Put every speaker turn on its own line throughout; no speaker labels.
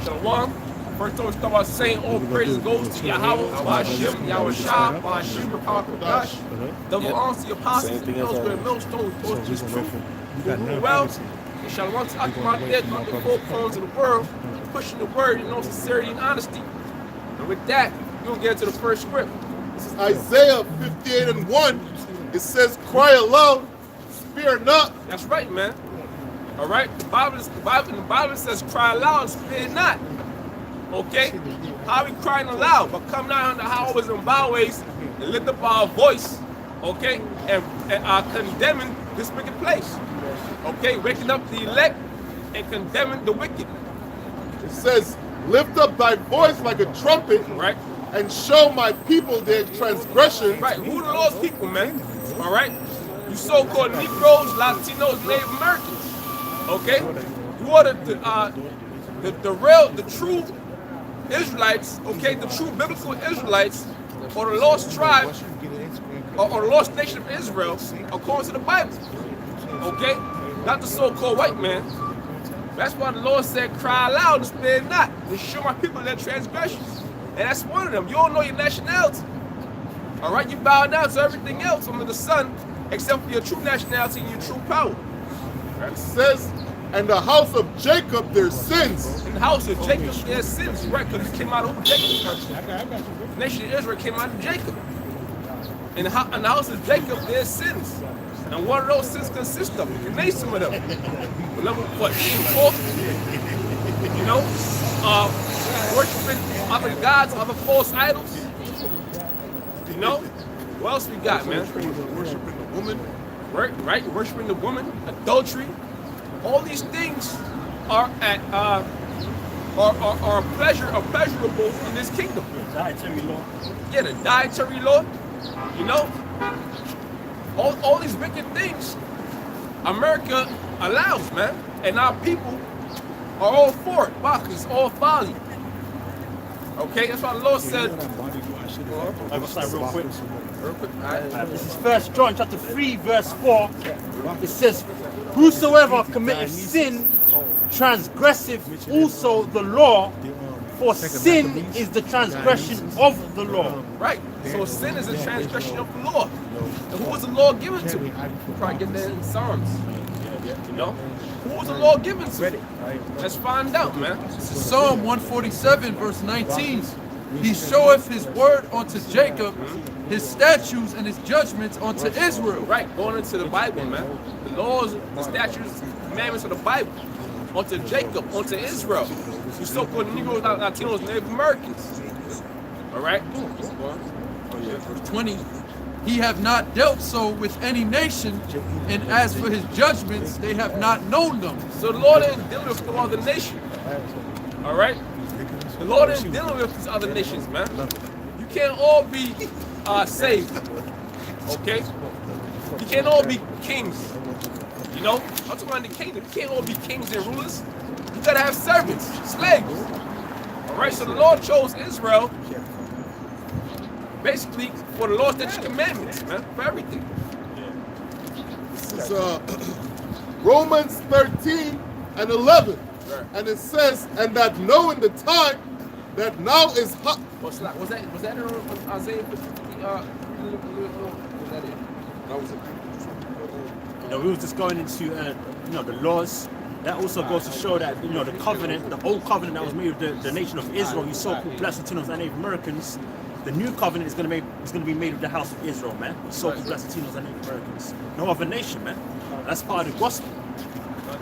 Shalom. First time we start by saying all praise goes to Yahweh, Ba'ashem, Yahweh Shah, Ba'ashem, Rakakash. Double honors to the apostles, and those great millstones, those just truth. Who rule well. And Shalom to Akhmat there, throughout the four corners of the world, pushing the word in all sincerity and honesty. And with that, we'll get into the first script.
This is Isaiah 58:1. It says, cry aloud, spare not.
That's right, man. All right? The Bible says, cry aloud, spare not. Okay? How are we crying aloud? But come down the highways and byways and lift up our voice, okay? And condemning this wicked place. Okay? Waking up the elect and condemning the wicked.
It says, lift up thy voice like a trumpet,
right?
And show my people their transgression.
Right. Who are those people, man? All right? You so-called Negroes, Latinos, Native Americans. Okay? You are the true Israelites, okay, the true biblical Israelites, or the lost tribe, or the lost nation of Israel, according to the Bible. Okay? Not the so-called white man. That's why the Lord said, cry aloud and spare not, and show my people their transgressions. And that's one of them. You don't know your nationality. All right? You bow down to everything else under the sun, except for your true nationality and your true power.
Right? It says, and the house of Jacob their sins.
In the house of Jacob their sins, right? Because it came out of Jacob. The nation of Israel came out of Jacob. In the house of Jacob their sins. And what do those sins consist of? You can name some of them. Level what? You know, worshiping other gods, other false idols. You know, what else we got, man?
Worshiping the woman.
Right, worshiping the woman, adultery. All these things are pleasurable in this kingdom.
The dietary law.
Yeah, the dietary law. You know, all these wicked things America allows, man, and our people are all for it. Why? Because it's all folly. Okay, that's why the Lord said.
I'm gonna real quick.
Right.
This is 1 John chapter 3, verse 4. It says, whosoever committeth sin transgresseth also the law, for sin is the transgression of the law.
Right. So sin is a transgression of the law. And who was the law given to? You probably get that in Psalms. You know? Who was the law given to? Let's find out, man.
Psalm 147, verse 19. He showeth his word unto Jacob, his statutes and his judgments unto Israel.
Right, going into the Bible, man. The laws, the statutes, the commandments of the Bible. Unto Jacob, unto Israel. You so-called Negroes, Latinos, Native Americans. All right?
Verse 20. He have not dealt so with any nation, and as for his judgments, they have not known them.
So the Lord ain't dealing with all the nations. All right? The Lord ain't dealing with these other nations, man. You can't all be saved. Okay? You can't all be kings. You know? I'm talking about the kingdom. You can't all be kings and rulers. You gotta have servants, slaves. All right? So the Lord chose Israel basically for the law, statutes, commandments, man, for everything.
This is Romans 13:11.
Right.
And it says, and that knowing the time that now is hot.
Was that in Isaiah 50? Was that it? That was it.
You know, we was just going into you know, the laws. That also goes to show that, you know, the covenant, the old covenant that was made with the nation of Israel, you so-called Black Latinos and Native Americans. The new covenant is going to be made with the house of Israel, man. So-called Black Latinos and Native Americans. No other nation, man. That's part of the gospel.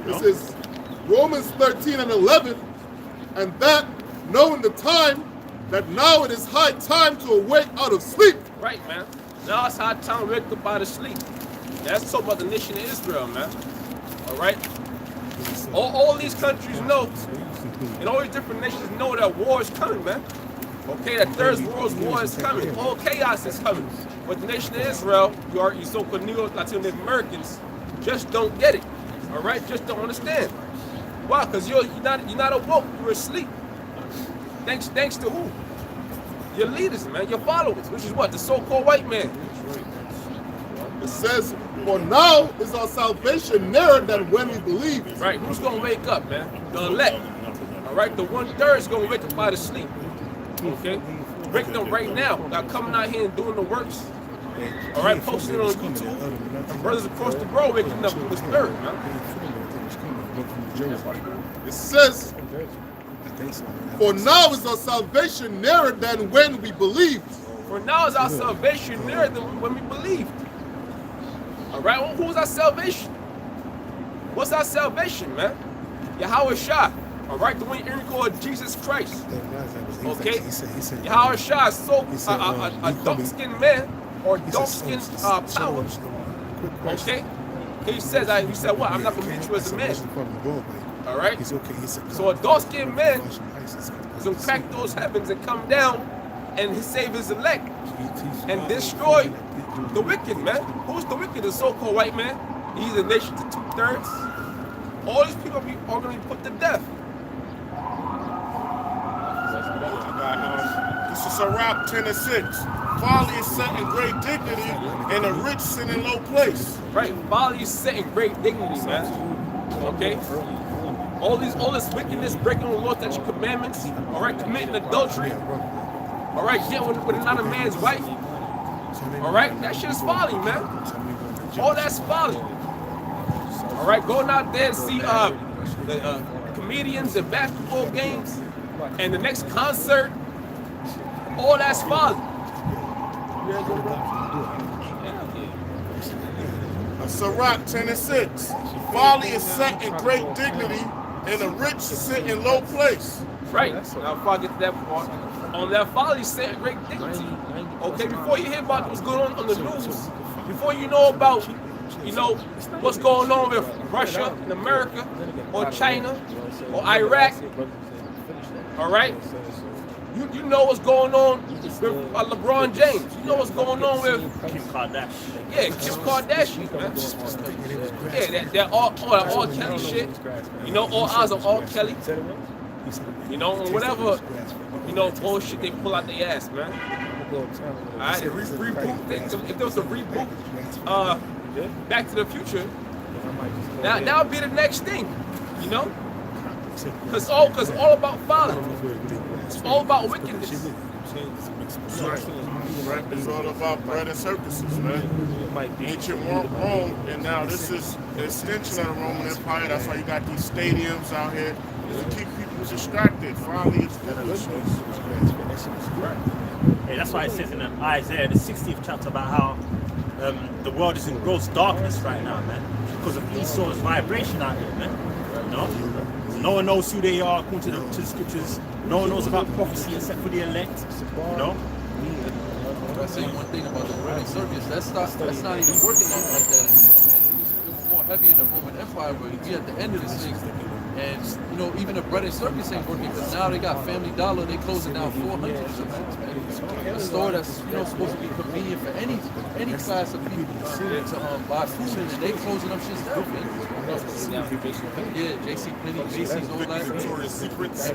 This is Romans 13:11, and that knowing the time that now it is high time to awake out of sleep.
Right, man. Now it's high time to wake up out of sleep. That's talking about the nation of Israel, man. All right? All these countries know, and all these different nations know that war is coming, man. Okay, that third world war is coming. All chaos is coming. But the nation of Israel, you so-called Negroes, Latino Native Americans, just don't get it. All right? Just don't understand. Why? Because you're not awoke. You're asleep. Thanks to who? Your leaders, man. Your followers, which is what? The so-called white man.
It says, for now is our salvation nearer than when we believe.
Right. Who's going to wake up, man? The elect. All right, the 1/3 is gonna wake up out of sleep. Okay, waking up right now. Not coming out here and doing the works. All right, posting it on YouTube. And brothers across the world waking up to this third, man.
It says, "For now is our salvation nearer than when we believed."
For now is our salvation nearer than when we believed. All right, well, who's our salvation? What's our salvation, man? Yahweh Shah. All right, the one you called Jesus Christ. Okay, Yahweh Shah is so a dark-skinned man or dark-skinned power. Okay, he says, he said, what? I'm not gonna meet you as a man. All right. So a dark-skinned man is gonna crack those heavens and come down and save his elect and destroy the wicked, man. Who's the wicked? The so-called white man. He's a nation to 2/3. All these people are going to be put to death.
This is Sirach 10:6. Folly is set in great dignity, and the rich sit in low place.
Right, folly is set in great dignity, man. Okay? All this wickedness, breaking the law, statute, commandments, all right, committing adultery, all right, getting with another man's wife, all right, that shit is folly, man. All that's folly. All right, going out there to see the comedians at basketball games and the next concert, all that's folly.
Sirach 10:6. Folly is set in great dignity, and the rich sit in low place.
Right. Now, if I get to that part, on that folly, set in great dignity. Okay, before you hear about what's going on the news, before you know about, what's going on with Russia and America, or China, or Iraq, all right? You know what's going on with LeBron James. You know what's going on with
Kim Kardashian.
Yeah, Kim Kardashian, man. Yeah, that all Kelly shit. All eyes on all Kelly. And whatever, bullshit they pull out their ass, man. Alright, reboot. If there was a reboot, Back to the Future, that would be the next thing, Cause all about folly. It's all about wickedness.
Right. It's all about bread and circuses, man. Ancient Rome, and now this is an extension of the Roman Empire. That's why you got these stadiums out here to keep people distracted. Finally, it's foolishness.
Yeah, that's why it says in Isaiah, the 60th chapter, about how the world is in gross darkness right now, man, because of Esau's vibration out here, man. No one knows who they are according to the scriptures. No one knows about prophecy except for the elect.
I say one thing about the Roman circus, that's not even working out like that anymore, man. It was more heavy in the Roman Empire, but we at the end of this thing. And even the bread and circus ain't working, because now they got Family Dollar, they closing down 400 stores, man. A store that's supposed to be convenient for any class of people to buy food in, and they closing up shit down, man. Yeah, JCPenney, Macy's, all that.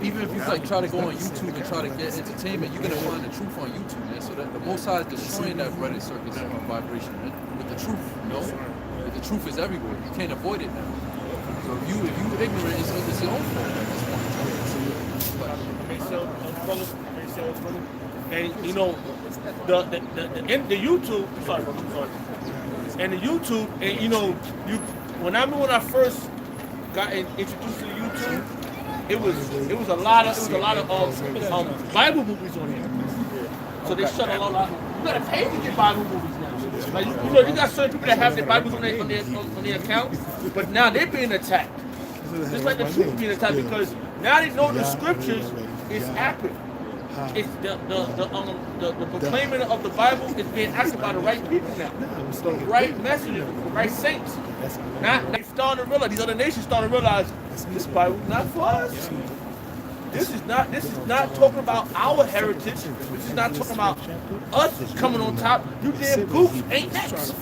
Even if you try to go on YouTube and try to get entertainment, you're gonna find the truth on YouTube, man. So that the Most High is destroying that bread and circus vibration, man. With the truth, With the truth is everywhere. You can't avoid it now. So if you ignorant, it's your own fault at this point.
And the YouTube, and the YouTube, and when I first got introduced to the YouTube, it was a lot of Bible movies on here. So they shut a lot of. You gotta pay to get Bible movies now. Like you got certain people that have their Bibles on their accounts, but now they're being attacked. Just like the truth being attacked, because now they know the scriptures is accurate. It's the proclaiming of the Bible is being acted by the right people now. The right messengers, the right saints. Now they starting to realize, these other nations starting to realize this Bible is not for us. This is not talking about our heritage. This is not talking about us coming on top. You damn goofs ain't next.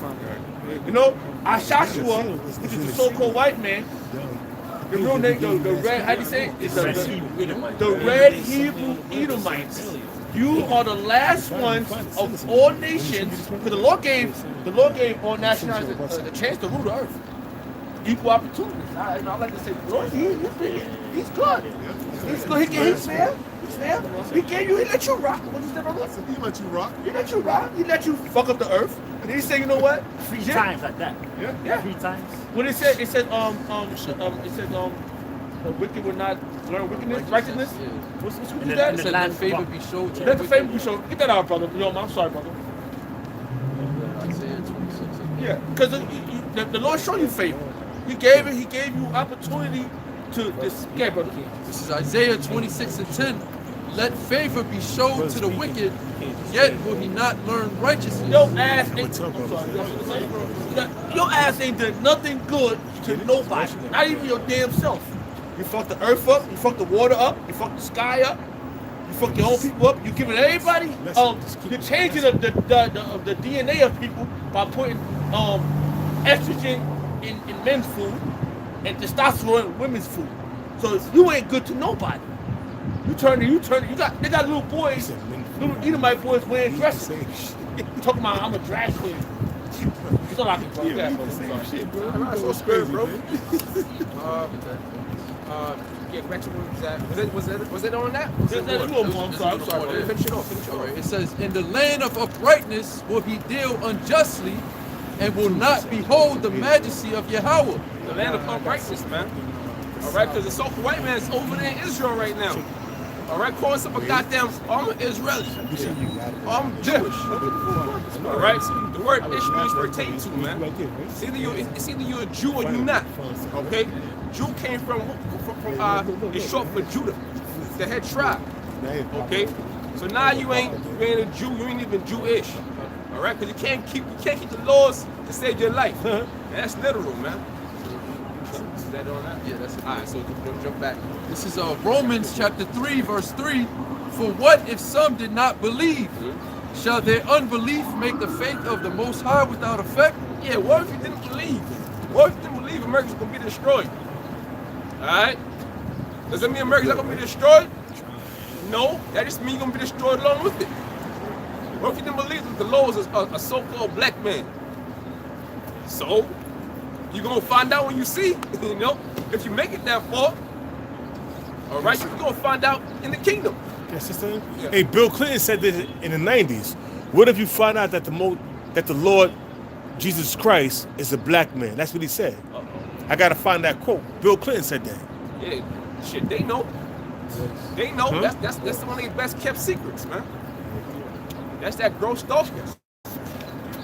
Ashashua, which is the so-called white man, the real name, the red, how do you say it? It's the red Hebrew Edomites. You are the last ones of all nations, because the Lord gave all nationalities a chance to rule the earth. equal opportunities. I like to say, Lord, he's good. He's good. He's fair. He's fair. He let you rock. What you say, brother?
He let you rock.
He let you rock. He let you fuck up the earth. And then he said, you know what?
Three times like that.
Yeah.
3 times.
What it said, the wicked will not learn wickedness, righteousness.
Yeah.
What's
And
that?
the
Said
land
let favor be showed to
Let
the
the favor
wicked.
be shown. Get that out, brother. Yo, I'm sorry, brother.
Isaiah 26.
Yeah, because the Lord showed you favor. He gave you opportunity to this. Yeah, brother.
This is Isaiah 26:10. Let favor be showed to the wicked, yet will he not learn righteousness.
Your ass ain't. Your ass ain't done nothing good to nobody, not even your damn self. You fucked the earth up, you fucked the water up, you fucked the sky up, you fucked your own people up. You giving everybody. You're changing the DNA of people by putting estrogen in men's food and testosterone in women's food. So you ain't good to nobody. They got little boys, little Edomite boys wearing dresses. Talking about I'm a drag queen. It's not like it, bro. Yeah,
That's so scary, bro. Yeah, back to what was that? Was it on that?
I'm sorry.
Finish it off.
All right. It says, in the land of uprightness will he deal unjustly, and will not behold the majesty of Yahweh.
The land of uprightness, man. All right, because the so-called white man is over there in Israel right now. All right, calling some goddamn, I'm Israeli. I'm Jewish. All right, the word Ish means pertain to, man. It's either you're a Jew or you're not. Okay, Jew came from it's short for Judah, the head tribe. Okay, so now you ain't a Jew, you ain't even Jewish. All right, because you can't keep the laws to save your life. And that's literal, man. Is that on that?
Yeah, that's it.
All right, so jump back.
This is Romans chapter 3, verse 3. For what if some did not believe? Shall their unbelief make the faith of the Most High without effect?
Yeah, what if you didn't believe? What if you didn't believe America's gonna be destroyed? Alright? Does that mean America's not gonna be destroyed? No, that just means you're gonna be destroyed along with it. What if you didn't believe that the Lord is a so-called black man? So, you're gonna find out when you see, you know, if you make it that far. Alright, you're gonna find out in the kingdom.
Yes, sister. Hey, Bill Clinton said this in the 90s. What if you find out that the Lord Jesus Christ is a black man? That's what he said. I gotta find that quote. Bill Clinton said that.
Yeah, shit, they know. They know. Huh? That's one of their best kept secrets, man. That's that gross darkness.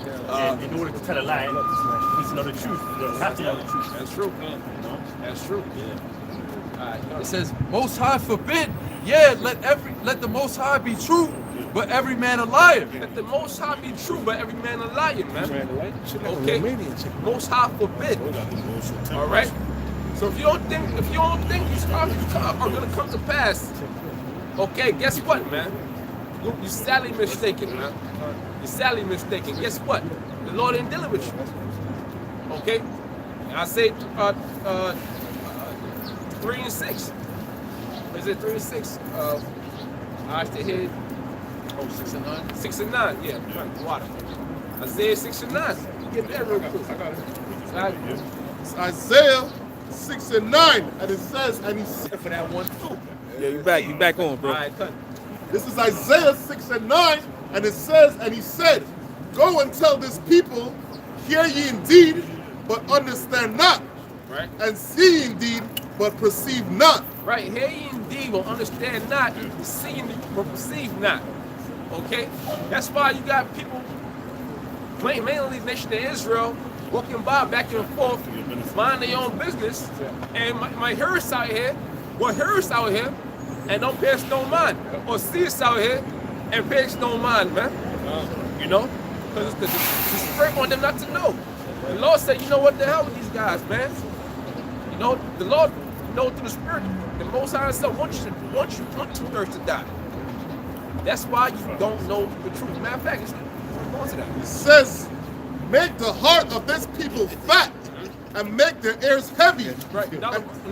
In order to tell a lie, you need to know the truth. You have to know the truth.
That's true. That's true.
Yeah.
It says, Most High forbid. Yeah, let the Most High be true, but every man a liar.
Let the Most High be true, but every man a liar, man. Okay. Most High forbid. All right. So if you don't think these prophets are gonna come to pass, okay, guess what, man? You're sadly mistaken, man. You're sadly mistaken. Guess what? The Lord ain't dealing with you. Okay. I say 3 and 6. Is it 3 and 6? I stay here.
6 and 9.
6 and 9. Yeah. Water. Isaiah 6 and 9. Get that real quick. I got it.
It's Isaiah 6 and 9, and it says, and he said,
For that one too.
Yeah, you back on, bro.
All right, cut.
this is Isaiah 6 and 9, and it says, and he said, go and tell this people, hear ye indeed, but understand not,
Right.
and see indeed, but perceive not.
Right. Hear ye indeed, but understand not. See but perceive not. Okay. That's why you got people, mainly the nation of Israel, walking by back and forth, mind their own business, and my hear us out here, and don't pay us no mind, or see us out here, and pay us no mind, man. You know, because the Spirit want them not to know. The Lord said, you know what the hell with these guys, man. You know, the Lord knows through the Spirit, the Most High Himself wants you thirst to die. That's why you don't know the truth. Matter of fact, it's going to that.
It says, make the heart of this people fat, and make their ears heavy.
Right. In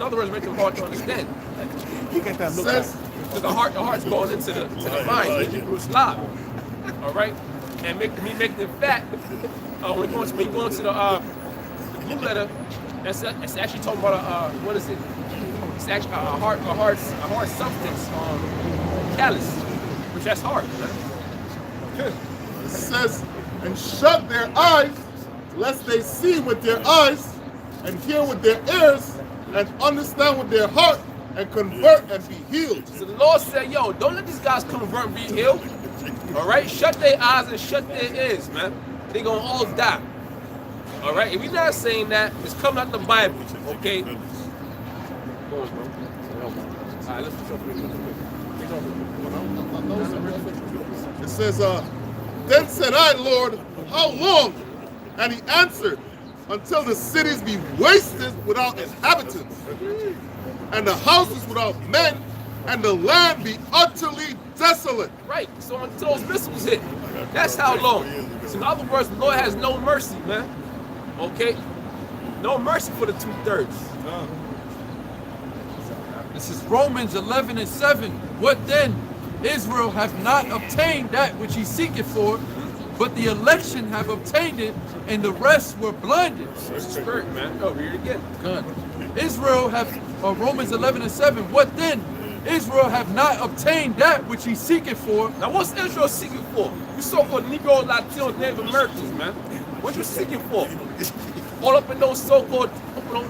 other words, make them hard to understand.
He got that look.
Says,
Because the heart's going into the mind, it's live. All right, and make them fat. When you go into the blue letter, It's actually talking about what is it? It's actually a hard substance, callus, which that's hard. Man.
It says, and shut their eyes, lest they see with their eyes, and hear with their ears, and understand with their heart, and convert and be healed.
So the Lord said, yo, don't let these guys convert and be healed. All right? Shut their eyes and shut their ears, man. They're going to all die. All right? If you're not saying that, it's coming out the Bible, okay? Go on, bro. All right, let's go.
It says, then said I, Lord, how long? And he answered, until the cities be wasted without inhabitants, and the houses without men, and the land be utterly desolate.
Right, so until those missiles hit, that's how long. So in other words, the Lord has no mercy, man. Okay? No mercy for the 2/3.
This is Romans 11:7. What then? Israel hath not obtained that which he seeketh for, but the election have obtained it, and the rest were blinded.
Spirit, man. Oh, read it again.
Good. Israel have, Romans 11:7. What then? Israel have not obtained that which he seeketh for.
Now, what's Israel seeking for? You so-called Negro, Latinos, Native Americans, man. What you seeking for? All up in those so-called,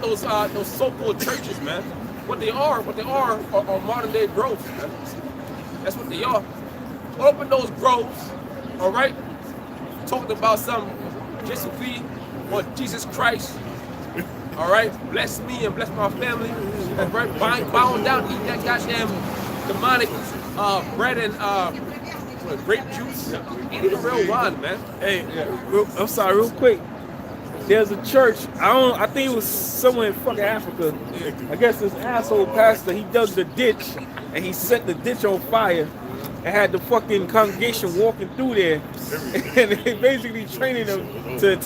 those so-called churches, man. What they are modern day groves, man. That's what they are. All up in those groves, all right? Talking about some Jesus or Jesus Christ, all right? Bless me and bless my family, all right? Bound down, eat that goddamn demonic bread and grape juice. Eat the real wine, man.
Hey, I'm sorry, real quick. There's a church. I think it was somewhere in fucking Africa. I guess this asshole pastor, he dug the ditch and he set the ditch on fire and had the fucking congregation walking through there, and they basically training them to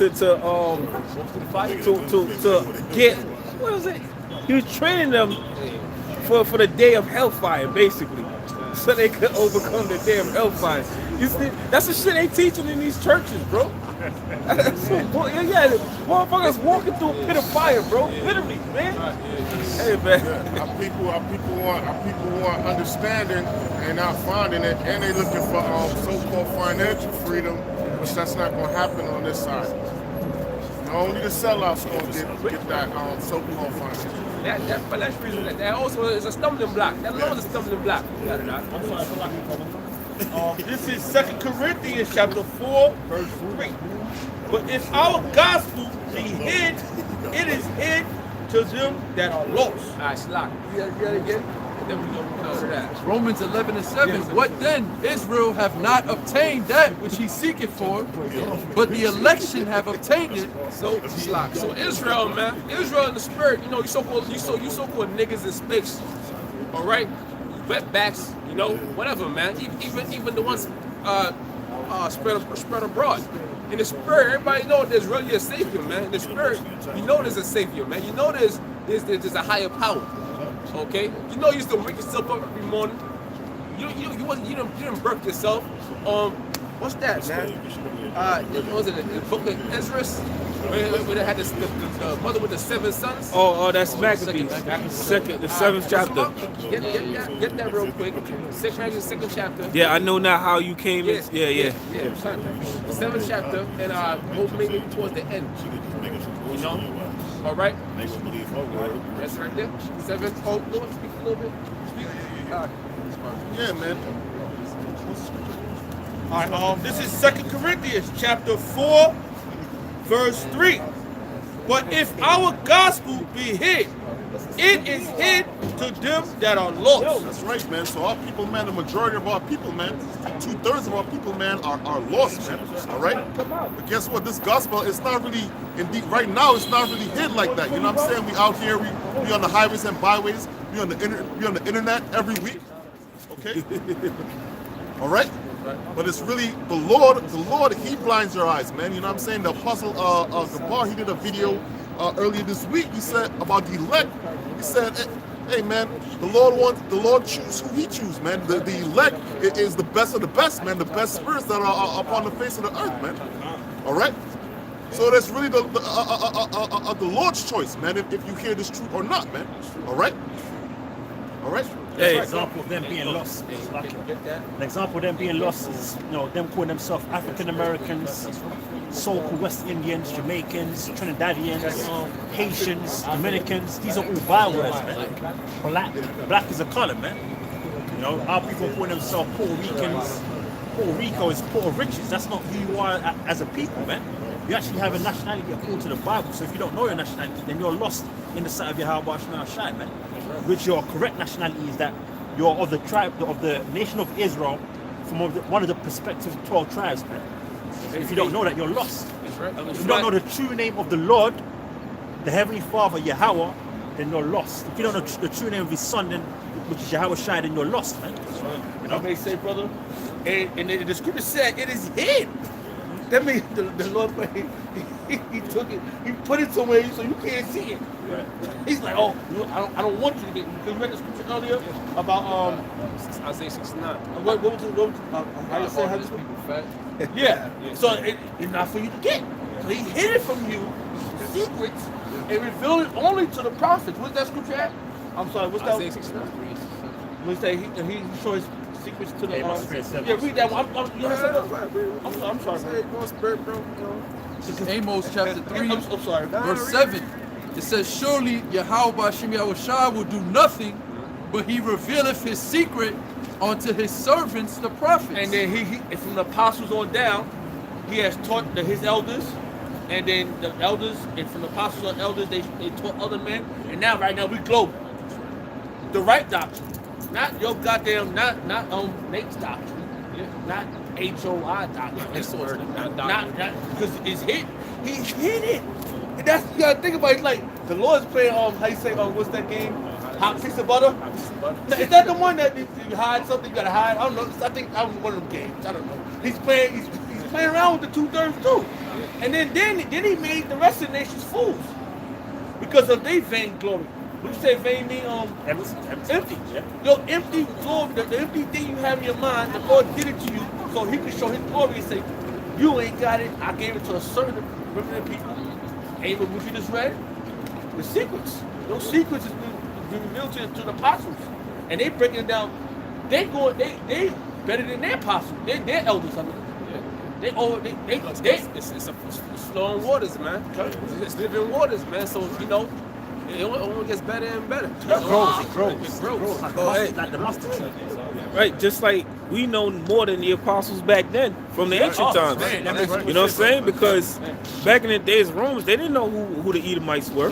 get, what was it? He was training them for the day of hellfire, basically, so they could overcome the day of hellfire. You see, that's the shit they teaching in these churches, bro. Yeah, motherfuckers walking through a pit of fire, bro. Literally, man. Hey, man.
Our people want understanding and not finding it, and they looking for so-called financial freedom, which that's not going to happen on this side. Only the sellouts going to get that so-called financial.
That financial reason, that also is a stumbling block. That alone is a stumbling block.
This is 2 Corinthians chapter 4, verse 3. But if our gospel be hid, it is hid to them that are lost.
All right, Slock. You got it again? And then we go to that.
Romans 11:7. What then? Israel have not obtained that which he seeketh for, but the election have obtained it.
So Slock. So Israel, man. Israel in the spirit, you know, you so-called niggas in space. All right? Wetbacks, you know, whatever, man. Even the ones spread abroad. In the spirit, everybody know there's really a savior, man. In the spirit, you know there's a savior, man. You know there's a higher power. Okay? You know you still wake yourself up every morning. You didn't birth yourself. What's that, man? What was it the book of Ezra? Where they had the mother with the 7 sons?
Oh, that's Maccabees. The 7th chapter.
Get that real quick. Second chapter.
Yeah, I know now how you came in. Yeah.
The 7th chapter, and we'll make it towards the end. You know? All right? That's right there. 7th. Oh, Lord, speak a little bit. Speak.
Yeah, man.
All right, this is 2 Corinthians chapter 4, verse 3. But if our gospel be hid, it is hid to them that are lost.
That's right, man. So our people, man, the majority of our people, man, 2/3 of our people, man, are lost, man. All right? But guess what? This gospel, it's not really, indeed, right now, it's not really hid like that. You know what I'm saying? We out here, we on the highways and byways, we on the internet every week. Okay? All right? But it's really the Lord, he blinds your eyes, man. You know what I'm saying? The apostle Gabar, he did a video earlier this week. He said about the elect. He said, hey man, the Lord choose who he choose, man. The elect is the best of the best, man. The best spirits that are upon the face of the earth, man. All right? So that's really the Lord's choice, man, if you hear this truth or not, man. All right? All right?
An example of them being lost. An example of them being lost is, them calling themselves African Americans, so-called West Indians, Jamaicans, Trinidadians, Haitians, Dominicans. These are all vile words, man. Black is a color, man. Our people calling themselves Puerto Ricans. Puerto Rico is Puerto riches. That's not who you are as a people, man. You actually have a nationality according to the Bible. So if you don't know your nationality, then you're lost in the sight of Yahweh Shai, man. Which your correct nationality is that you're of the tribe of the nation of Israel, from one of the prospective 12 tribes, man. If you don't know that, you're lost. If you don't know the true name of the Lord, the Heavenly Father, Yahweh, then you're lost. If you don't know the true name of His Son, then which is Yahweh Shai, then you're lost, man.
I may say, brother, and the scripture said it is hid. That means the Lord, he took it, he put it somewhere so you can't see it. Right. He's like, oh, I don't want you to get. Because you read the scripture earlier about
Isaiah 69.
What was it? How you say how this people fat? Yeah. So it's not for you to get. So he hid it from you, secrets, and revealed it only to the prophets. What's that scripture at? I'm sorry. What's that?
Isaiah 69.
When he say he shows secrets to the yeah, read that one. I'm sorry.
Amos chapter 3,
I'm sorry.
verse 7. It says, surely Yahweh Shem Yahushua will do nothing, but he revealeth his secret unto his servants, the prophets.
And then he from the apostles on down, he has taught his elders, and then the elders, and from the apostles and elders, they taught other men. And now, right now, we global. The right doctrine. Not your goddamn, not Nate's doctrine, not HOI doctrine. Not because it's hit. He hit it. And that's you gotta think about it. It's like the Lord's playing how you say what's that game? Hot piece of butter. Is that the one that you hide something? You gotta hide. I don't know. I think that was one of them games. I don't know. He's playing around with the 2/3 too. And then he made the rest of the nations fools because of their vainglory. What you say vain mean empty.
Yeah.
Your empty glory, the empty thing you have in your mind, the Lord did it to you so he can show his glory and say, you ain't got it, I gave it to a certain remnant of people. Ain't what you just read? The secrets. Those secrets is been revealed to the apostles. And they breaking it down. They better than their apostles. Their elders, I mean. It's flowing waters, man. It's living waters, man. So, it only gets better and better.
It grows. Like the mustard tree.
Right, just like we know more than the apostles back then from the ancient times.
Man,
you know what I'm saying? Because back in the days of Romans, they didn't know who the Edomites were.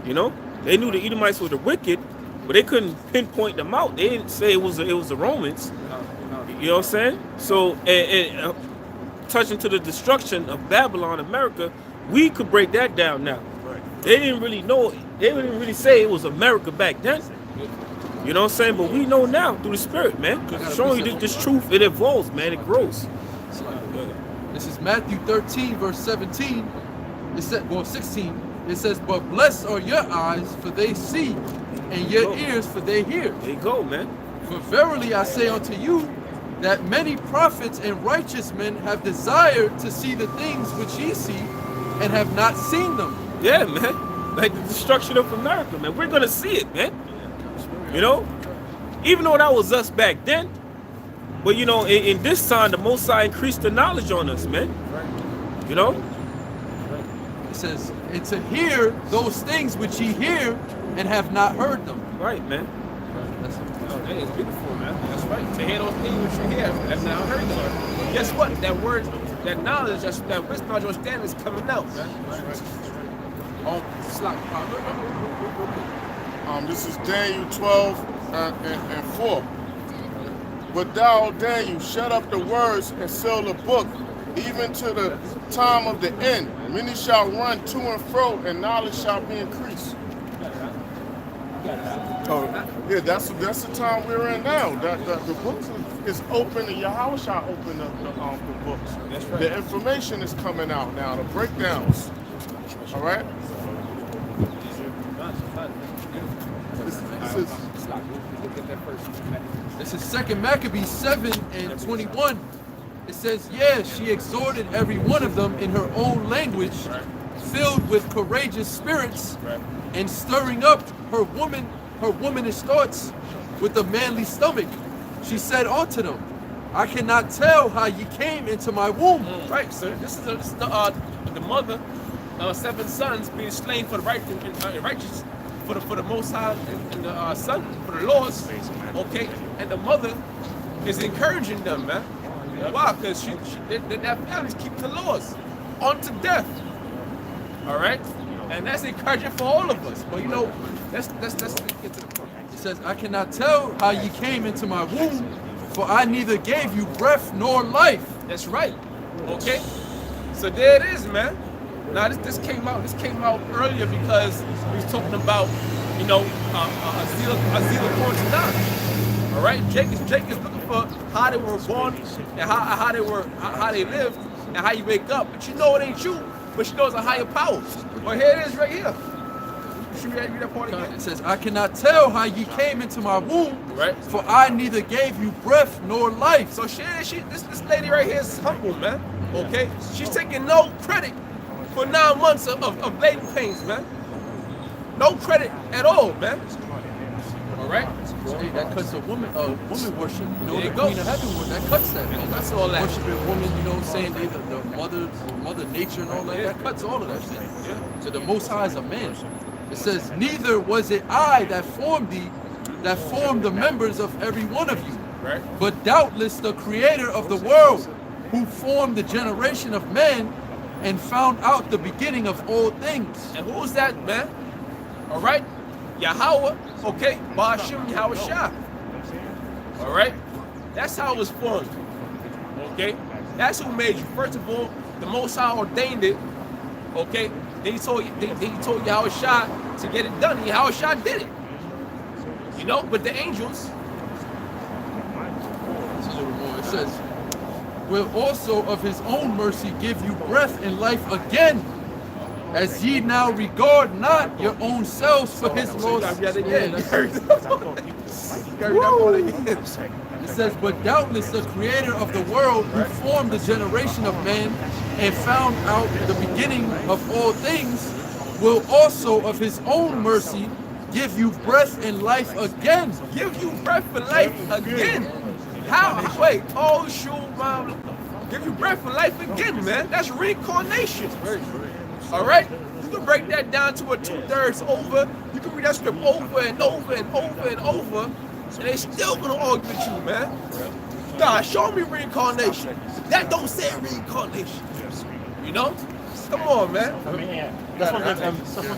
They knew the Edomites were the wicked, but they couldn't pinpoint them out. They didn't say it was the Romans. You know what I'm saying? So, touching to the destruction of Babylon, America, we could break that down now. They didn't really know. They didn't really say it was America back then. You know what I'm saying? But we know now through the Spirit, man. Showing you this truth, it evolves, man. It grows.
This is Matthew 13, verse 17. It said, 16. It says, but blessed are your eyes, for they see, and your ears, for they hear.
There you go, man.
For verily I say unto you, that many prophets and righteous men have desired to see the things which ye see, and have not seen them.
Yeah, man. Like the destruction of America, man. We're gonna see it, man. Even though that was us back then, but in this time, the Most High increased the knowledge on us, man.
It says, and to hear those things which ye hear, and have not heard them.
Right, man.
That is beautiful, man. That's right. To hear those things which you hear, have not heard them. Guess what? That word, that knowledge, that wisdom, knowledge, understanding is coming out, man.
This is Daniel 12 and 4. But thou, Daniel, shut up the words and seal the book, even to the time of the end. Many shall run to and fro, and knowledge shall be increased. Yeah, that's the time we're in now. The books is open, and Yahweh shall open up the books. That's right. The information is coming out now, the breakdowns. All right?
This is 2 Maccabees 7 and 21. It says, yeah, she exhorted every one of them in her own language, filled with courageous spirits, and stirring up her womanish thoughts with a manly stomach. She said unto them, I cannot tell how ye came into my womb.
Right, so this is the mother, 7 sons being slain for the righteous, for the Most High, and the son for the laws. Okay, and the mother is encouraging them, man. Why? Because that families keep the laws unto death. All right, and that's encouraging for all of us. But you know, let's get to the point.
It says, I cannot tell how ye came into my womb, for I neither gave you breath nor life.
That's right. Okay, so there it is, man. Now this came out earlier because we was talking about, you know, Azila according to God. All right, Jake is looking for how they were born and how they lived and how you wake up. But you know it ain't you, but you know it's a higher power. Well, here it is right here. Should we read that part again?
It says, I cannot tell how ye came into my womb,
Right.
for I neither gave you breath nor life.
So this lady right here is humble, man. Okay, she's taking no credit for 9 months of labor pains, man. No credit at all, man. All right.
Hey, that cuts a woman worship. You know,
There
the
you go.
Queen of Heaven, that cuts that. Man.
That's all that.
Worshiping woman, you know, saying they the mother nature and all that.
Yeah.
That cuts all of that shit. So the Most High is a man. It says, neither was it I that formed thee, that formed the members of every one of you,
Right.
but doubtless the Creator of the world, who formed the generation of men and found out the beginning of all things.
And who is that, man? All right, Yahweh. Okay, Ba'ashim Yahweh Shah. All right, that's how it was formed. Okay, that's who made you. First of all, the Most High ordained it. Okay, then he told Yahweh Shah to get it done. Yahweh Shah did it. You know, but the angels.
It says, will also of his own mercy give you breath and life again, as ye now regard not your own selves for his laws. It says, but doubtless the Creator of the world, who formed the generation of man and found out the beginning of all things, will also of his own mercy give you breath and life again.
Give you breath and life again. How? Wait. Oh, shoot, man. Give you breath and life again, man. That's reincarnation. All right? You can break that down to a 2/3 over. You can read that script over and over and over and over, and they still gonna argue with you, man. Nah, show me reincarnation. That don't say reincarnation. You know? Come on, man.
I mean, yeah, that's one of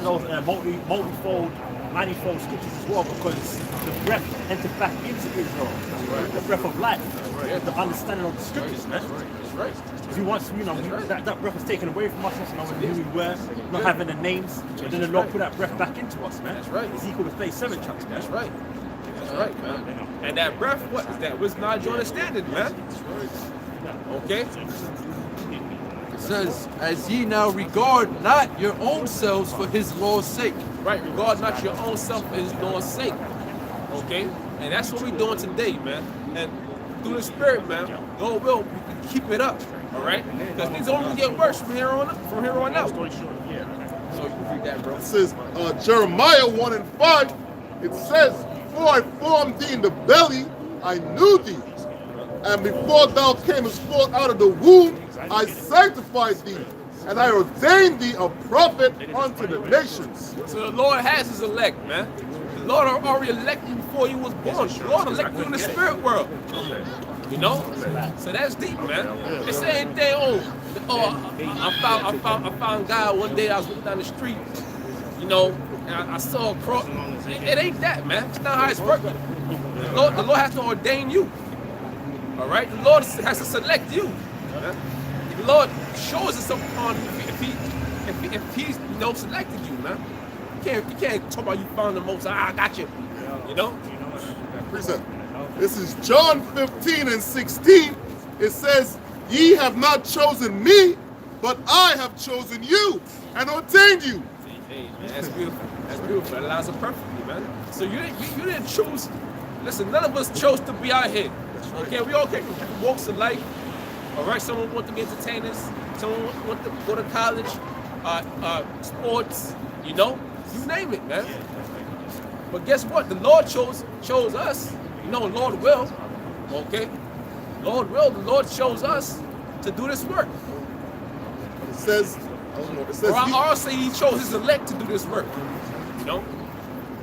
those multifold, manifold scriptures as well, because the breath entered back into Israel, the breath of life, the understanding of the scriptures, man.
That's right.
Because we once, you know, that breath was taken away from us, not knowing who we were, not having the names, and then the Lord put that breath back into us, man.
That's right.
Ezekiel 37 chapter.
That's right. That's right, man. And that breath, what is that? Wisdom, knowledge, understanding, man. Okay?
It says, as ye now regard not your own selves for his law's sake.
Right, regard not your own self for his Lord's sake. Okay? And that's what we're doing today, man. And through the Spirit, man, Lord will keep it up. All right? Because things only get worse from here on out. So you can read that, bro.
It says, Jeremiah 1:5, it says, before I formed thee in the belly, I knew thee. And before thou camest forth out of the womb, I sanctified thee. And I ordained thee a prophet unto the nations.
So the Lord has his elect, man. The Lord already elected you before you was born. The Lord elected you in the spirit world. You know? So that's deep, man. They say anything, I found God one day. I was walking down the street, you know, and I saw a cross. It ain't that, man. It's not how it's working. The Lord has to ordain you. All right? The Lord has to select you. Man. The Lord shows us upon if he's selected you, man. You can't talk about you found the most. I got you. You know?
This is John 15:16. It says, ye have not chosen me, but I have chosen you and ordained you.
Hey, man, that's beautiful. That's beautiful. That allows it perfectly, man. So you didn't choose. Listen, none of us chose to be out here. Okay, we all came from walks of life. All right, someone want to be entertainers, someone want to go to college, sports, you know, you name it, man. But guess what? The Lord chose us. You know, Lord will, okay? The Lord chose us to do this work.
It says,
Or I'll say He chose His elect to do this work. You know?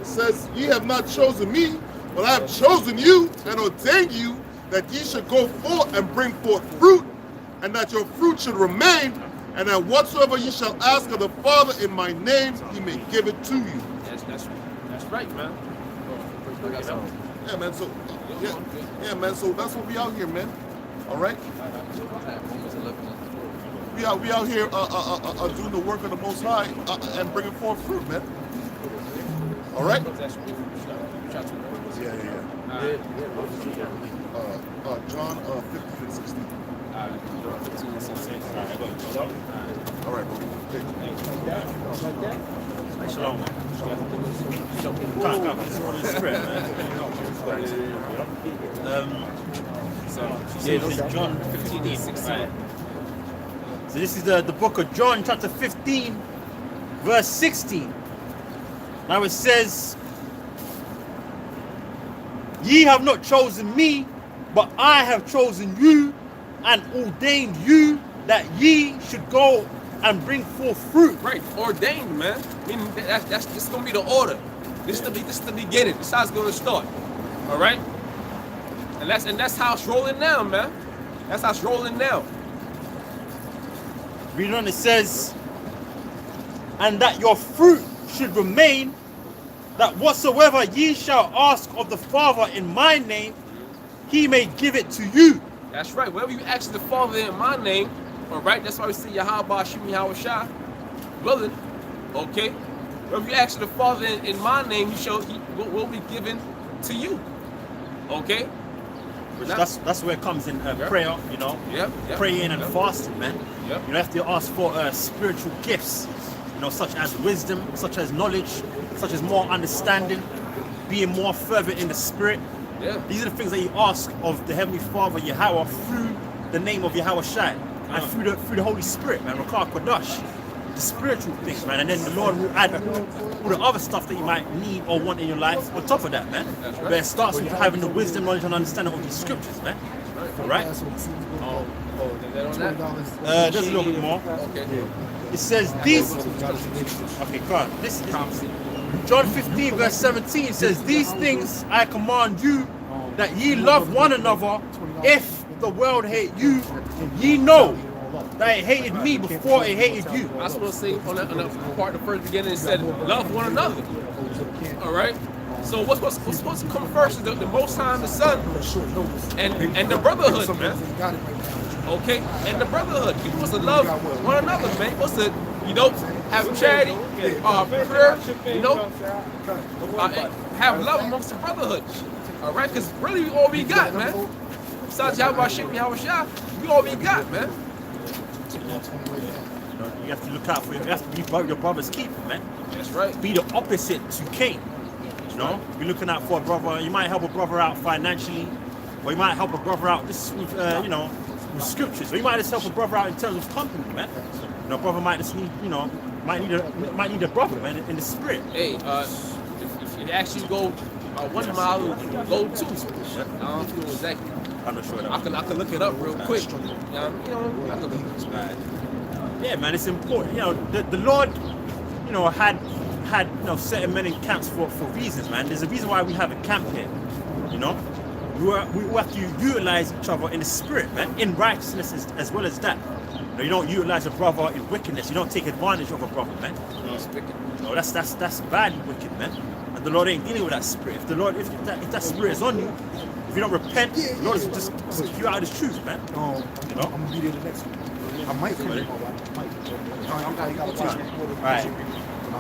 it says, ye have not chosen me, but I have chosen you and ordained you that ye should go forth and bring forth fruit, and that your fruit should remain, and that whatsoever ye shall ask of the Father in my name, He may give it to you.
That's right, man.
I got something.
Yeah, man. So, yeah, man. So that's what we out here, man. All right.
Romans 11 and 12.
We out here doing the work of the Most High and bringing forth fruit, man. All right. Yeah. John 15 and 16. All right, bro.
Shalom. This is John 15 and 16. Right. So this is the book of John, chapter 15, verse 16. Now it says, ye have not chosen me, but I have chosen you and ordained you that ye should go and bring forth fruit.
Right, ordained, man. I mean, this is gonna be the order. This is the beginning. This is how it's gonna start. All right, and that's how it's rolling now, man. That's how it's rolling now.
Read on, it says, and that your fruit should remain, that whatsoever ye shall ask of the Father in my name, He may give it to you.
That's right. Whatever you ask the Father in my name, all right. That's why we see Yahweh Shimi Hawashah willing. Okay. Whatever you ask the Father in my name, He will be given to you. Okay.
Which that's where it comes in prayer, you know.
Yep.
Praying and fasting, man.
Yep.
You have to ask for spiritual gifts, you know, such as wisdom, such as knowledge, such as more understanding, being more fervent in the spirit.
Yeah.
These are the things that you ask of the Heavenly Father, Yahweh, through the name of Yahweh Shai, and through the Holy Spirit, man, Rakah Kodash, the spiritual things, man. And then the Lord will add all the other stuff that you might need or want in your life on top of that, man.
That's right.
But it starts with having the wisdom, knowledge, and understanding of these scriptures, man. All right?
Is that on that?
Just a little bit more.
Okay.
It says these. Okay, come on. This is John 15, verse 17 says, these things I command you, that ye love one another. If the world hate you, ye know that it hated me before it hated you.
I was supposed to say on the part of the first beginning, it said, love one another. All right? So what's supposed to come first is the Most High and the Son and the brotherhood, man. Okay? And the brotherhood. You're supposed to love one another, man. You're supposed to, you know, have charity, prayer, you know, have love amongst the brotherhood. All right? Because really all we got, man. Besides Yahweh Shimi Hawashah, we all we got, man.
You have to look out for you have to be your brother's keeper, man.
That's right.
Be the opposite to Cain. You know, be looking out for a brother. You might help a brother out financially, or you might help a brother out just with you know, with scriptures. Or you might just help a brother out in terms of company, man. You know, brother might just need, you know, might need a brother, man, in the spirit.
Hey, if you actually go 1 mile, go 2. I don't know exactly.
I'm not sure.
I can look it up real quick. I can look it up.
Yeah, man, it's important. You know, the Lord, you know, had you know, certain men in camps for reasons, man. There's a reason why we have a camp here. You know, we have to utilize each other in the spirit, man, in righteousness as well as that. You don't utilize a brother in wickedness. You don't take advantage of a brother, man. No, that's badly wicked, man. And the Lord ain't dealing with that spirit. If that spirit is on you, if you don't repent, the Lord will just speak you out of His truth, man. You know?
I'm gonna be there the next week. I might come in.
Alright.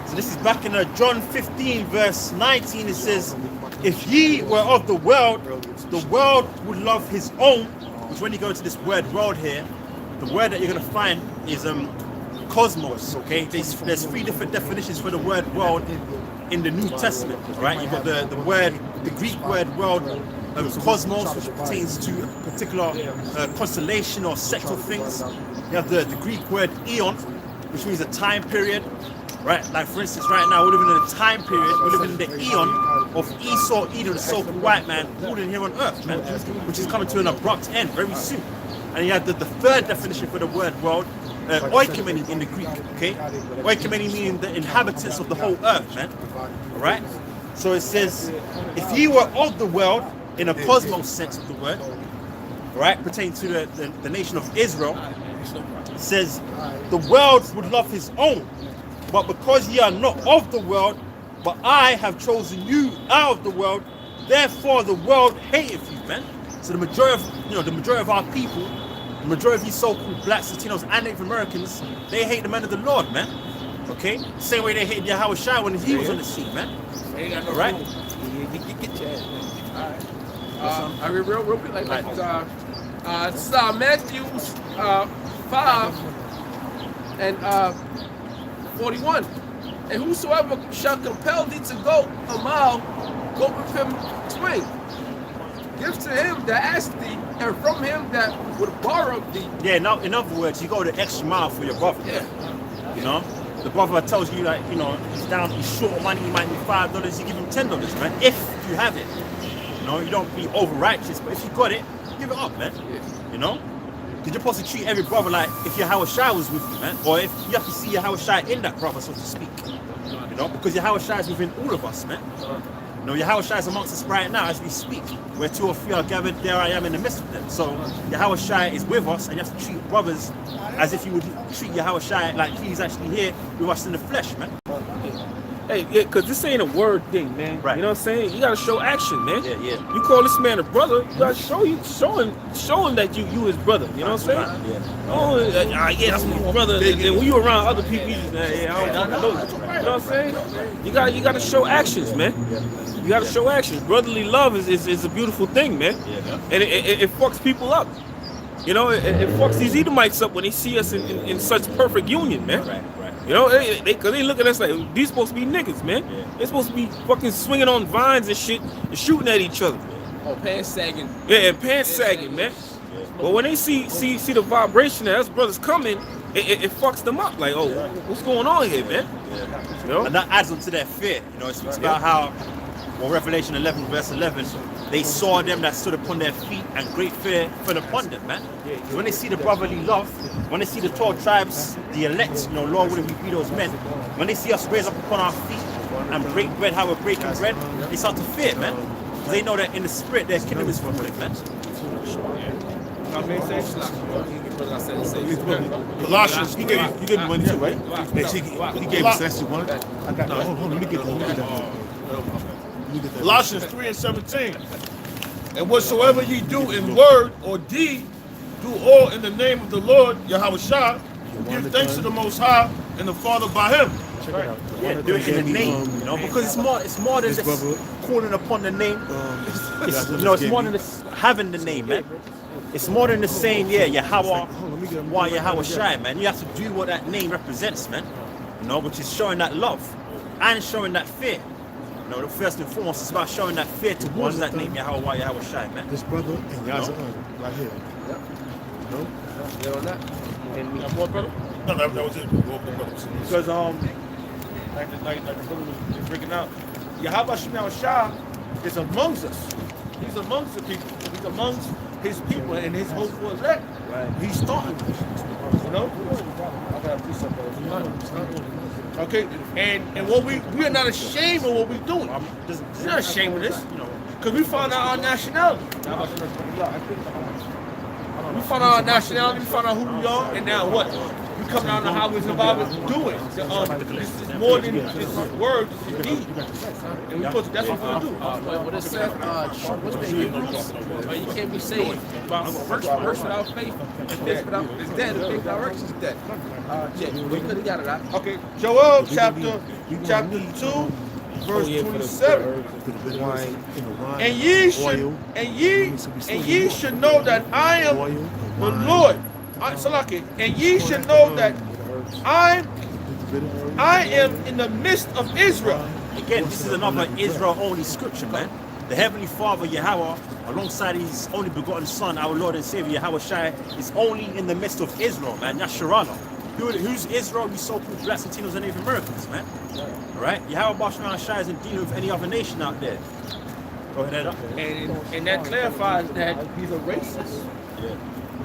So this is back in John 15, verse 19. It says, if ye were of the world would love his own. Which when you go to this word world here, the word that you're going to find is cosmos, okay? There's 3 different definitions for the word world in the New Testament, right? You've got the Greek word world, cosmos, which pertains to a particular constellation or sect of things. You have the Greek word eon, which means a time period. Right, like for instance, right now we're living in a time period. We're living in the eon of Esau, Edom, the so-called white man, ruling here on earth, man, which is coming to an abrupt end very soon. And you have the third definition for the word world, oikoumene in the Greek. Okay, oikoumene meaning the inhabitants of the whole earth, man. All right. So it says, if ye were of the world in a cosmos sense of the word, right, pertaining to the nation of Israel, it says the world would love his own. But because ye are not of the world, but I have chosen you out of the world, therefore the world hateth you, man. So the majority of our people, the majority of these so-called blacks, Latinos, and Native Americans, they hate the men of the Lord, man. Okay? Same way they hated Yahweh Shai when he was on the scene, man. Right?
I mean, real quick, like this is Matthew 5 and 41. And whosoever shall compel thee to go a mile, go with him twain. Give to him that asked thee, and from him that would borrow thee.
Yeah, now in other words, you go the extra mile for your brother.
Yeah.
You know? The brother tells you that, you know, he's short of money, he might need $5, you give him $10, man. If you have it. You know, you don't be over righteous, but if you got it, give it up, man. You know? Because you're supposed to treat every brother like if Yahweh Shai was with you, man. Or if you have to see Yahweh Shai in that brother, so to speak. You know, because Yahweh Shai is within all of us, man. You know, Yahweh Shai is amongst us right now as we speak. Where 2 or 3 are gathered, there I am in the midst of them. So Yahweh Shai is with us, and you have to treat brothers as if you would treat Yahweh Shai like he's actually here with us in the flesh, man.
Hey, yeah, because this ain't a word thing, man.
Right.
You know what I'm saying? You got to show action, man.
Yeah.
You call this man a brother, you got to show him that you his brother. You know what I'm saying?
Yeah.
Oh, yeah, that's my brother. And then when you around other people, you just, I don't know. You know what I'm saying? You got to show actions, man. You got to show actions. Brotherly love is a beautiful thing, man. And it fucks people up. You know, it fucks these Edomites up when they see us in such perfect union, man.
Right.
You know, because they look at us like, these supposed to be niggas, man. They're supposed to be fucking swinging on vines and shit and shooting at each other.
Oh, pants sagging.
Yeah, and pants sagging, man. But when they see the vibration that us brothers coming, it fucks them up. Like, oh, what's going on here, man? You know?
And that adds on to their fear. You know, it speaks about how, well, Revelation 11, verse 11, they saw them that stood upon their feet, and great fear fell upon them, man. When they see the brotherly love, when they see the 12 tribes, the elect, you know, Lord willing we be those men, when they see us raise up upon our feet and break bread, how we're breaking bread, they start to fear, man. Because they know that in the spirit, their kingdom is ruling, man.
Colossians,
You gave me one too, right? Yeah, he gave us that shit, one. I got that. Hold on, let me get that.
Colossians 3 and 17. And whatsoever ye do in word or deed, do all in the name of the Lord Yahweh Shai. Give thanks to the Most High and the Father by Him.
Yeah, do it in the name, you know, because it's more than just calling upon the name. It's more than just having the name, man. It's more than just saying, yeah, Yahweh, why Yahweh Shai, man. You have to do what that name represents, man. You know, which is showing that love and showing that fear. You know, the first and foremost, it's about showing that fear towards that name, Yahweh Shai, man.
This brother and Yazan right here.
Yep.
No?
You know that?
And what, brother? No, that was it.
Because like the brother was breaking out, Yahweh Shai is amongst us. He's amongst the people. He's amongst his people and his hopeful elect. Right. He's starting this. You know? Okay, and what we are not ashamed of what we're doing. We're not ashamed of this, because we found out our nationality. We found out our nationality. We found out who we are, and now what? We come down to how we're about to do it. This is more than just words, this is deed. And that's what we're going to do.
What it said, what's the Hebrews? You can't be saved by first without faith, and faith without is dead, and faith without works is dead. Yeah, we could have got it out.
Okay, Joel chapter 2, verse 27. And ye should know that I am the Lord. And ye should know that I am in the midst of Israel.
Again, this is another Israel-only scripture, man. the Heavenly Father, Yahweh, alongside his only begotten Son, our Lord and Savior, Yahweh Shai, is only in the midst of Israel, man. That's Shirana. Who's Israel? You so-called Blacks, Latinos, and Native Americans, man. All right? Yahweh Bashman Shai isn't dealing with any other nation out there. Go ahead,
And that clarifies that he's a racist.
Yeah.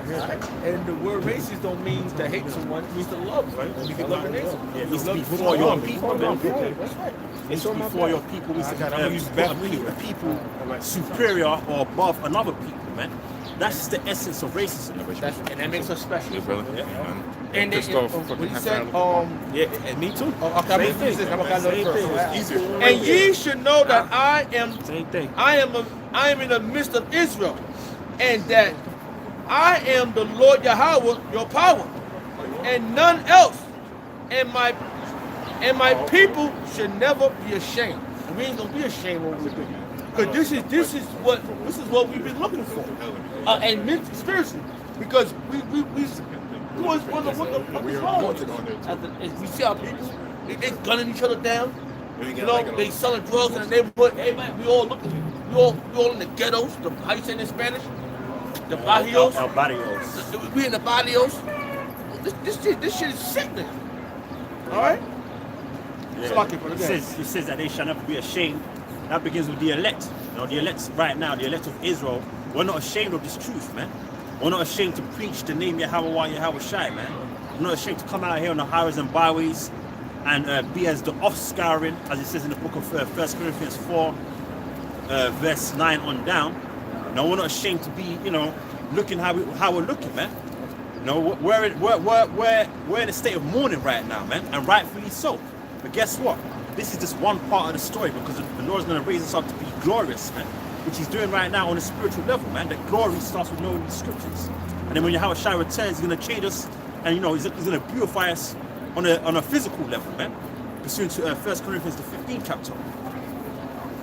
Right? And the word racist don't mean to hate someone, it means to love, right? You can love your nation.
Yeah, it needs to be for your people, man.
That's right.
It's before your people. We put people superior or above another people, man. That's the essence of racism.
And that makes us special.
Yeah, brother.
And when he said,
Yeah, and me too.
okay,
Same thing.
It's easier.
and ye should know that I am
Same thing.
I am in the midst of Israel, and that I am the Lord Yahweh, your power, and none else. And my people should never be ashamed. And we ain't gonna be ashamed when we do. Because this is what we've been looking for, and spiritually, because we always wonder what the fuck is wrong with us. We see our people, they gunning each other down. You know, they selling drugs in the neighborhood. Hey man, we all in the ghettos. How you say it in Spanish? The barrios.
El barrios.
We in the barrios. This shit is sickening. All right.
Yeah. It says that they shall never be ashamed. That begins with the elect. You know, the elect right now, the elect of Israel, we're not ashamed of this truth, man. We're not ashamed to preach the name Yahweh Yahweh Shai, man. We're not ashamed to come out here on the highways and byways and be as the offscouring, as it says in the book of 1 Corinthians 4, verse 9 on down. No, we're not ashamed to be, looking how we're looking, man. No, we're in a state of mourning right now, man, and rightfully so. But guess what? This is just one part of the story, because the Lord is going to raise us up to be glorious, man, which he's doing right now on a spiritual level, man. That glory starts with knowing the scriptures. And then when Yahweh Shai returns, he's going to change us, and he's going to purify us on a physical level, man. Pursuant to 1 Corinthians the 15th chapter.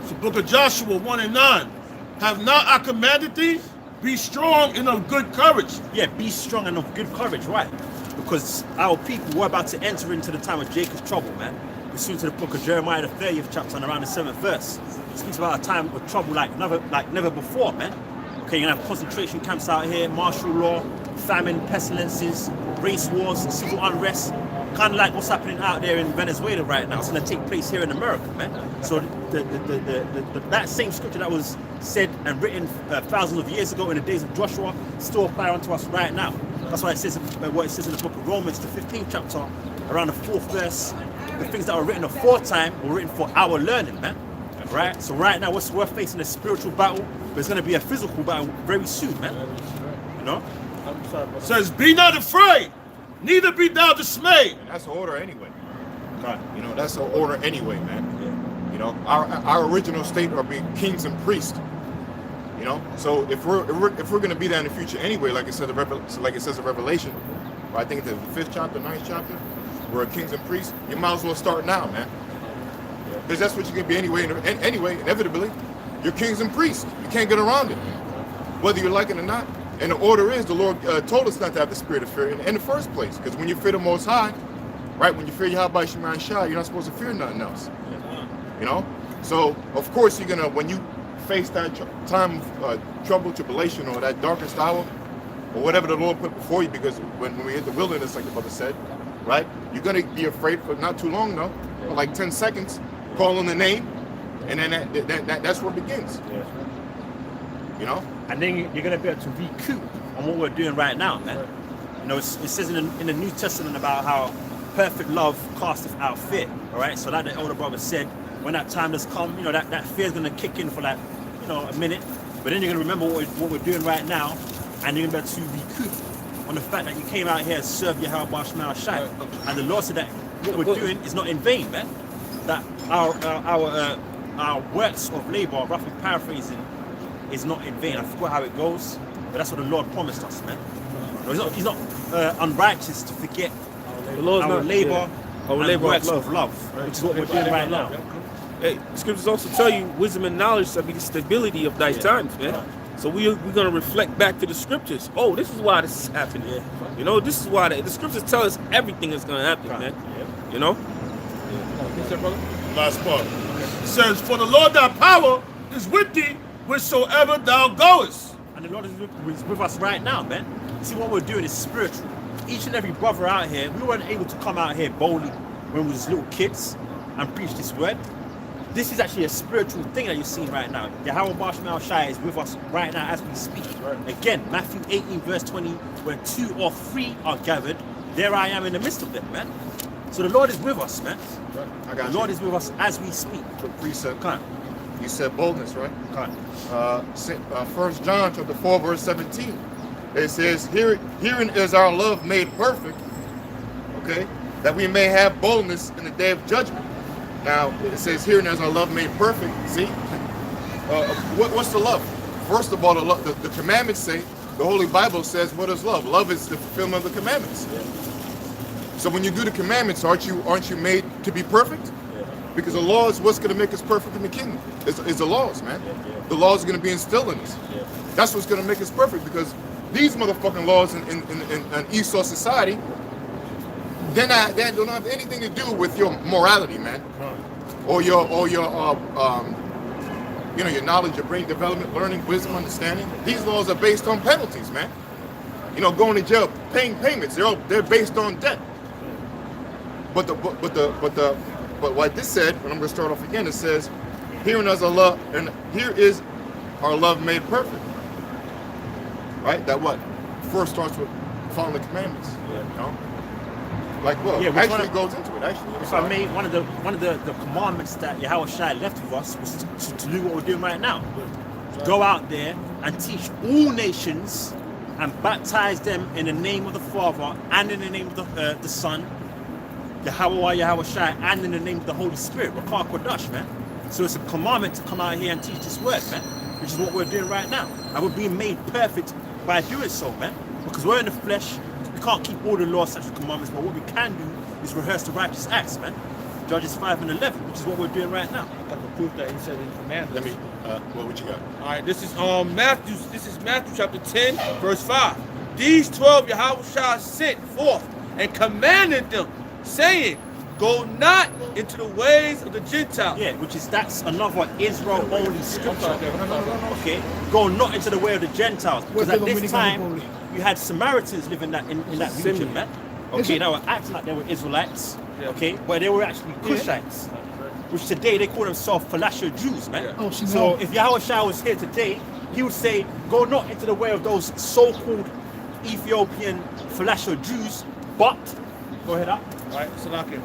The book of Joshua 1 and 9. Have not I commanded thee? Be strong and of good courage.
Yeah, be strong and of good courage, right? Because our people were about to enter into the time of Jacob's trouble, man. Pursuant to the book of Jeremiah, the 30th chapter, and around the 7th verse. It speaks about a time of trouble like never before, man. Okay, you're gonna have concentration camps out here, martial law, famine, pestilences, race wars, civil unrest. Kind of like what's happening out there in Venezuela right now. It's gonna take place here in America, man. So that same scripture that was said and written thousands of years ago in the days of Joshua still apply unto us right now. That's why it says what it says in the book of Romans, the 15th chapter, around the 4th verse. The things that were written aforetime were written for our learning, man. Right? So right now we're facing a spiritual battle, but it's gonna be a physical battle very soon, man. You know?
Says, be not afraid, neither be thou dismayed.
And that's an order anyway. That's an order anyway, man. Our original state are being kings and priests. So if we're going to be there in the future anyway, like it says in Revelation, I think it's the 5th chapter, 9th chapter, we're kings and priests. You might as well start now, man. Because that's what you're going to be anyway. Anyway, inevitably, you're kings and priests. You can't get around it, whether you like it or not. And the order is, the Lord told us not to have the spirit of fear in the first place. Because when you fear the Most High, right, when you fear Yahweh Shemai Shai, you're not supposed to fear nothing else. So, of course, you're going to, when you face that time of trouble, tribulation, or that darkest hour, or whatever the Lord put before you, because when we hit the wilderness, like the brother said, right, you're going to be afraid for not too long, though, for like 10 seconds, calling the name, and then that's where it begins.
And then you're going to be able to recoup on what we're doing right now, man. It says in the New Testament about how perfect love casteth out fear, all right? So like the elder brother said, when that time has come, that fear is going to kick in for like, a minute, but then you're going to remember what we're doing right now, and you're going to be able to recoup on the fact that you came out here and served Yahweh Shema Shai. And the Lord said that what we're doing is not in vain, man. That our works of labor, roughly paraphrasing, is not in vain. I forgot how it goes, but that's what the Lord promised us, man. He's not unrighteous to forget our labor and works of love, which is what we're doing right now.
Hey, scriptures also tell you wisdom and knowledge shall be the stability of thy times, man. So we're going to reflect back to the scriptures. Oh, this is why this is happening. This is why the scriptures tell us everything is going to happen, man.
Yes, sir, brother. Last part. It says, for the Lord thy power is with thee whithersoever thou goest.
And the Lord is with us right now, man. See, what we're doing is spiritual. Each and every brother out here, we weren't able to come out here boldly when we was little kids and preach this word. This is actually a spiritual thing that you're seeing right now. Yahweh Bashmal Shai is with us right now as we speak. Again, Matthew 18 verse 20, where 2 or 3 are gathered, there I am in the midst of them, man. So the Lord is with us, man.
I got
The Lord is with us as we speak.
The precept.
Come
You said boldness, right?
on.
1 John chapter 4 verse 17. It says, herein is our love made perfect, okay, that we may have boldness in the day of judgment. Now, it says, herein is our love made perfect. See? What's the love? First of all, the commandments say, the Holy Bible says, what is love? Love is the fulfillment of the commandments. So when you do the commandments, aren't you made to be perfect? Because the law is what's going to make us perfect in the kingdom. It's the laws, man. The laws are going to be instilled in us. That's what's going to make us perfect, because these motherfucking laws in Esau society, they don't have anything to do with your morality, man, or your your knowledge, your brain development, learning, wisdom, understanding. These laws are based on penalties, man. Going to jail, paying payments. They're based on debt. But what this said, and I'm going to start off again, it says, here is our love made perfect. Right? That what? First starts with following the commandments. Like what?
Yeah,
actually goes into it. Actually,
if I may, one of the commandments that Yahweh Shai left with us was to do what we're doing right now. Go out there and teach all nations and baptize them in the name of the Father and in the name of the Son, Yahweh Shai, and in the name of the Holy Spirit. Rakah Kodash, man. So it's a commandment to come out here and teach this word, man, which is what we're doing right now. And we're being made perfect by doing so, man. Because we're in the flesh, we can't keep all the laws, such as commandments, but what we can do is rehearse the righteous acts, man. Judges 5 and 11, which is what we're doing right now.
Got the proof that he said in commandments.
Let me. What you got?
All right, this is Matthew. This is Matthew chapter 10, verse 5. These 12 Yahweh Shai sent forth and commanded them, saying, go not into the ways of the Gentiles.
Yeah, that's another Israel-only scripture. Okay, go not into the way of the Gentiles, because at this time you had Samaritans living in that region, man. Okay, they were acting like they were Israelites. Okay, but they were actually Cushites, which today they call themselves Falasha Jews, man. So if Yahweh Shai was here today, he would say, go not into the way of those so-called Ethiopian Falasha Jews, but go ahead up.
All right, Salakia.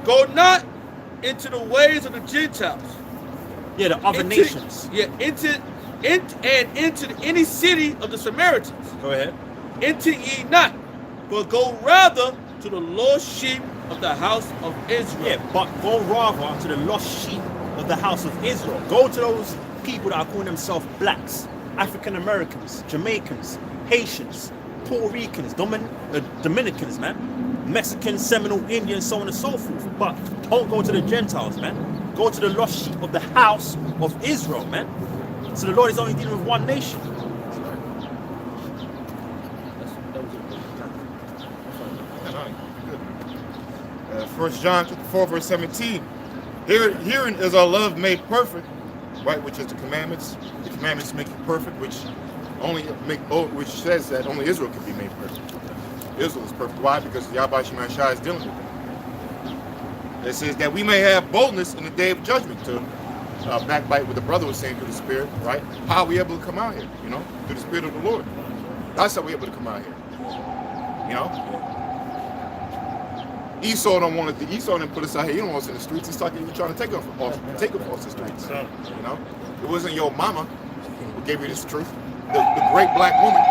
Go not into the ways of the Gentiles.
Yeah, the other nations.
Yeah, into any city of the Samaritans.
Go ahead.
Enter ye not, but go rather to the lost sheep of the house of Israel.
Yeah, but go rather to the lost sheep of the house of Israel. Go to those people that are calling themselves blacks, African Americans, Jamaicans, Haitians, Puerto Ricans, Dominicans, man. Mexicans, Seminole, Indians, so on and so forth. But don't go to the Gentiles, man. Go to the lost sheep of the house of Israel, man. So the Lord is only dealing with one nation.
1 John 4 verse 17. Herein is our love made perfect, right? Which is the commandments. The commandments make you perfect, which says that only Israel can be made perfect. Israel is perfect. Why? Because Yahweh Shai is dealing with it. It says that we may have boldness in the day of judgment, to backbite what the brother was saying through the Spirit, right? How are we able to come out here? Through the Spirit of the Lord. That's how we're able to come out here. Esau didn't put us out here. He don't want us in the streets. He's trying to take us off the streets. It wasn't your mama who gave you this truth. The great black woman.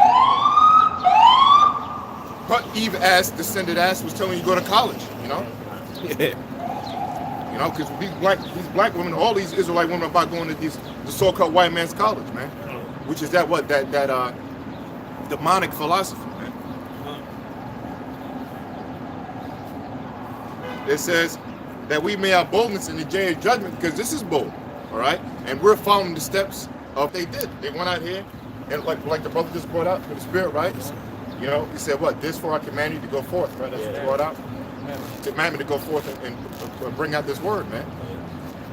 But Eve descended ass was telling you to go to college, because these black women, all these Israelite women are about going to the so-called white man's college, man. Which is that demonic philosophy, man. It says that we may have boldness in the day of judgment, because this is bold, all right? And we're following the steps of they did. They went out here, and like the brother just brought out for the Spirit, right? He said, what? This for I command you to go forth, right? That's what he brought out. Command me to go forth and bring out this word, man.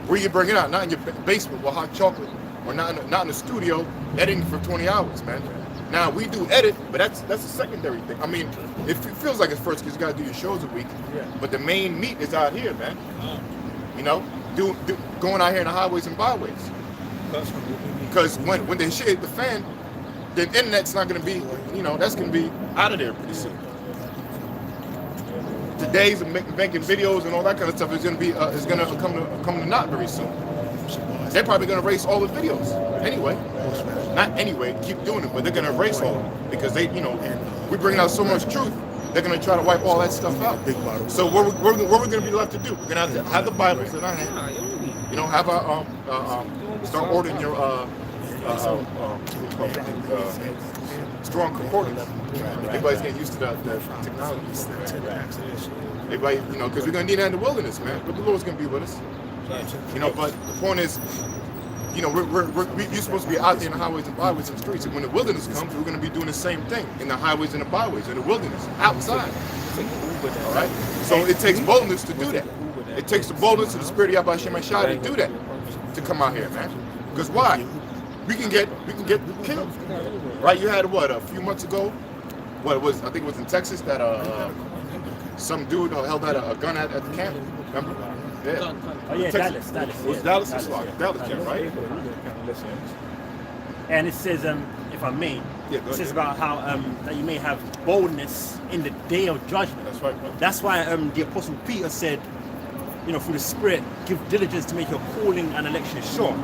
Where you bring it out? Not in your basement with hot chocolate or not in the studio editing for 20 hours, man. Now we do edit, but that's a secondary thing. I mean, it feels like it's first because you gotta do your shows a week, but the main meat is out here, man. You know, going out here in the highways and byways. Because when the shit hit the fan, the internet's not gonna be, you know, that's gonna be out of there pretty soon. The days of making videos and all that kind of stuff is gonna come to naught very soon. They're probably gonna erase all the videos anyway. Not anyway, keep doing it, but they're gonna erase all of them because they, you know, we bring out so much truth. They're gonna try to wipe all that stuff out. So what we're gonna be left to do? We're gonna have to have the Bibles in our hand. You know, have our start ordering your strong concordance. Everybody's getting used to the technology. Everybody, you know, because we're gonna need that in the wilderness, man. But the Lord's gonna be with us. You know, but the point is, you know, you're supposed to be out there in the highways and byways and streets. And when the wilderness comes, we're going to be doing the same thing in the highways and the byways, in the wilderness, outside. All right? So it takes boldness to do that. It takes the boldness of the spirit of Yahweh Shem Shai to do that, to come out here, man. Because why? We can get killed. Right? You had what, a few months ago? What it was? I think it was in Texas that some dude held out a gun at the camp. Remember? Yeah.
Oh yeah,
Texas.
Dallas.
It was
Yeah.
Dallas, camp, right?
And it says, if I may, it says about how that you may have boldness in the day of judgment.
That's right, bro.
That's why the Apostle Peter said, you know, through the Spirit, give diligence to make your calling and election sure.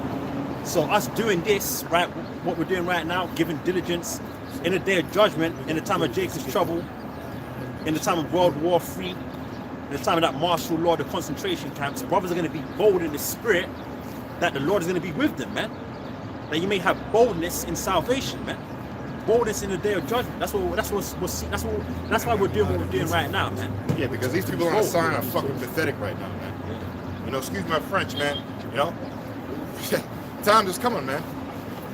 So us doing this, right, what we're doing right now, giving diligence in the day of judgment, in the time of Jacob's trouble, in the time of World War III, in the time of that martial law, the concentration camps, brothers are going to be bold in the spirit that the Lord is going to be with them, man. That you may have boldness in salvation, man. Boldness in the day of judgment. That's why we're doing what we're doing right now, man.
Yeah, because these people on the sign are fucking pathetic right now, man. You know, excuse my French, man. You know, time is coming, man.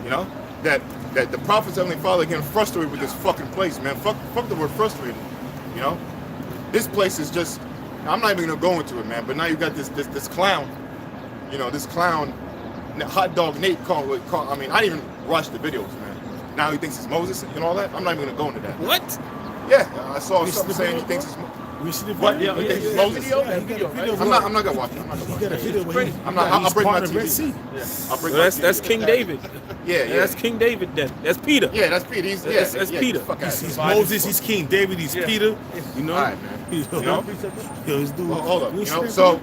You know that the prophets Heavenly Father getting frustrated with this fucking place, man. Fuck the word frustrated. You know, this place is just. I'm not even gonna go into it, man. But now you got this clown. You know, this clown, hot dog Nate called. I mean, I didn't even watch the videos, man. Now he thinks it's Moses and all that. I'm not even gonna go into that.
What?
Yeah, I saw something saying he thinks it's. What? Yeah, he thinks it's Moses. I'm not gonna watch it. I'm not gonna watch it. I'll break my TV. I'll break my TV.
That's King David.
Yeah.
That's King David then. That's Peter.
Yeah, that's Peter.
That's Peter.
He's Moses, he's King David, he's Peter. You know?
All right, man.
You know?
Well, hold up. You know, so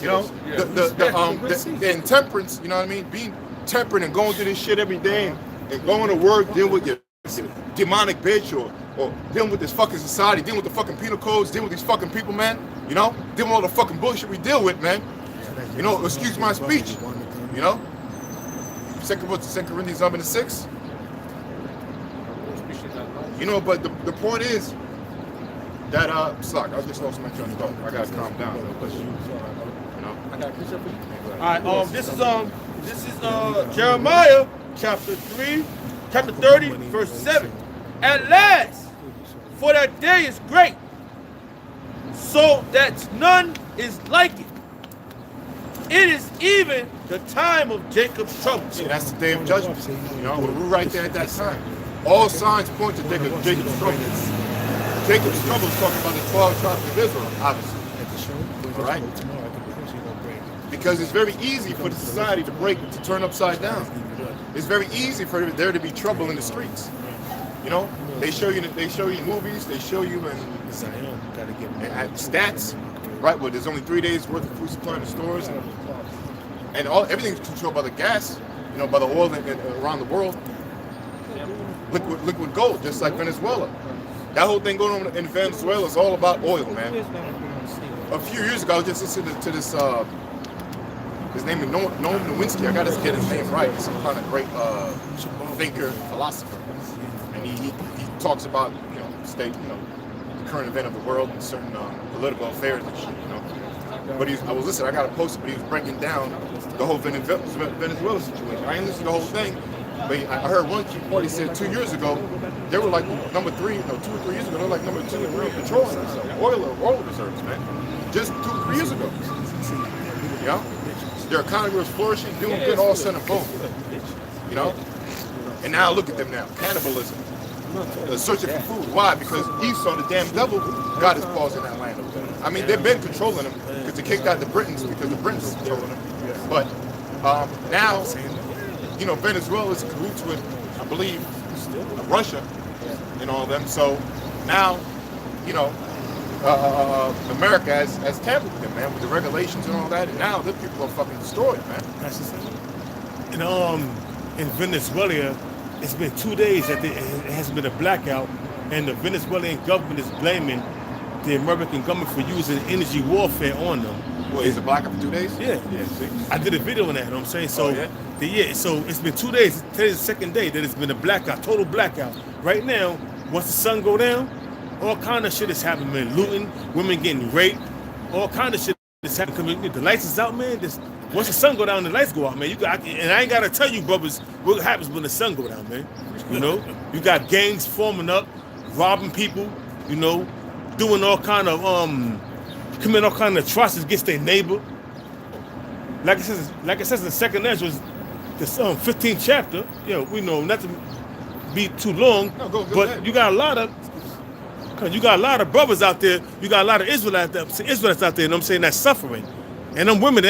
you know the intemperance. You know what I mean? Being temperate and going through this shit every day and going to work, dealing with your demonic bitch or dealing with this fucking society, dealing with the fucking penal codes, dealing with these fucking people, man. You know, dealing with all the fucking bullshit we deal with, man. You know, excuse my speech. You know, 2 Corinthians 6. You know, but the point is that Slack, I just lost my train of thought. I gotta calm down a little bit. You know, I got a picture for you.
All right, this is Jeremiah chapter 30, verse 7. At last, for that day is great, so that none is like it. It is even the time of Jacob's trouble.
See, that's the day of judgment. You know, we're right there at that time. All signs point to Jacob's trouble. Jacob's trouble is talking about the 12 tribes of Israel, obviously. All right? Because it's very easy for the society to turn upside down. It's very easy for there to be trouble in the streets. You know, they show you in movies, they show you in stats, right? Well, there's only 3 days worth of food supply in the stores, and everything's controlled by the gas, you know, by the oil around the world. Liquid gold, just like Venezuela. That whole thing going on in Venezuela is all about oil, man. A few years ago, I was just listening to this. His name is Noam Nowinski. I gotta get his name right. He's some kind of great thinker, philosopher, and he talks about the current event of the world and certain political affairs and shit, you know. But I was listening. I got to post it, but he was breaking down the whole Venezuela situation. I ain't listened to the whole thing, but I heard one key part. He said 2 years ago they were like number 3. 2 or 3 years ago they were like number 2 in real petrol oil reserves, man. Just 2 or 3 years ago. You know? Their economy was flourishing, doing good, all of a sudden, boom. You know? And now look at them now, cannibalism. Searching for food. Why? Because Esau, the damn devil, got his paws in that land over there. I mean, they've been controlling them because they kicked out the Britons because the Britons were controlling them. But now, you know, Venezuela is in cahoots with, I believe, Russia and all of them. So now, you know, America has tampered with them, man, with the regulations and all that. And now the people are fucking destroyed, man.
That's the thing. And in Venezuela, it's been 2 days that it has been a blackout, and the Venezuelan government is blaming the American government for using energy warfare on them.
Well, is it blackout for 2 days?
Yeah.
See?
I did a video on that, you know what I'm saying? So, so it's been 2 days. Today's the second day that it's been a blackout, total blackout. Right now, once the sun go down, all kind of shit is happening, man. Looting, women getting raped, all kind of shit is happening. The lights is out, man. Once the sun go down, the lights go out, man. And I ain't gotta tell you, brothers, what happens when the sun go down, man. You know, you got gangs forming up, robbing people, you know, doing all kind of committing all kind of atrocities against their neighbor. Like it says in the second Ezra, the 15th chapter. You know, we know not to be too long, but ahead. You got a lot of brothers out there. You got a lot of Israelites out there. You know what I'm saying, that's suffering, and them women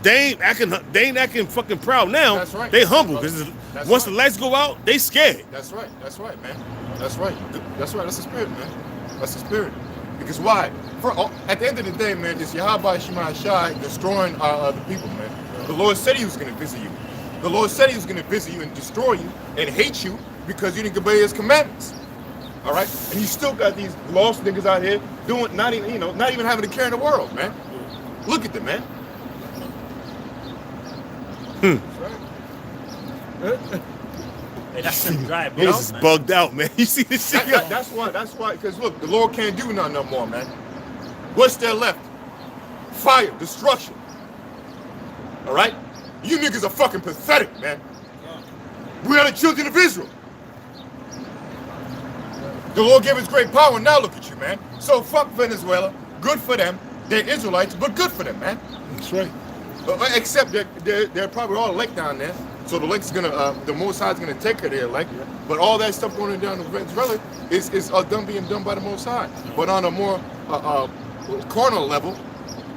they ain't acting fucking proud now.
That's right.
They humble because once the lights go out, they scared.
That's right, man. That's right. That's the spirit, man. That's the spirit. Because why? At the end of the day, man, it's Yahweh Shema Shai destroying the people, man. The Lord said he was going to visit you. The Lord said he was going to visit you and destroy you and hate you because you didn't obey his commandments. All right? And you still got these lost niggas out here doing, not even having a care in the world, man. Look at them, man.
Hey, that's some dry, bro.
This is bugged out, man. You see this shit?
That's why, because look, the Lord can't do nothing no more, man. What's there left? Fire, destruction. All right? You niggas are fucking pathetic, man. We are the children of Israel. The Lord gave us great power, now look at you, man. So fuck Venezuela. Good for them. They're Israelites, but good for them, man.
That's right.
Except that they're probably all elect down there. So the elect's the Most High is gonna take care of their elect. But all that stuff going down in Venezuela is being done by the Most High. But on a more carnal level,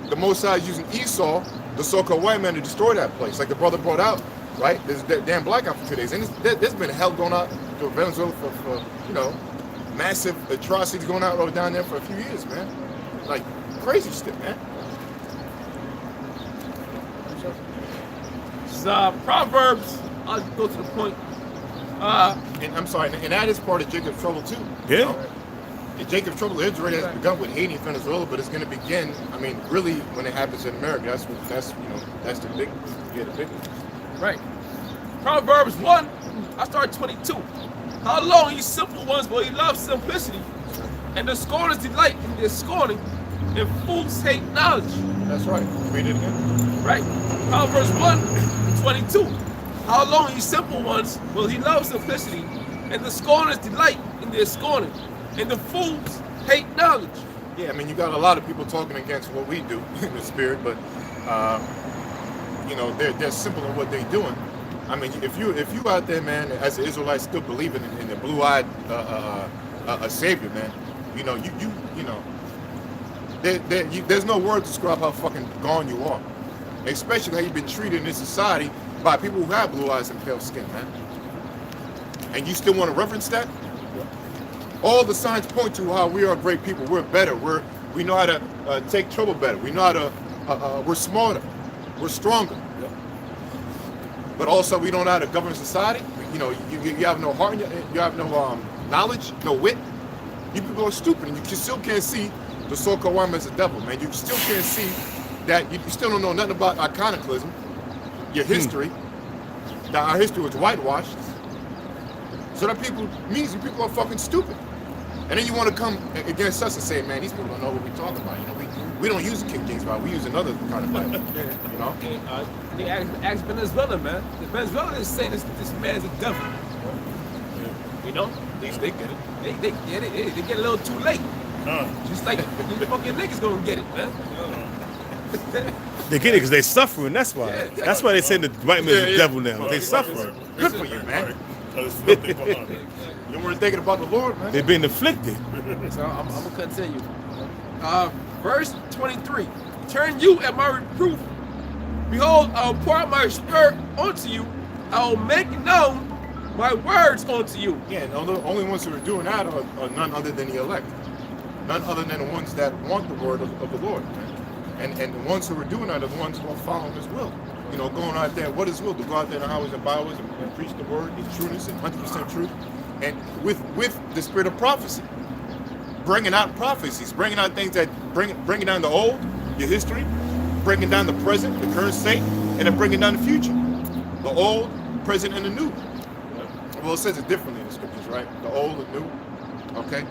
the Most High is using Esau, the so-called white man, to destroy that place. Like the brother brought out, right? There's that damn blackout for 2 days, and there's been hell going on to Venezuela for massive atrocities going out over down there for a few years, man. Like crazy shit, man.
Proverbs, I'll go to the point.
And I'm sorry, and that is part of Jacob's trouble too.
Yeah.
You know? Jacob's trouble has begun with hating Venezuela, but it's going to begin. I mean, really, when it happens in America, that's the big one.
Right. Proverbs 1, I start 22. How long, you simple ones, will you love simplicity, and the scorners delight in their scorning, and fools hate knowledge.
That's right. Read it again.
Right. Proverbs 1, 22. How long, you simple ones, will he love simplicity, and the scorners delight in their scorning, and the fools hate knowledge.
Yeah, I mean, you got a lot of people talking against what we do in the spirit, but they're simple in what they're doing. I mean, if you out there, man, as an Israelite, still believing in the blue-eyed Savior, man, there's no word to describe how fucking gone you are, especially how you've been treated in this society by people who have blue eyes and pale skin, man. And you still want to reverence that? All the signs point to how we are great people. We're better. We know how to take trouble better. We know how to. We're smarter. We're stronger. But also, we don't know how to govern society. You have no heart. You have no knowledge, no wit. You people are stupid, and you still can't see the so-called white man as a devil, man. You still can't see that. You still don't know nothing about iconoclasm, your history. That our history was whitewashed. So that people are fucking stupid. And then you want to come against us and say, man, these people don't know what we're talking about. We don't use the King James Bible. We use another kind of Bible.
They ask Venezuela, man. Venezuela is saying this man's a devil.
At least they get it.
They get it. They get a little too late. Just like these fucking niggas gonna get it, man.
They get it because they suffering. That's why.
Yeah,
That's why they say the white man's the devil now. They suffering.
Good for you, man.
There's nothing behind it.
You weren't thinking about the Lord, man.
They've been afflicted.
So I'm gonna continue. Verse 23. Turn you at my reproof. Behold, I'll pour out my spirit unto you. I will make known my words unto you.
Yeah, and the only ones who are doing that are none other than the elect. None other than the ones that want the word of the Lord. And the ones who are doing that are the ones who are following his will. You know, going out there, what is will? To go out there in the highways and byways and preach the word, the trueness and 100% truth. And with the spirit of prophecy. Bringing out prophecies, bringing out things that bringing down the old, your history, bringing down the present, the current state, and then bringing down the future. The old, present, and the new. Well, it says it differently in the scriptures, right? The old and new. Okay?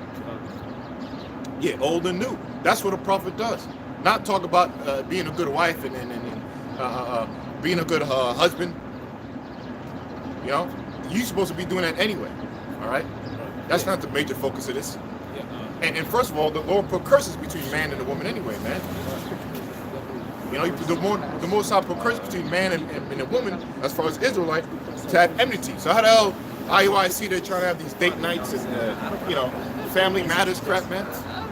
Yeah, old and new. That's what a prophet does. Not talk about being a good wife and being a good husband. You know? You're supposed to be doing that anyway. All right? That's not the major focus of this. And first of all, the Lord put curses between man and the woman anyway, man. You know, the Most High put curses between man and a woman, as far as Israelite, to have enmity. So how the hell IUIC, they're trying to have these date nights and, you know, family matters crap, man?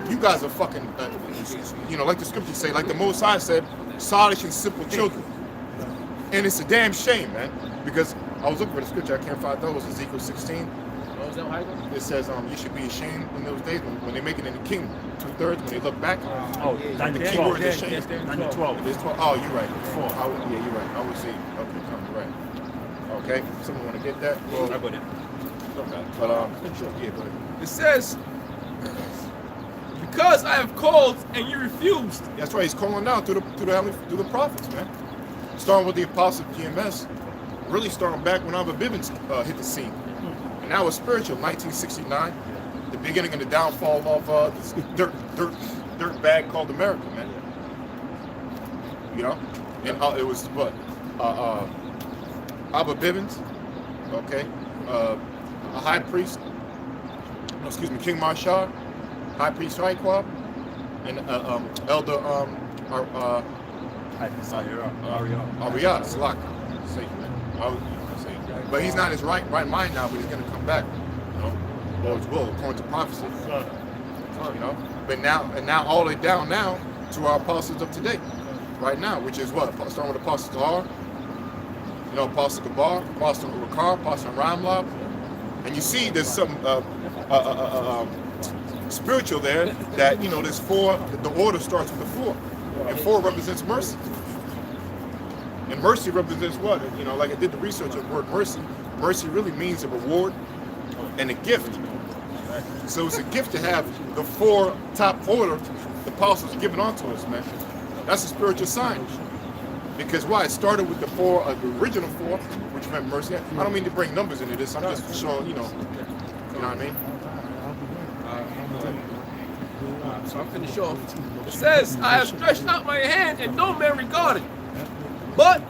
You guys are fucking, you know, like the scriptures say, like the Most High said, sottish and simple children. And it's a damn shame, man, because I was looking for the scripture, I can't find those, Ezekiel 16. It says you should be ashamed in those days when they're making it in the kingdom. 2/3 when they look back.
Oh, down to 12. Down to 12.
It's 12. Oh, you're right. 4. Yeah, you're right. I would say. Okay, you're right. Okay, someone want to get that? Well,
I got it.
Okay, but yeah, go ahead.
It says, because I have called and you refused.
That's right. He's calling down through the prophets, man. Starting with the apostle Gms, really starting back when Abba Bivens hit the scene. And that was spiritual, 1969, the beginning of the downfall of this dirt bag called America, man. You know, and it was what Abba Bivens, okay, a high priest, King Marshall, high priest Raekwab, and elder Ariyah Salak. But he's not in his right mind now, but he's going to come back. You know, Lord's will, according to prophecy. You know, but now all the way down now to our apostles of today, right now, which is what? Starting with Apostle Tahar, you know, Apostle Gabar, Apostle Rakar, Apostle Ramlab, and you see there's some spiritual there that, you know, there's 4. The order starts with the 4, and 4 represents mercy. And mercy represents what? You know, like I did the research of the word mercy. Mercy really means a reward and a gift. So it's a gift to have the 4 top order the apostles given onto us, man. That's a spiritual sign. Because why? It started with the 4, the original 4, which meant mercy. I don't mean to bring numbers into this. I'm just showing, you know what I mean?
So I'm finna show off. It says, I have stretched out my hand and no man regarded. But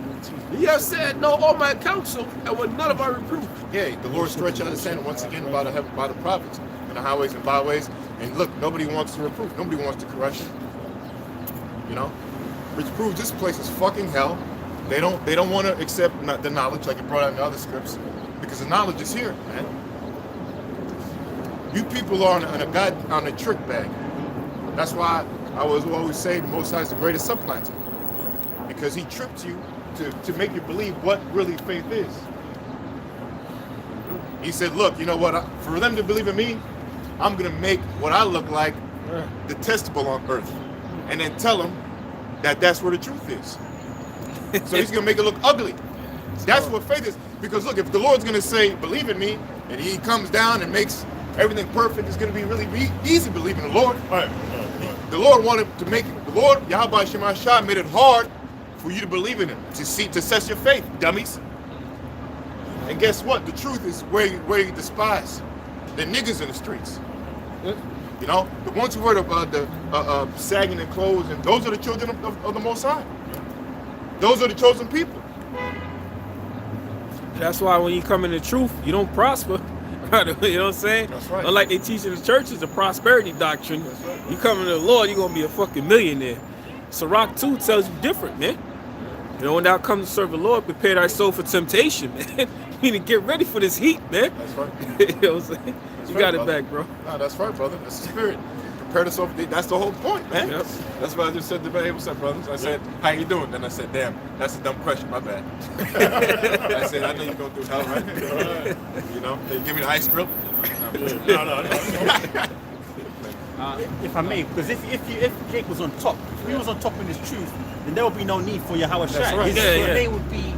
he has said, no, all my counsel, and with none of my reproof.
Yeah, the Lord stretched out his hand once again by the prophets in the highways and byways. And look, nobody wants to reproof. Nobody wants to correction. You know, which proves this place is fucking hell. They don't want to accept the knowledge like it brought out in the other scripts, because the knowledge is here, man. You people are on a trick bag. That's why I was always saying the Most High is the greatest supplanter. Because he tricked you to make you believe what really faith is. He said, look, you know what, for them to believe in me, I'm going to make what I look like detestable on earth. And then tell them that that's where the truth is. So he's going to make it look ugly. That's what faith is. Because look, if the Lord's going to say, believe in me, and he comes down and makes everything perfect, it's going to be really easy believing in the Lord. The Lord wanted to make it, the Lord, Yahweh Shema Shah, made it hard for you to believe in him, to test your faith, dummies. And guess what? The truth is where you despise the niggas in the streets. You know, the ones who wear the sagging their clothes, and those are the children of the Most High. Those are the chosen people.
That's why when you come in the truth, you don't prosper. You know what I'm saying?
That's right.
Unlike they teach in the churches, the prosperity doctrine. You come into the Lord, you're gonna be a fucking millionaire. Sirach 2 tells you different, man. You know, when thou come to serve the Lord, prepare thy soul for temptation, man. need to get ready for this heat, man.
That's right.
You know what I'm saying? You
right,
got it
brother.
back, bro.
No, that's right, brother. That's the spirit. Prepare yourself. That's the whole point, man.
Yep.
That's what I just said to the what's up, brothers? I said, how you doing? Then I said, damn, that's a dumb question. My bad. I said, I know you're going through hell, right? You know, they give me the ice grill.
No.
If I may, because if Jake was on top, if he was on top in his truth, then there would be no need for Yahweh Shai.
right.
His
Yeah.
name would be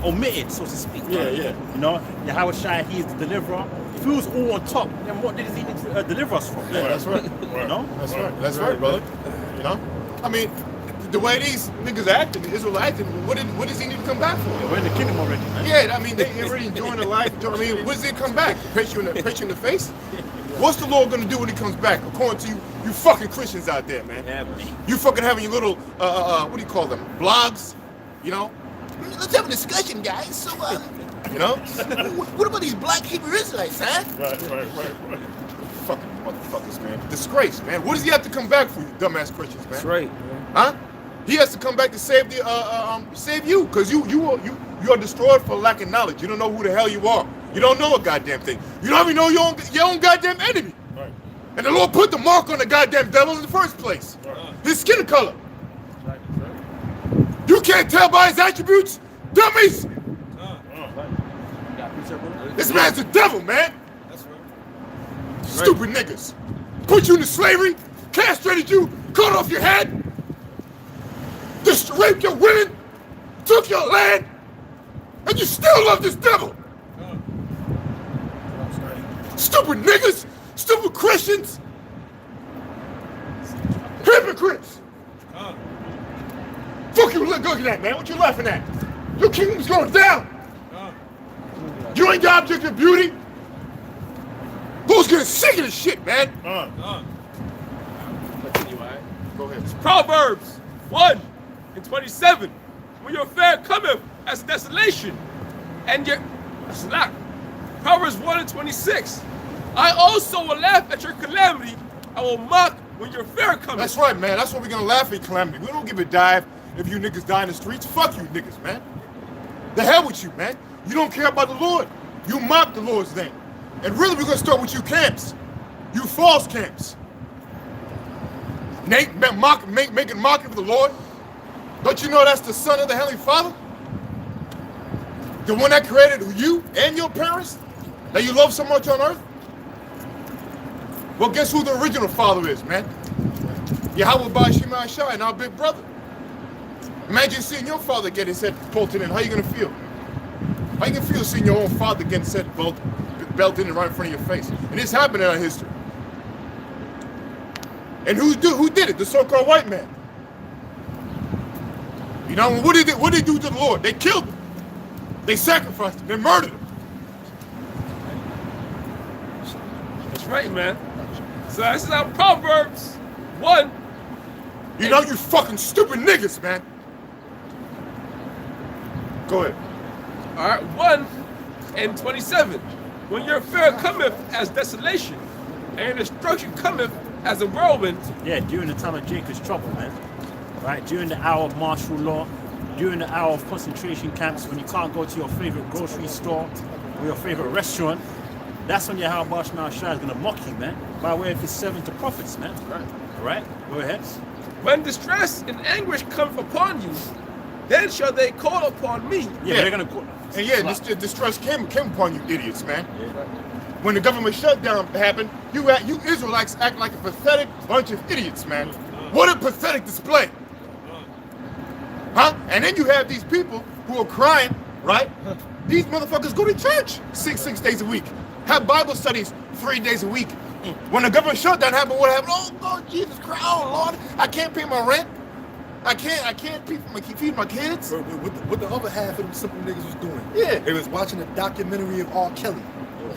omitted, so to speak.
Yeah.
You know, Yahweh Shai, he is the deliverer. If he was all on top, then what did he need to deliver us from?
Yeah, that's right.
You know?
That's right, brother. You know? I mean, the way these niggas acting, the Israel acting, what does he need to come back for?
We're in the kingdom already, man.
Yeah, I mean, they already enjoying their life. I mean, what does he come back? Punch you in the face? What's the Lord gonna do when he comes back? According to you fucking Christians out there, man.
Yeah, man.
You fucking having your little, what do you call them? Blogs? You know? Let's have a discussion, guys. So, you know? What about these black Hebrew Israelites, huh?
Right.
Fucking motherfuckers, man. Disgrace, man. What does he have to come back for, you dumbass Christians, man?
That's right.
Huh? He has to come back to save the save you, because you are destroyed for lack of knowledge. You don't know who the hell you are. You don't know a goddamn thing. You don't even know your own goddamn enemy.
Right.
And the Lord put the mark on the goddamn devil in the first place. His skin color. You can't tell by his attributes, dummies. This man's the devil, man. Stupid niggas. Put you into slavery, castrated you, cut off your head, just raped your women, took your land, and you still love this devil. Stupid niggas, stupid Christians, hypocrites. Fuck you, look at that, man. What you laughing at? Your kingdom's going down. You ain't the object of beauty. Who's getting sick of this shit, man?
Continue, all right?
Go ahead.
Proverbs 1:27. When your fair cometh as desolation, and your that's not. Proverbs 1:26. I also will laugh at your calamity. I will mock when your fair cometh.
That's right, man. That's what we're gonna laugh at calamity. We don't give a dive if you niggas die in the streets. Fuck you niggas, man. The hell with you, man. You don't care about the Lord. You mock the Lord's name. And really, we're gonna start with you camps. You false camps. Making mockery of the Lord. Don't you know that's the Son of the Heavenly Father? The one that created you and your parents that you love so much on earth? Well, guess who the original father is, man? Yahweh Ba'Shema Shai and our big brother. Imagine seeing your father get his head bolted in. How you gonna feel? How you gonna feel seeing your own father get his head belted in right in front of your face? And this happened in our history. And who did it? The so-called white man. You know, what did they do to the Lord? They killed him. They sacrificed him. They murdered him.
That's right, man. So this is our Proverbs 1.
You know, you fucking stupid niggas, man. Go ahead.
All right, 1:27. When your fear cometh as desolation, and your destruction cometh as a whirlwind.
Yeah, during the time of Jacob's trouble, man. Right? During the hour of martial law, during the hour of concentration camps, when you can't go to your favorite grocery store or your favorite restaurant, that's when Yahweh Ba'Shema Shai is going to mock you, man, by way of his servant to prophets, man.
Right.
All right? Go ahead.
When distress and anguish cometh upon you, then shall they call upon me.
Yeah,
Yeah.
they're going to call.
And yeah, this distress came upon you idiots, man. When the government shutdown happened, you Israelites act like a pathetic bunch of idiots, man. What a pathetic display. Huh? And then you have these people who are crying, right? These motherfuckers go to church six days a week. Have Bible studies 3 days a week. When the government shutdown happened, what happened? Oh, God, Jesus Christ, oh, Lord, I can't pay my rent. I can't feed my kids.
What the other half of them simple niggas was doing.
Yeah.
They was watching a documentary of R. Kelly.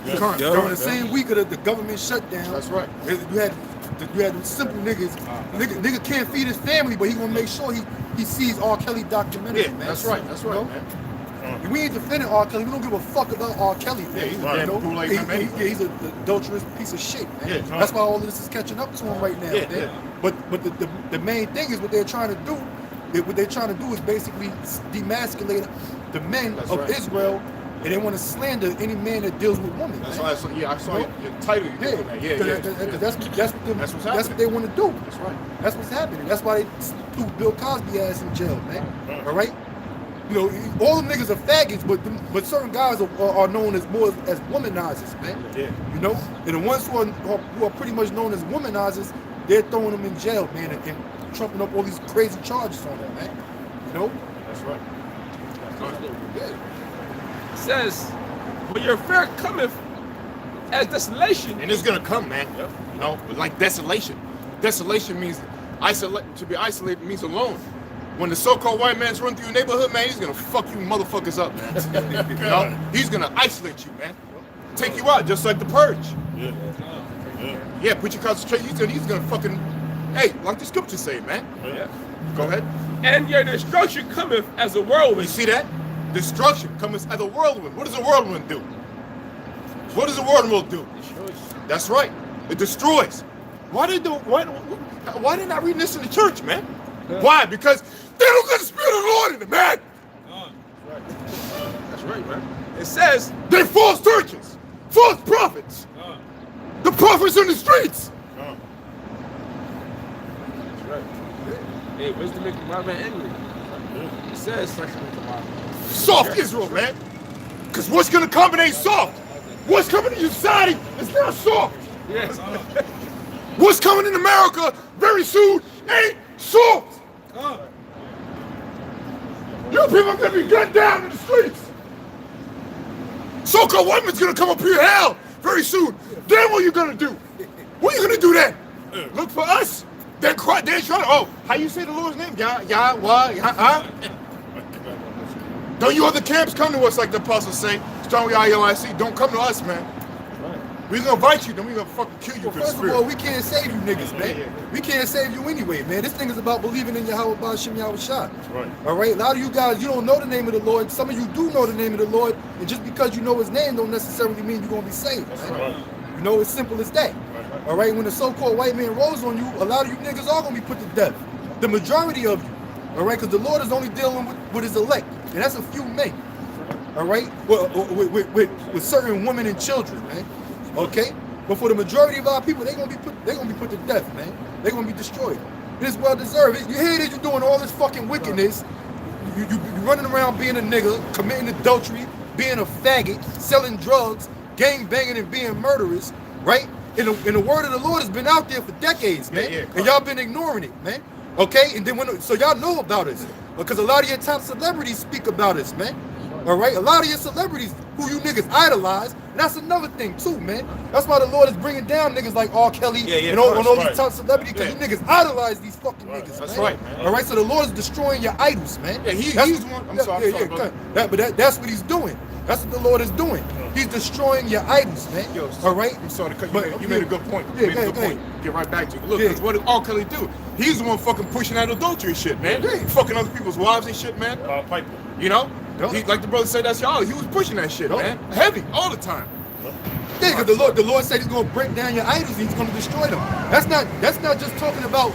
Yeah.
During the same week of the government shutdown.
That's right.
You had them simple niggas. Nigga can't feed his family, but he gonna make sure he sees R. Kelly documentary,
Yeah,
man.
that's right, man.
We ain't defending R. Kelly. We don't give a fuck about R. Kelly, man.
Yeah, he's a damn fool like him anyway.
He's an adulterous piece of shit, man.
Yeah,
That's why all of this is catching up to him right now,
Yeah,
man.
yeah.
But the main thing is what they're trying to do what they're trying to do is basically demasculate the men
That's
of
right.
Israel, and they want to slander any man that deals with women.
That's
man.
why I saw, I saw your title. You doing that. Yeah.
That's what they want to do.
That's right.
That's what's happening. That's why they threw Bill Cosby ass in jail, man. All right. You know, all them niggas are faggots, but certain guys are known as more as womanizers, man.
Yeah.
You know, and the ones who are pretty much known as womanizers, they're throwing them in jail, man, and trumping up all these crazy charges on them, man. You know.
That's right.
It says, "But your fear cometh as desolation."
And it's gonna come, man.
Yep.
You know, but like desolation. Desolation means isolate. To be isolated means alone. When the so-called white man's run through your neighborhood, man, he's gonna fuck you motherfuckers up, man. You know, he's gonna isolate you, man. Take you out, just like the purge. Yeah, put your concentration. He's gonna fucking, hey, like the scriptures say, man.
Yeah.
Go ahead.
And your destruction cometh as a
You
whirlwind.
see that? Destruction comes as a whirlwind. What does a whirlwind do? What does a whirlwind do? That's right. It destroys. Why they not reading this in the church, man? Why? Because they don't got the spirit of the Lord in them, man.
That's right, man. It says,
They're false churches, false prophets. The prophets in the streets.
that's right. Hey, wisdom make the wise man angry. It says,
Soft Israel, man. Because what's going to come ain't soft. What's coming in your society is not soft.
yes.
What's coming in America very soon ain't soft. You people are going to be gunned down in the streets. So-called white man's going to come up here hell very soon. Then what are you going to do? What are you going to do then? Look for us. Then cry. Then try to, oh, how you say the Lord's name? Huh? Don't you other camps come to us like the apostles say? Strong ILIC. Don't come to us, man. We're going to invite you, then we're going to fucking kill you.
Well, first of all, we can't save you niggas, man. We can't save you anyway, man. This thing is about believing in Yahweh Ba'Shem Yahweh Shah.
Right.
All right? A lot of you guys, you don't know the name of the Lord. Some of you do know the name of the Lord. And just because you know his name don't necessarily mean you're going to be saved, man.
Right.
You know, it's simple as that. All right? When the so-called white man rolls on you, a lot of you niggas are going to be put to death. The majority of you. All right? Because the Lord is only dealing with his elect. And that's a few men. All right? With certain women and children, man. Okay? But for the majority of our people, they're gonna be put to death, man. They're gonna be destroyed. It is well deserved. You hear this? You're doing all this fucking wickedness. You running around being a nigga, committing adultery, being a faggot, selling drugs, gang banging and being murderers, right? And the word of the Lord has been out there for decades, man.
Yeah.
And y'all been ignoring it, man. Okay? And then so y'all know about us. Because a lot of your top celebrities speak about us, man. All right? A lot of your celebrities who you niggas idolize, and that's another thing too, man. That's why the Lord is bringing down niggas like R. Kelly and all these top celebrities, because you niggas idolize these fucking niggas,
That's
man.
right, man.
All right? So the Lord is destroying your idols, man.
Yeah, he's one. I'm sorry, brother.
That's what he's doing. That's what the Lord is doing. He's destroying your idols, man.
Yo,
all right?
I'm sorry to cut you.
But-
You made a good point.
Yeah,
You made a
go
good
ahead.
point. Get right back to you. Look,
Yeah.
'cause what did R. Kelly do? He's the one fucking pushing that adultery shit, man.
Yeah.
Fucking other people's wives and shit, man.
Piper.
You know?
Yup.
He, like the brother said, that's y'all. He was pushing that shit,
Yup.
man. Heavy, all the time.
Yeah, because the Lord said he's gonna break down your idols and he's gonna destroy them. That's not just talking about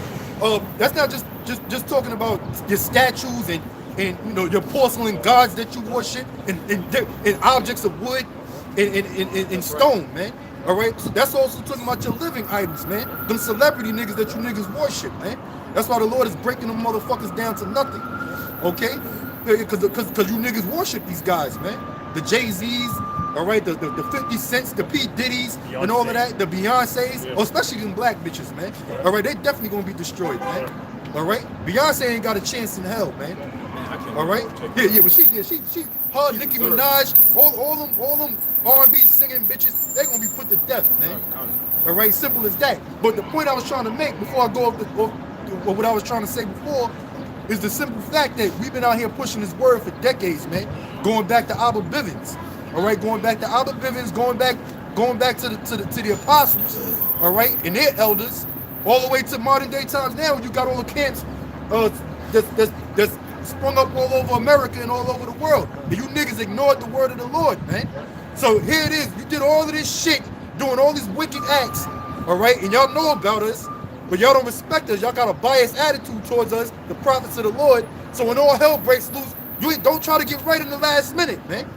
that's not just talking about your statues and you know your porcelain gods that you worship and objects of wood and stone, man. All right, so that's also talking about your living idols, man. Them celebrity niggas that you niggas worship, man. That's why the Lord is breaking them motherfuckers down to nothing. Okay, because you niggas worship these guys, man. The Jay-Z's. All right, the 50 Cents, the P. Diddy's, and all of that, the Beyonce's, especially them black bitches, man. All right, they definitely gonna be destroyed, man. All right, Beyonce ain't got a chance in hell, man. All right, yeah, but she her Nicki Minaj, all them R&B singing bitches, they gonna be put to death, man. All right, simple as that. But the point I was trying to make before I go off what I was trying to say before is the simple fact that we've been out here pushing this word for decades, man. Going back to Abba Bivens. All right, going back to Abba Bivens, going back to the apostles, all right, and their elders, all the way to modern day times now. When you got all the camps that's sprung up all over America and all over the world, and you niggas ignored the word of the Lord, man. So here it is. You did all of this shit, doing all these wicked acts, all right, and y'all know about us, but y'all don't respect us. Y'all got a biased attitude towards us, the prophets of the Lord. So when all hell breaks loose, don't try to get right in the last minute, man.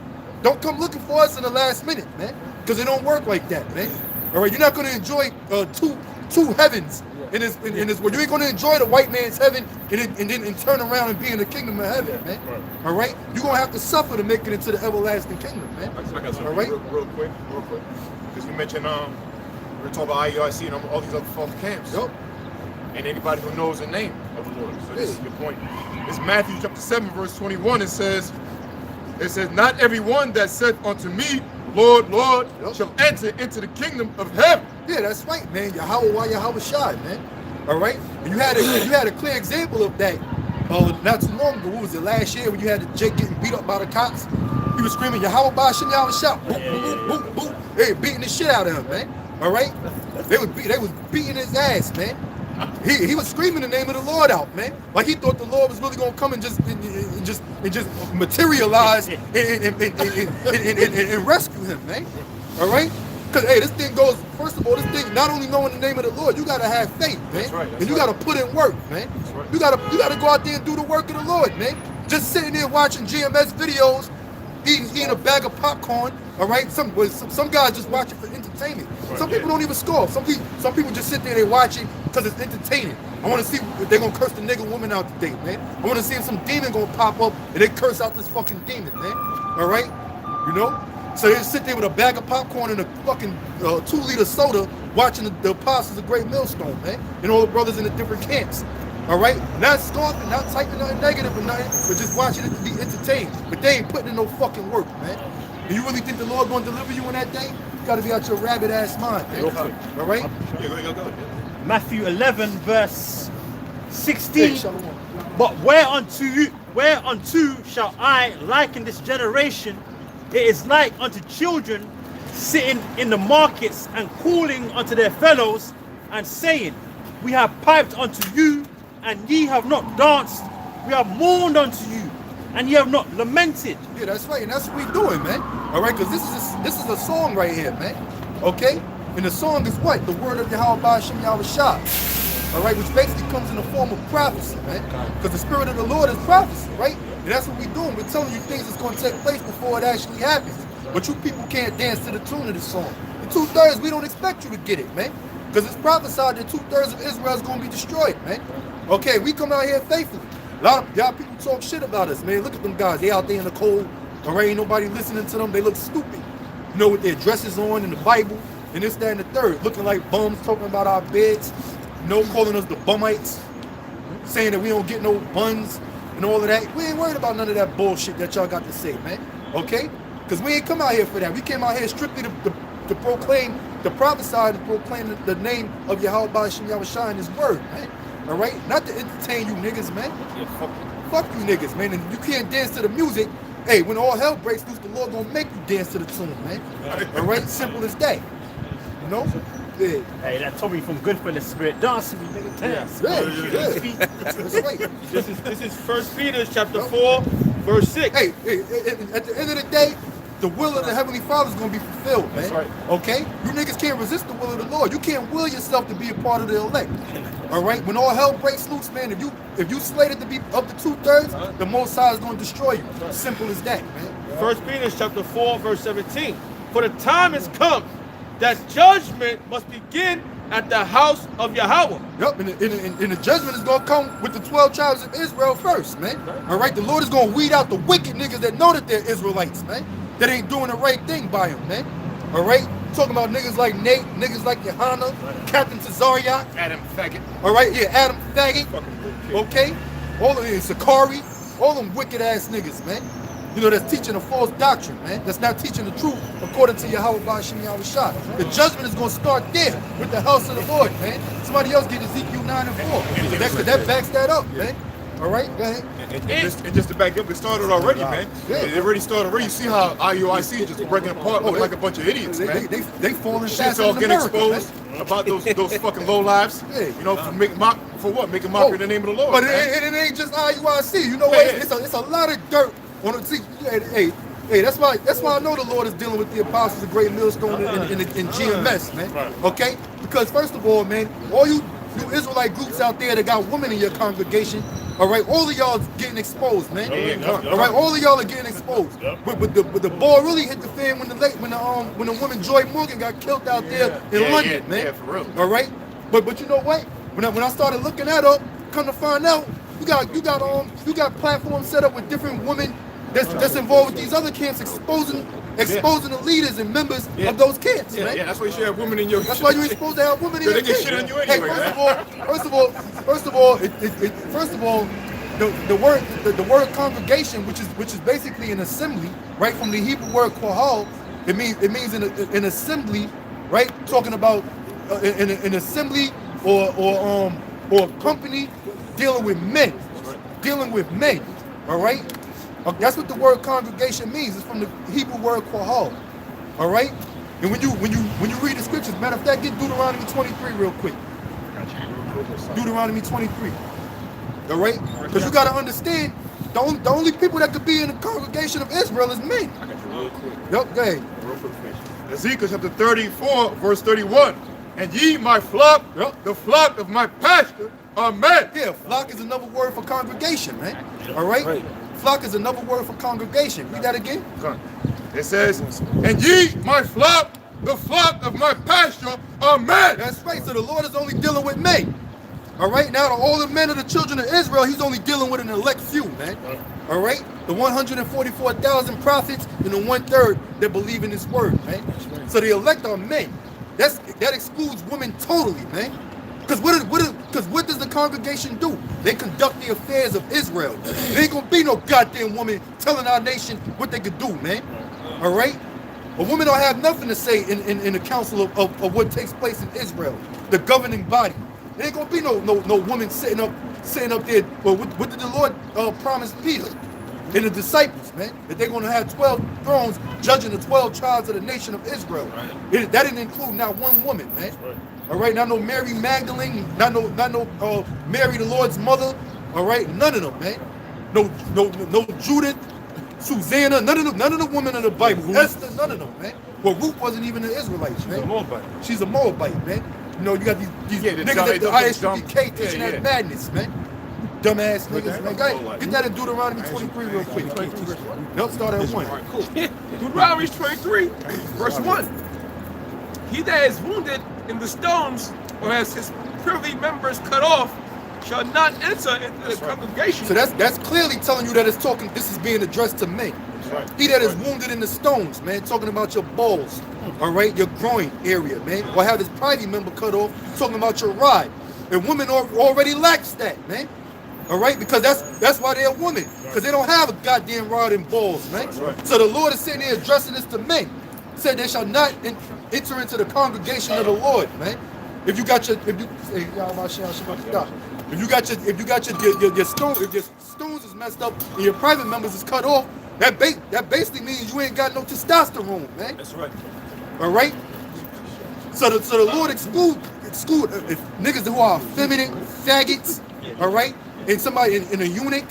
Don't come looking for us in the last minute, man, because it don't work like that, man. All right, you're not going to enjoy two heavens in this world. You ain't going to enjoy the white man's heaven and then turn around and be in the kingdom of heaven, man. All right, you're going to have to suffer to make it into the everlasting kingdom, man.
I got something
all right,
real quick, because you mentioned we're talking about IUIC and all these other false camps.
Yep.
And anybody who knows the name of the Lord. So this is your point. It's Matthew chapter 7, verse 21. It says, not everyone that saith unto me, Lord, Lord, shall enter into the kingdom of heaven.
Yeah, that's right, man. Yahweh Shai, man. All right, and you had a clear example of that. Not too long ago. What was it? Last year when you had Jake getting beat up by the cops. He was screaming Yahweh Bashim Yahweh Shai. Boop, boop, boop, boop. They were beating the shit out of him, man. All right, they was beating his ass, man. He was screaming the name of the Lord out, man. Like he thought the Lord was really gonna come and just materialize and rescue him, man. All right? Because hey, this thing goes. First of all, this thing not only knowing the name of the Lord, you gotta have faith, man.
That's right,
and you gotta put in work, man. You gotta go out there and do the work of the Lord, man. Just sitting there watching GMS videos, eating a bag of popcorn. All right, some guys just watch it for entertainment. Some people don't even score. Some people just sit there, they watch it because it's entertaining. I want to see if they're gonna curse the nigga woman out today, man. I want to see if some demon gonna pop up and they curse out this fucking demon, man. All right, you know. So they sit there with a bag of popcorn and a fucking 2-liter soda, watching the apostles of Great Millstone, man, and all the brothers in the different camps. All right, not scoffing, not typing nothing negative or nothing, but just watching it to be entertained. But they ain't putting in no fucking work, man. And you really think the Lord gonna deliver you on that day? You gotta be out your rabbit ass mind, man. All right?
Go.
Matthew 11, verse 16. But whereunto shall I liken this generation? It is like unto children sitting in the markets and calling unto their fellows and saying, we have piped unto you, and ye have not danced. We have mourned unto you, and ye have not lamented.
Yeah, that's right, and that's what we're doing, man. All right, because this is a song right here, man. Okay, and the song is what? The word of Yahweh Bashim Yahweh Shai. All right, which basically comes in the form of prophecy, man. Because the spirit of the Lord is prophecy, right? And that's what we're doing. We're telling you things that's going to take place before it actually happens. But you people can't dance to the tune of this song. In 2/3, we don't expect you to get it, man. Because it's prophesied that 2/3 of Israel is going to be destroyed, man. Okay, we come out here faithfully. A lot of y'all people talk shit about us, man. Look at them guys. They out there in the cold. All right, ain't nobody listening to them. They look stupid. You know, with their dresses on in the Bible and this, that, and the third. Looking like bums, talking about our beds. You know, calling us the bumites. Saying that we don't get no buns and all of that. We ain't worried about none of that bullshit that y'all got to say, man. Okay? Because we ain't come out here for that. We came out here strictly to proclaim, to prophesy, to proclaim the name of Yahweh Bashim Yahweh Shai and his word, man. All right? Not to entertain you niggas, man. Yeah, fuck you niggas, man. And you can't dance to the music. Hey, when all hell breaks loose, the Lord gonna make you dance to the tune, man. All right? Simple as that. You know? Yeah.
Hey, that Tommy from Goodfellas spirit. Dance with me, nigga. Dance.
Yeah. That's right.
This is 1 Peter chapter 4, verse 6.
Hey, at the end of the day, the will of the Heavenly Father is going to be fulfilled, man.
That's right.
Okay? You niggas can't resist the will of the Lord. You can't will yourself to be a part of the elect. All right? When all hell breaks loose, man, if you slated to be up to 2/3, the Most High is going to destroy you. Simple as that, man.
1 Peter chapter 4, verse 17. For the time has come that judgment must begin at the house of Yahweh.
Yep, and the judgment is going to come with the 12 tribes of Israel first, man. All right? The Lord is going to weed out the wicked niggas that know that they're Israelites, man. That ain't doing the right thing by him, man. All right? Talking about niggas like Nate, niggas like Yohana, Captain Tazariak.
Adam Faggot.
All right? Yeah, Adam Faggot. Okay? All of them, Sakari. All them wicked ass niggas, man. You know, that's teaching a false doctrine, man. That's not teaching the truth according to Yahweh Bashim Yahweh Shai. The judgment is going to start there with the house of the Lord, man. Somebody else get Ezekiel 9 and 4. So that backs that up, man. All right, go ahead.
And just to back up, it started already, man.
Yeah.
It already started already. You see how IUIC just breaking apart looking like a bunch of idiots, man.
They falling
Shit's
faster
all
than
getting
America,
exposed
man.
about those fucking low lives.
Yeah.
You know, for what? Making mockery in the name of the Lord.
But
man.
it ain't just IUIC. You know what?
Yeah.
It's a lot of dirt on the. See, hey, that's why I know the Lord is dealing with the apostles of Great Millstone in GMS, man. Okay? Because first of all, man, all you you Israelite groups out there that got women in your congregation, all right, all of y'all is getting exposed, man. All right, all of y'all are getting exposed. But the ball really hit the fan when the woman Joy Morgan got killed out there in London, man.
Yeah, for real.
All right, but you know what? When I started looking that up, come to find out, you got platforms set up with different women that's involved with these other camps, exposing the leaders and members of those camps, man.
Yeah, that's why you should have women in your.
That's why you ain't supposed to have women in your
They get
camp.
shit on you anyway,
First of all, the word congregation, which is basically an assembly, right? From the Hebrew word kohal, it means an assembly, right? Talking about an assembly or a company dealing with men, all right? That's what the word congregation means. It's from the Hebrew word kohal, all right? And when you read the scriptures, matter of fact, get Deuteronomy 23 real quick. Deuteronomy 23, all right? Because you got to understand, the only people that could be in the congregation of Israel is men.
I got you real quick.
Yep, go ahead.
Real quick. Ezekiel chapter 34, verse 31. And ye, my flock, the flock of my pasture, are men.
Yeah, flock is another word for congregation, man. All right? Flock is another word for congregation. Read that again.
It says, and ye, my flock, the flock of my pasture, are men.
That's right. So the Lord is only dealing with men. All right? Now, to all the men of the children of Israel, he's only dealing with an elect few, man. All right? The 144,000 prophets and the 1/3 that believe in his word, man. So the elect are men. That excludes women totally, man. Because what does the congregation do? They conduct the affairs of Israel. There ain't gonna be no goddamn woman telling our nation what they could do, man. All right? A woman don't have nothing to say in the council of what takes place in Israel, the governing body. There ain't gonna be no woman sitting up there. Well, what did the Lord promise Peter and the disciples, man? That they're gonna have 12 thrones judging the 12 tribes of the nation of Israel. That didn't include not one woman, man. All right, not no Mary Magdalene, not no Mary the Lord's mother. All right, none of them, man. No Judith, Susanna, none of the women in the Bible. Esther, none of them, man. Well, Ruth wasn't even an Israelite, man. She's a Moabite, man. You know, you got these niggas at the ISUPK teaching that madness, man. Dumbass niggas, man. Go ahead, get that in Deuteronomy 23 real quick. Nope, start at 1.
Cool. Deuteronomy 23, verse 1. He that is wounded in the stones or has his privy members cut off shall not enter into the congregation.
So that's clearly telling you that it's talking. This is being addressed to men. He that is wounded in the stones, man, talking about your balls, all right, your groin area, man, or have his privy member cut off, talking about your rod. And women already lacks that, man. All right, because that's why they're women, because they don't have a goddamn rod and balls, man. So the Lord is sitting there addressing this to men. Said they shall not enter into the congregation of the Lord, man. If you got your stones, if your stones is messed up and your private members is cut off, that basically means you ain't got no testosterone, man.
That's right.
All right. So the Lord exclude if niggas who are effeminate, faggots, all right, and somebody in a eunuch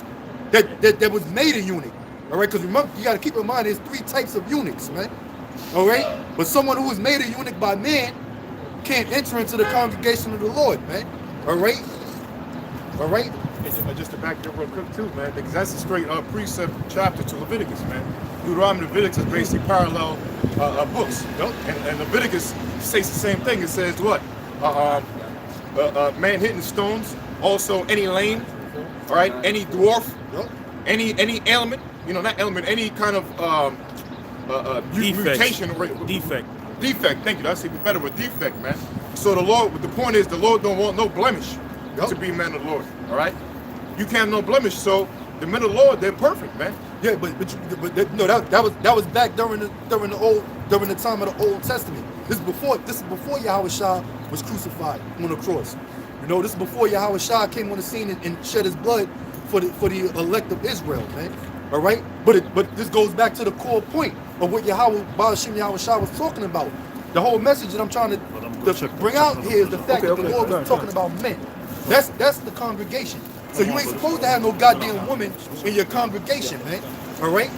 that was made a eunuch, all right. Because remember, you got to keep in mind there's 3 types of eunuchs, man. All right, but someone who was made a eunuch by man can't enter into the congregation of the Lord, man. All right.
And just to back it up real quick too, man, because that's a straight precept chapter to Leviticus, man. Deuteronomy and Leviticus is basically parallel books. And Leviticus says the same thing. It says what? Man hitting stones, also any lame, all right, any dwarf, any ailment, not ailment, any kind of mutation, defect. Thank you. That's even better with defect, man. So the point is, the Lord don't want no blemish to be men of the Lord. All right, you can't have no blemish. So the men of the Lord, they're perfect, man.
Yeah, but no, that was back during the time of the Old Testament. This is before Yahushua was crucified on the cross. This is before Yahushua came on the scene and shed his blood for the elect of Israel, man. All right, but this goes back to the core point of what Yahushua was talking about. The whole message that I'm trying to bring out here is the fact that the Lord was talking about men. That's the congregation. So you ain't supposed to have no goddamn woman in your congregation, man. All right?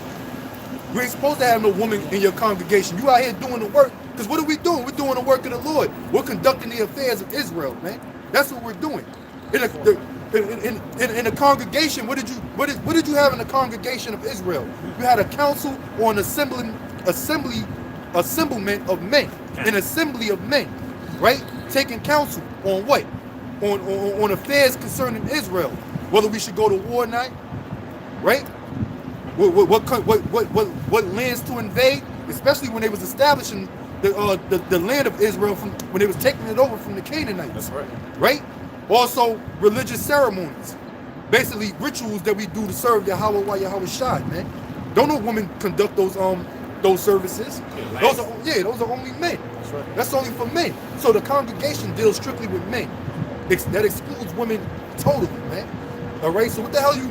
You ain't supposed to have no woman in your congregation. You out here doing the work. Because what are we doing? We're doing the work of the Lord. We're conducting the affairs of Israel, man. That's what we're doing. In a congregation, what did you have in the congregation of Israel? You had a council or an assemblement of men, an assembly of men, right? Taking counsel on what? On affairs concerning Israel, whether we should go to war or not, right? What lands to invade, especially when they was establishing the land of Israel when they was taking it over from the Canaanites.
That's right.
Right? Also, religious ceremonies, basically rituals that we do to serve Yahweh while Yahweh Shai, man. Don't no women conduct those services. Those are only men.
That's right.
That's only for men. So the congregation deals strictly with men. That excludes women totally, man. All right. So what the hell you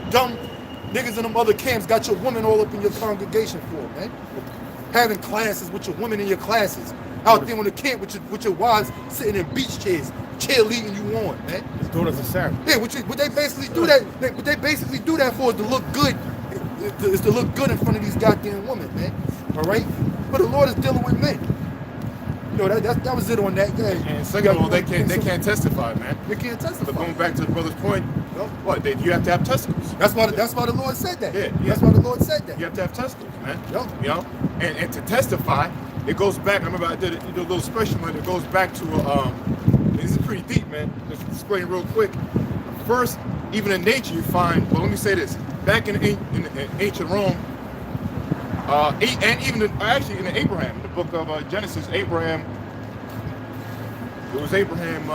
dumb niggas in them other camps got your women all up in your congregation for, man? Having classes with your women in your classes, out there on the camp with your wives sitting in beach chairs, cheerleading you on, man.
His daughters are Sarah.
Yeah, what they basically do that. What they basically do that for is to look good. Is to look good in front of these goddamn women, man. All right. But the Lord is dealing with men. You know that was it on that day.
And second of all, they can't testify, man.
They can't testify.
But going back to the brother's point, you have to have testicles.
That's why the Lord said that.
Yeah.
That's why the Lord said that.
You have to have testicles, man.
Yep.
You know, and to testify, it goes back. I remember I did a little special one. It goes back to this is pretty deep, man. Let's explain real quick. First, even in nature, you find. Well, let me say this. Back in ancient Rome, and even actually in Abraham, in the book of Genesis, Abraham. It was Abraham.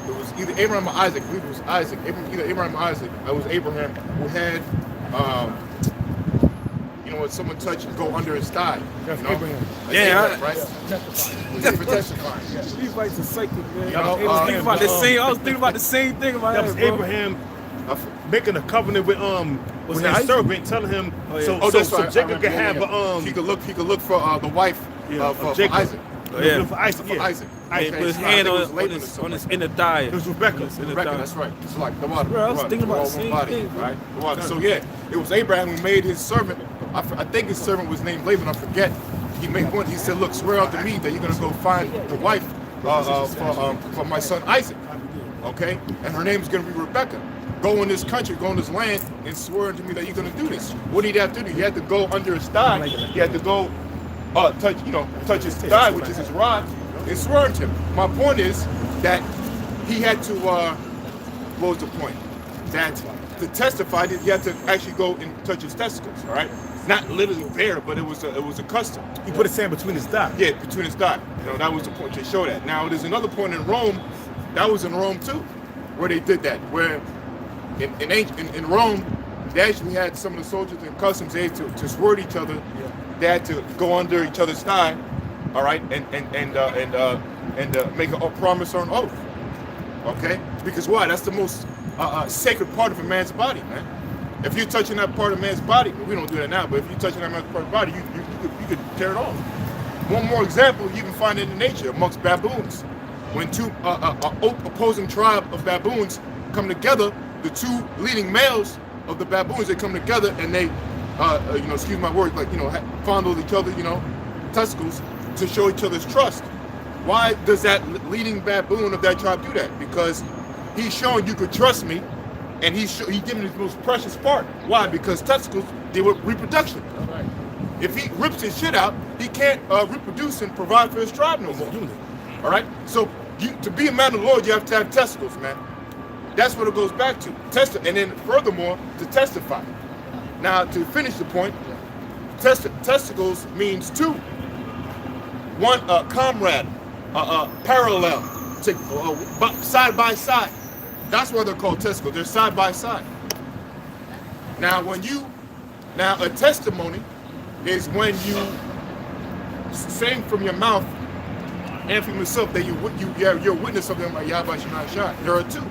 It was either Abraham or Isaac. I believe it was Isaac. Either Abraham or Isaac. It was Abraham who had, when someone touched and go under his thigh.
That's
you know?
Abraham.
Yeah.
Right? For testifying.
Levites are psychic, man.
You know,
I was thinking about the same thing about
That was
bro.
Abraham making a covenant with his
Isaac?
servant, telling him so
that's right.
Jacob could have
he could look for the wife for
Jacob.
Isaac.
Yeah.
For Isaac,
For Isaac.
He put his
I
hand
think it was
on his inner thigh.
It was Rebecca.
Rebecca, that's right. It's like the water.
Bro, I was
the
thinking about
water,
the same
body,
thing, bro.
right? The water. So yeah, it was Abraham who made his servant. I think his servant was named Laban. I forget. He made one. He said, "Look, swear unto me that you're gonna go find the wife for my son Isaac, okay? And her name's gonna be Rebecca. Go in this country, go in this land, and swear unto me that you're gonna do this." What did he have to do? He had to go under his thigh. He had to go touch his thigh, which is his rod, and swear unto him. My point is that he had to. What was the point? That to testify, that he had to actually go and touch his testicles. All right, not literally there, but it was a custom.
He put his hand between his thighs.
Yeah, between his thigh. That was the point to show that. Now there's another point in Rome. That was in Rome too, where they did that. Where in Rome, they actually had some of the soldiers and customs. They had to swear to each other. They had to go under each other's thigh, all right, and make a promise or an oath. Okay, because why? That's the most sacred part of a man's body, man. If you're touching that part of a man's body, we don't do that now, but if you're touching that man's part of the body, you could tear it off. One more example, you can find it in nature amongst baboons. When two opposing tribe of baboons come together, the two leading males of the baboons, they come together and they, excuse my word, fondle each other, testicles to show each other's trust. Why does that leading baboon of that tribe do that? Because he's showing you could trust me, and he's giving his most precious part. Why? Because testicles deal with reproduction. Right. If he rips his shit out, he can't reproduce and provide for his tribe no more. All right. So to be a man of the Lord, you have to have testicles, man. That's what it goes back to. And then furthermore, to testify. Now, to finish the point, testicles means two. One, comrade, parallel, side by side. That's why they're called testicles. They're side by side. Now, a testimony is when you saying from your mouth and from yourself that you're a witness of them by Yahweh Shemai Shai. There are two.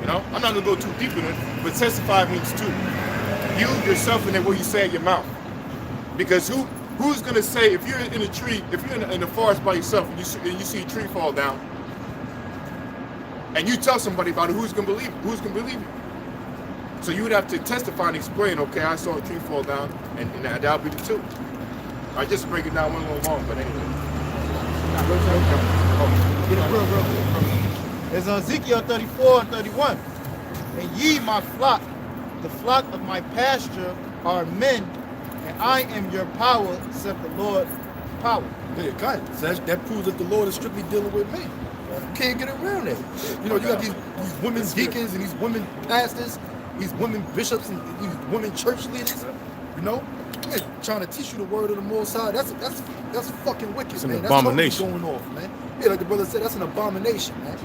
I'm not gonna go too deep in it, but testify means two. You yourself and then what you say at your mouth. Because who's gonna say if you're in a tree, if you're in the forest by yourself and you see a tree fall down, and you tell somebody about it, who's gonna believe you? So you would have to testify and explain, okay, I saw a tree fall down, and that'll be the two. I just break it down one little long, but anyway.
Get it real quick.
It's Ezekiel 34 and 31. And ye, my flock, the flock of my pasture, are men, and I am your power, saith the Lord power.
Yeah, kind of. So that proves that the Lord is strictly dealing with me. You can't get around that. You know, you got these women deacons and these women pastors, these women bishops and these women church leaders. You know, man, trying to teach you the word of the Most High. That's fucking wicked,
It's an
man.
abomination.
That's totally going off, man. Yeah, like the brother said, that's an abomination, man.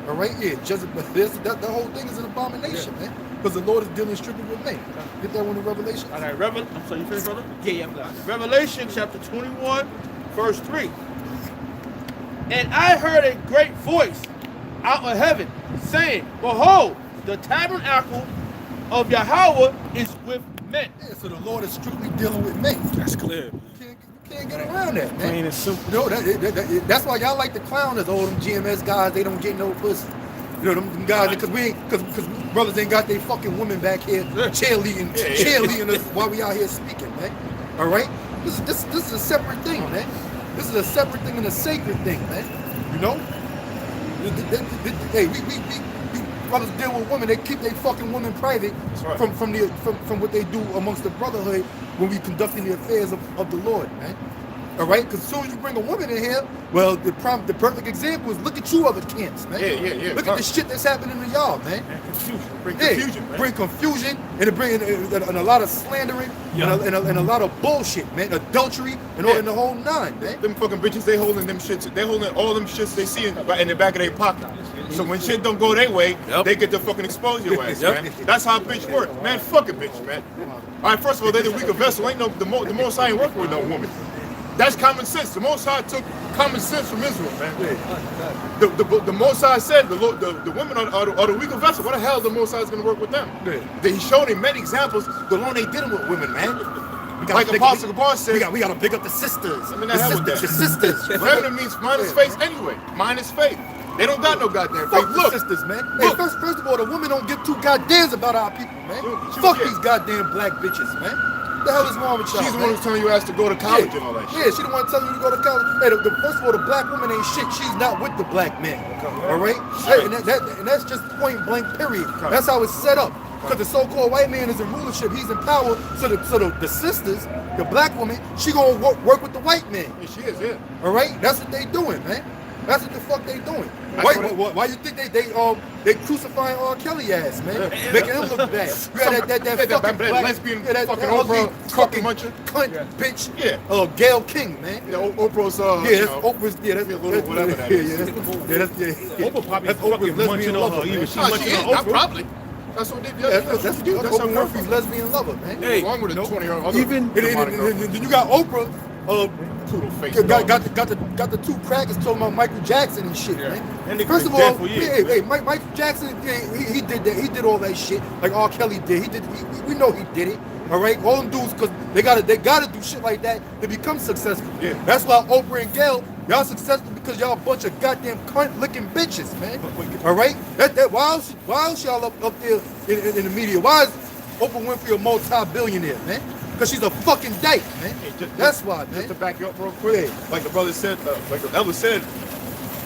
All right, yeah, Jezebel. That whole thing is an abomination, man. Because the Lord is dealing strictly with me. Get that one in Revelation.
All right, I'm sorry, you finished, brother? Yeah, I'm done. Revelation chapter 21, verse 3. And I heard a great voice out of heaven, saying, Behold, the tabernacle of Yahweh is with men.
Yeah, so the Lord is strictly dealing with me.
That's clear.
You can't get around that, man.
Plain and simple.
You know, that's why y'all like to clown us, all them GMS guys, they don't get no pussy. You know, them guys, because brothers ain't got their fucking women back here cheerleading us while we out here speaking, man. All right? This is a separate thing, man. This is a separate thing and a sacred thing, man. You know? Hey, we brothers deal with women, they keep their fucking women private from what they do amongst the brotherhood when we conducting the affairs of the Lord, man. All right, because as soon as you bring a woman in here, well, the perfect example is look at you other camps, man.
Yeah.
Look at the shit that's happening to y'all, man.
And confusion. Bring
Yeah,
confusion, man.
bring confusion and it bring and a lot of slandering and a lot of bullshit, man. Adultery and all in the whole nine, man.
Them fucking bitches, they holding them shits. They holding all them shits they see in the back of their pocket. So when shit don't go their way, they get to fucking expose your ass, man. That's how a bitch works, man. Fuck a bitch, man. All right, first of all, they the weaker vessel. Ain't no the Most High ain't working with no woman. That's common sense. The Most High took common sense from Israel, man. The Most High said the women are the weaker vessel. What the hell the Most High is going to work with them? He showed in many examples the Lord ain't dealing with women, man. Like Apostle Gabar said,
we gotta pick up the sisters.
I mean, the hell with that.
The sisters.
Feminine means minus faith anyway. Minus faith. They don't got no goddamn faith.
Fuck
Look,
the sisters, man. Hey, first of all, the women don't give two goddamns about our people, man. Fuck these goddamn black bitches, man. What the hell is wrong with y'all?
she's the one who's telling you ass to go to college and all that shit.
Yeah, she the one telling you to go to college. Hey, first of all, the black woman ain't shit. She's not with the black man. All right? Hey, and that's just point blank, period. That's how it's set up. Because the so-called white man is in rulership. He's in power. So the sisters, the black woman, she gonna work with the white man.
Yeah, she is, yeah.
All right? That's what they doing, man. That's what the fuck they doing. Why you think they crucifying R. Kelly ass, man? Making him look bad. You got that fucking black
lesbian
that
fucking
ugly
Oprah
fucking
muncher.
cunt bitch.
Yeah.
Gail King, man.
Yeah, Oprah's
Oprah's that's
a little whatever that is.
Oprah probably
that's Oprah's lesbian lover.
Either
Man.
she
No,
munching
she is,
on
not
Oprah.
probably. That's what they do.
That's
That's
Oprah Winfrey's lesbian lover, man.
Hey,
along with the 20 other
even-
And then you got Oprah.
poodle face.
Got the two crackers talking about Michael Jackson and shit, man.
That nigga
First
been
of
dead
all,
for years,
hey, Michael Jackson, he did that. He did all that shit like R. Kelly did. We know he did it. All right, all them dudes, because they gotta do shit like that to become successful.
Yeah.
That's why Oprah and Gail, y'all successful because y'all a bunch of goddamn cunt licking bitches, man. All right, why else y'all up there in the media? Why is Oprah Winfrey a multi-billionaire, man? Because she's a fucking dyke, man. That's why, man.
Just to back you up real quick, like the brother said, like the elder said,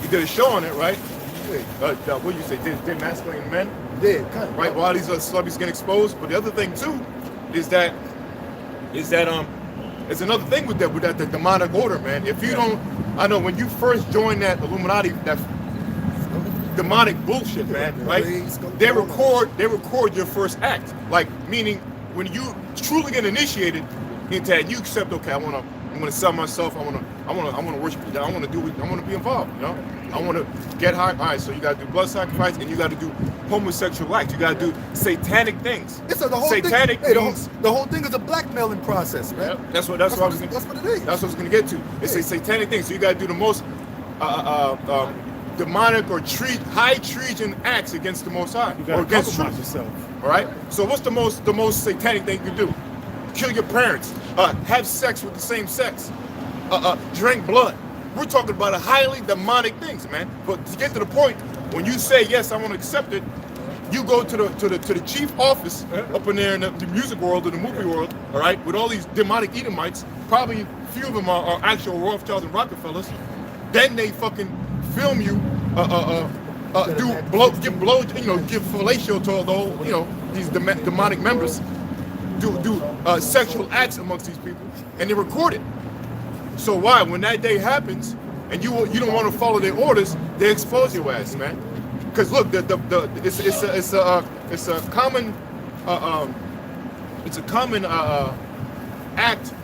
he did a show on it, right? What do you say? Did masculine men?
Yeah, kind of.
Right, while these celebrities get exposed. But the other thing too is that it's another thing with that the demonic order, man. If you don't, I know when you first join that Illuminati, that demonic bullshit, man, right? They record your first act, like meaning when you truly get initiated into that, you accept, okay, I'm gonna sell myself, I wanna worship you, I wanna be involved, you know? I wanna get high. All right, so you gotta do blood sacrifice and you gotta do homosexual acts. You gotta do satanic things.
It's the whole
satanic
thing.
things.
The whole thing is a blackmailing process, man.
Yep, that's what it is.
That's what I was
gonna get to. It's a satanic thing. So you gotta do the most demonic or high treason acts against the Most High or against truth.
Yourself.
All right. So what's the most satanic thing you can do? Kill your parents. Have sex with the same sex. Drink blood. We're talking about a highly demonic things, man. But to get to the point, when you say yes, I want to accept it, you go to the chief office up in there in the music world or the movie world, all right, with all these demonic Edomites. Probably a few of them are actual Rothschilds and Rockefellers. then they fucking film you, give fellatio to the whole, these demonic members, do sexual acts amongst these people, and they record it. So why, when that day happens, and you don't want to follow their orders, they expose your ass, man. Because look, it's a common act,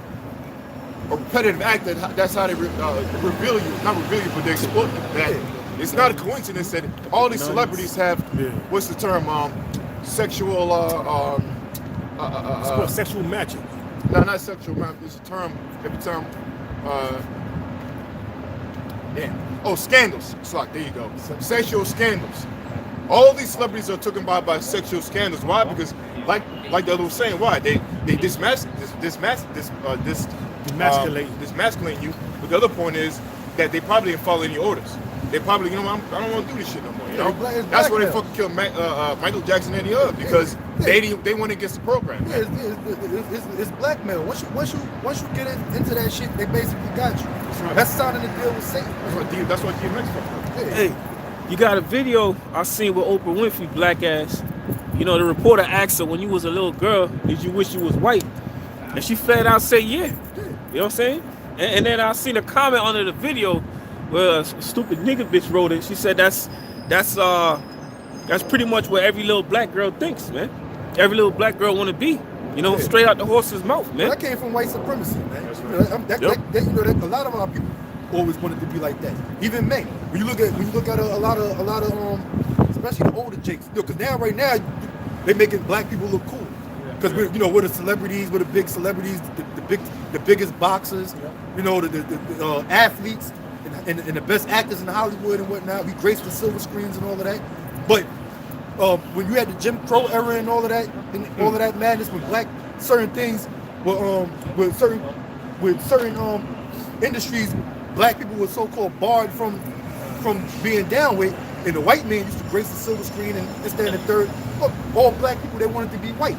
a repetitive act that's how they reveal you, not reveal you, but they exploit you. That it's not a coincidence that all these celebrities have what's the term? Sexual
It's called sexual magic.
No, not sexual magic. It's a term. Every term. Scandals. There you go. Sexual scandals. All these celebrities are taken by sexual scandals. Why? Because, like the other was saying, why they demasculate you. But the other point is that they probably didn't follow any orders. They probably, I don't want to do this shit no more. That's why they fucking killed Michael Jackson and the other, because they went against the program.
Yeah, it's blackmail. Once you get into that shit, they basically got you. That's signing the deal with Satan.
That's what DMX from.
Hey, you got a video I seen with Oprah Winfrey, black ass. The reporter asked her, when you was a little girl, did you wish you was white? And she flat out said, yeah. You know what I'm saying? And then I seen a comment under the video where a stupid nigga bitch wrote it. She said that's pretty much what every little black girl thinks, man. Every little black girl want to be. Straight out the horse's mouth, man.
That came from white supremacy, man. That's right. A lot of our people always wanted to be like that. Even men. When you look at a lot of especially the older jakes, because right now they making black people look cool. Because we're the celebrities, we're the big celebrities, the biggest boxers, the athletes, and the best actors in Hollywood and whatnot. We grace the silver screens and all of that. But when you had the Jim Crow era and all of that, madness, when certain things were with certain industries, black people were so-called barred from being down with, and the white man used to grace the silver screen and this, that, and the third. Look, all black people, they wanted to be white.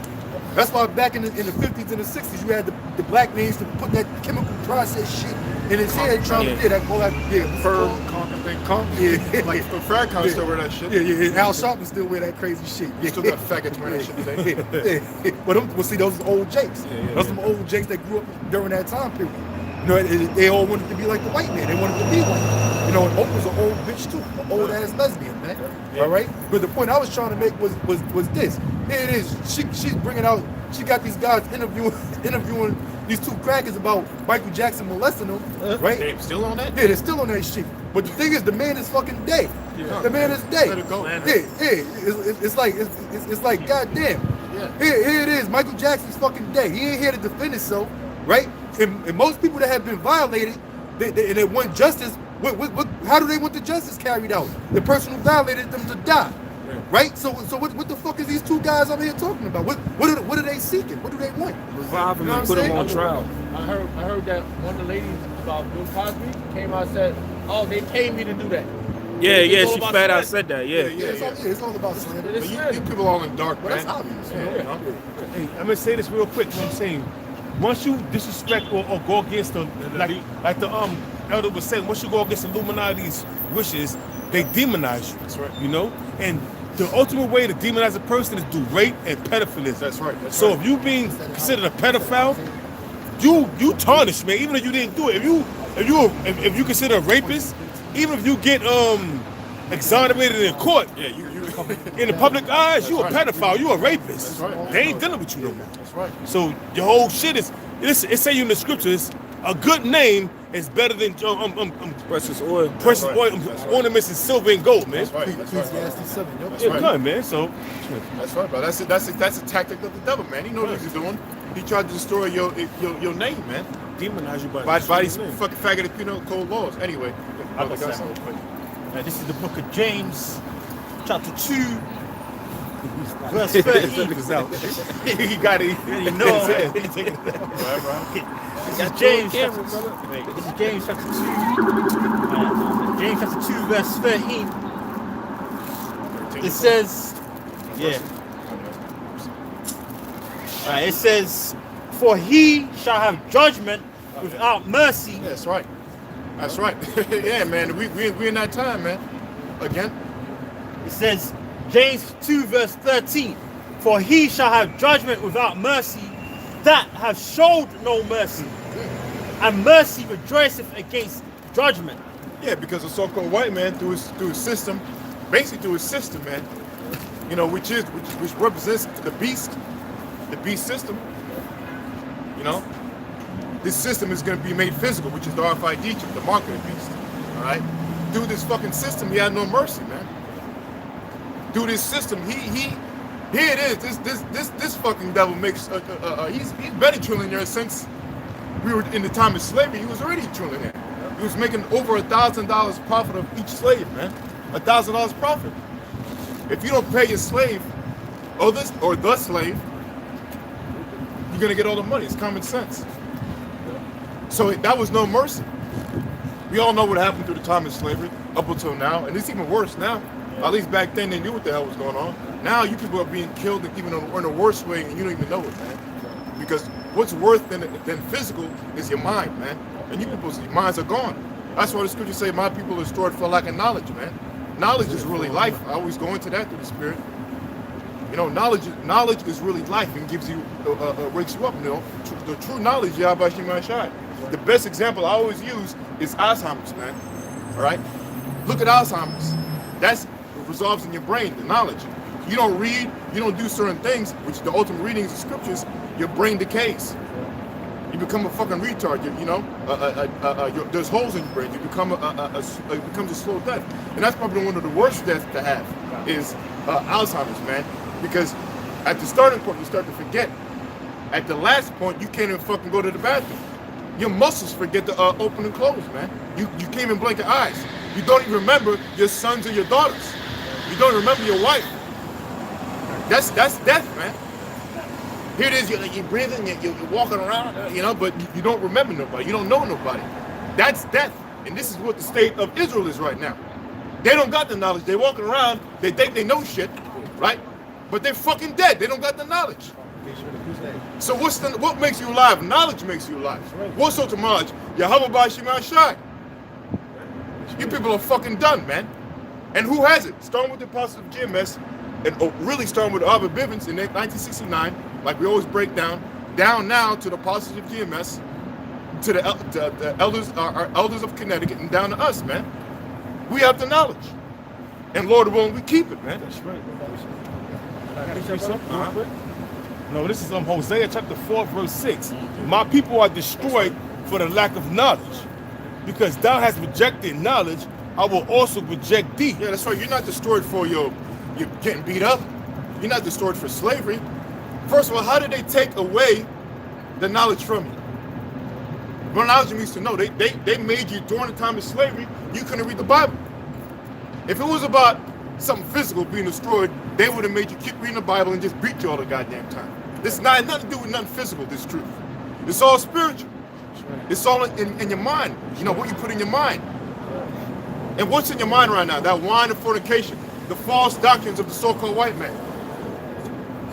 That's why back in the 50s and the 60s, you had the black man used to put that chemical process shit in his head, trying to
fur, like the Farrakhan still wear that shit.
Yeah. Al Sharpton still wear that crazy shit.
You still got faggots wearing that shit today.
But see, those are old jakes. Those some old jakes that grew up during that time period. They all wanted to be like the white man. They wanted to be white. And Oprah's an old bitch too, an old ass lesbian, man. All right. But the point I was trying to make was this. Here it is. She's bringing out. She got these guys interviewing these two crackers about Michael Jackson molesting them. Right.
They're still on that.
Yeah, they're still on that shit. But the thing is, the man is fucking dead. Yeah. The man is dead. It's like goddamn. Yeah. Here it is. Michael Jackson's fucking dead. He ain't here to defend himself, right? And most people that have been violated, they want justice. How do they want the justice carried out? The person who violated them to die, right? So what the fuck is these two guys over here talking about? What are they seeking? What do they want?
Revive them and put them on trial.
I heard that one of the ladies about Bill Cosby came out and said, "Oh, they paid me to do that."
Yeah, she flat out said that. Yeah.
It's all about slander.
You people all in dark, man.
That's obvious.
Hey, I'm gonna say this real quick. You know what I'm saying? Once you disrespect or go against the like the elder was saying, once you go against the Illuminati's wishes, they demonize you.
That's right.
And the ultimate way to demonize a person is do rape and pedophilia.
That's right.
So if you being considered a pedophile, you tarnished, man. Even if you didn't do it, if you consider a rapist, even if you get exonerated in court, in the public eyes, you a pedophile, you a rapist.
That's right.
They ain't dealing with you no more.
That's right.
So your whole shit is, it say you in the scriptures, a good name is better than
Precious oil.
Ornaments in silver and gold, man.
That's right.
Ecclesiastes 7.
It's good, man. So
that's right, bro. That's a tactic of the devil, man. He knows what he's doing. He tried to destroy your name, man.
Demonize you
by these fucking faggot penal code laws. Anyway,
this is the book of James, chapter 2. Verse 13.
He got it.
You know. This is James chapter 2. This is James chapter 2. James chapter 2, verse 13. It says, it says, "For he shall have judgment without mercy."
That's right. That's right. Yeah, man. We in that time, man. Again.
It says, James 2 verse 13, for he shall have judgment without mercy that have showed no mercy, and mercy rejoiceth against judgment.
Yeah, because the so-called white man through his system, basically through his system, man, you know, which represents the beast system. You know, this system is going to be made physical, which is the RFID chip, the mark of the beast. All right, through this fucking system, he had no mercy, man. Through this system, here it is. This fucking devil makes he's been a trillionaire since we were in the time of slavery. He was already a trillionaire. He was making over $1,000 profit of each slave, man. $1,000 profit. If you don't pay your slave or the slave, you're gonna get all the money. It's common sense. So that was no mercy. We all know what happened through the time of slavery up until now, and it's even worse now. At least back then they knew what the hell was going on. Now you people are being killed even in a worse way, and you don't even know it, man. Because what's worse than physical is your mind, man. And you people's minds are gone. That's why the scriptures say, my people are destroyed for lack of knowledge, man. Knowledge is really life. I always go into that through the spirit. You know, knowledge is really life and gives you, wakes you up. You know, the true knowledge, Yahweh Shemai Shai. The best example I always use is Alzheimer's, man. All right? Look at Alzheimer's. That's what resolves in your brain, the knowledge. You don't read, you don't do certain things, which the ultimate readings of scriptures, your brain decays. You become a fucking retard, you know? There's holes in your brain. You become it becomes a slow death. And that's probably one of the worst deaths to have is Alzheimer's, man. Because at the starting point, you start to forget. At the last point, you can't even fucking go to the bathroom. Your muscles forget to open and close, man. You can't even blink your eyes. You don't even remember your sons or your daughters. You don't remember your wife. That's death, man. Here it is, you're breathing, you're walking around, you know, but you don't remember nobody. You don't know nobody. That's death. And this is what the state of Israel is right now. They don't got the knowledge. They're walking around, they think they know shit, right? But they're fucking dead. They don't got the knowledge. So what makes you alive? Knowledge makes you alive. What's so to knowledge? Yahweh Shemai Shai. You people are fucking done, man. And who has it? Starting with the apostles of GMS, and really starting with Albert Bivens in 1969, like we always break down now to the apostles of GMS, to the elders, our elders of Connecticut, and down to us, man. We have the knowledge. And Lord willing, we keep it, man. That's right.
No, this is Hosea chapter 4, verse 6. My people are destroyed for the lack of knowledge. Because thou hast rejected knowledge, I will also reject thee.
Yeah, that's right. You're not destroyed for you're getting beat up. You're not destroyed for slavery. First of all, how did they take away the knowledge from you? What knowledge means to know. They made you during the time of slavery, you couldn't read the Bible. If it was about something physical being destroyed, they would have made you keep reading the Bible and just beat you all the goddamn time. This has nothing to do with nothing physical, this truth. It's all spiritual. It's all in your mind. You know, what you put in your mind. And what's in your mind right now? That wine of fornication, the false doctrines of the so-called white man.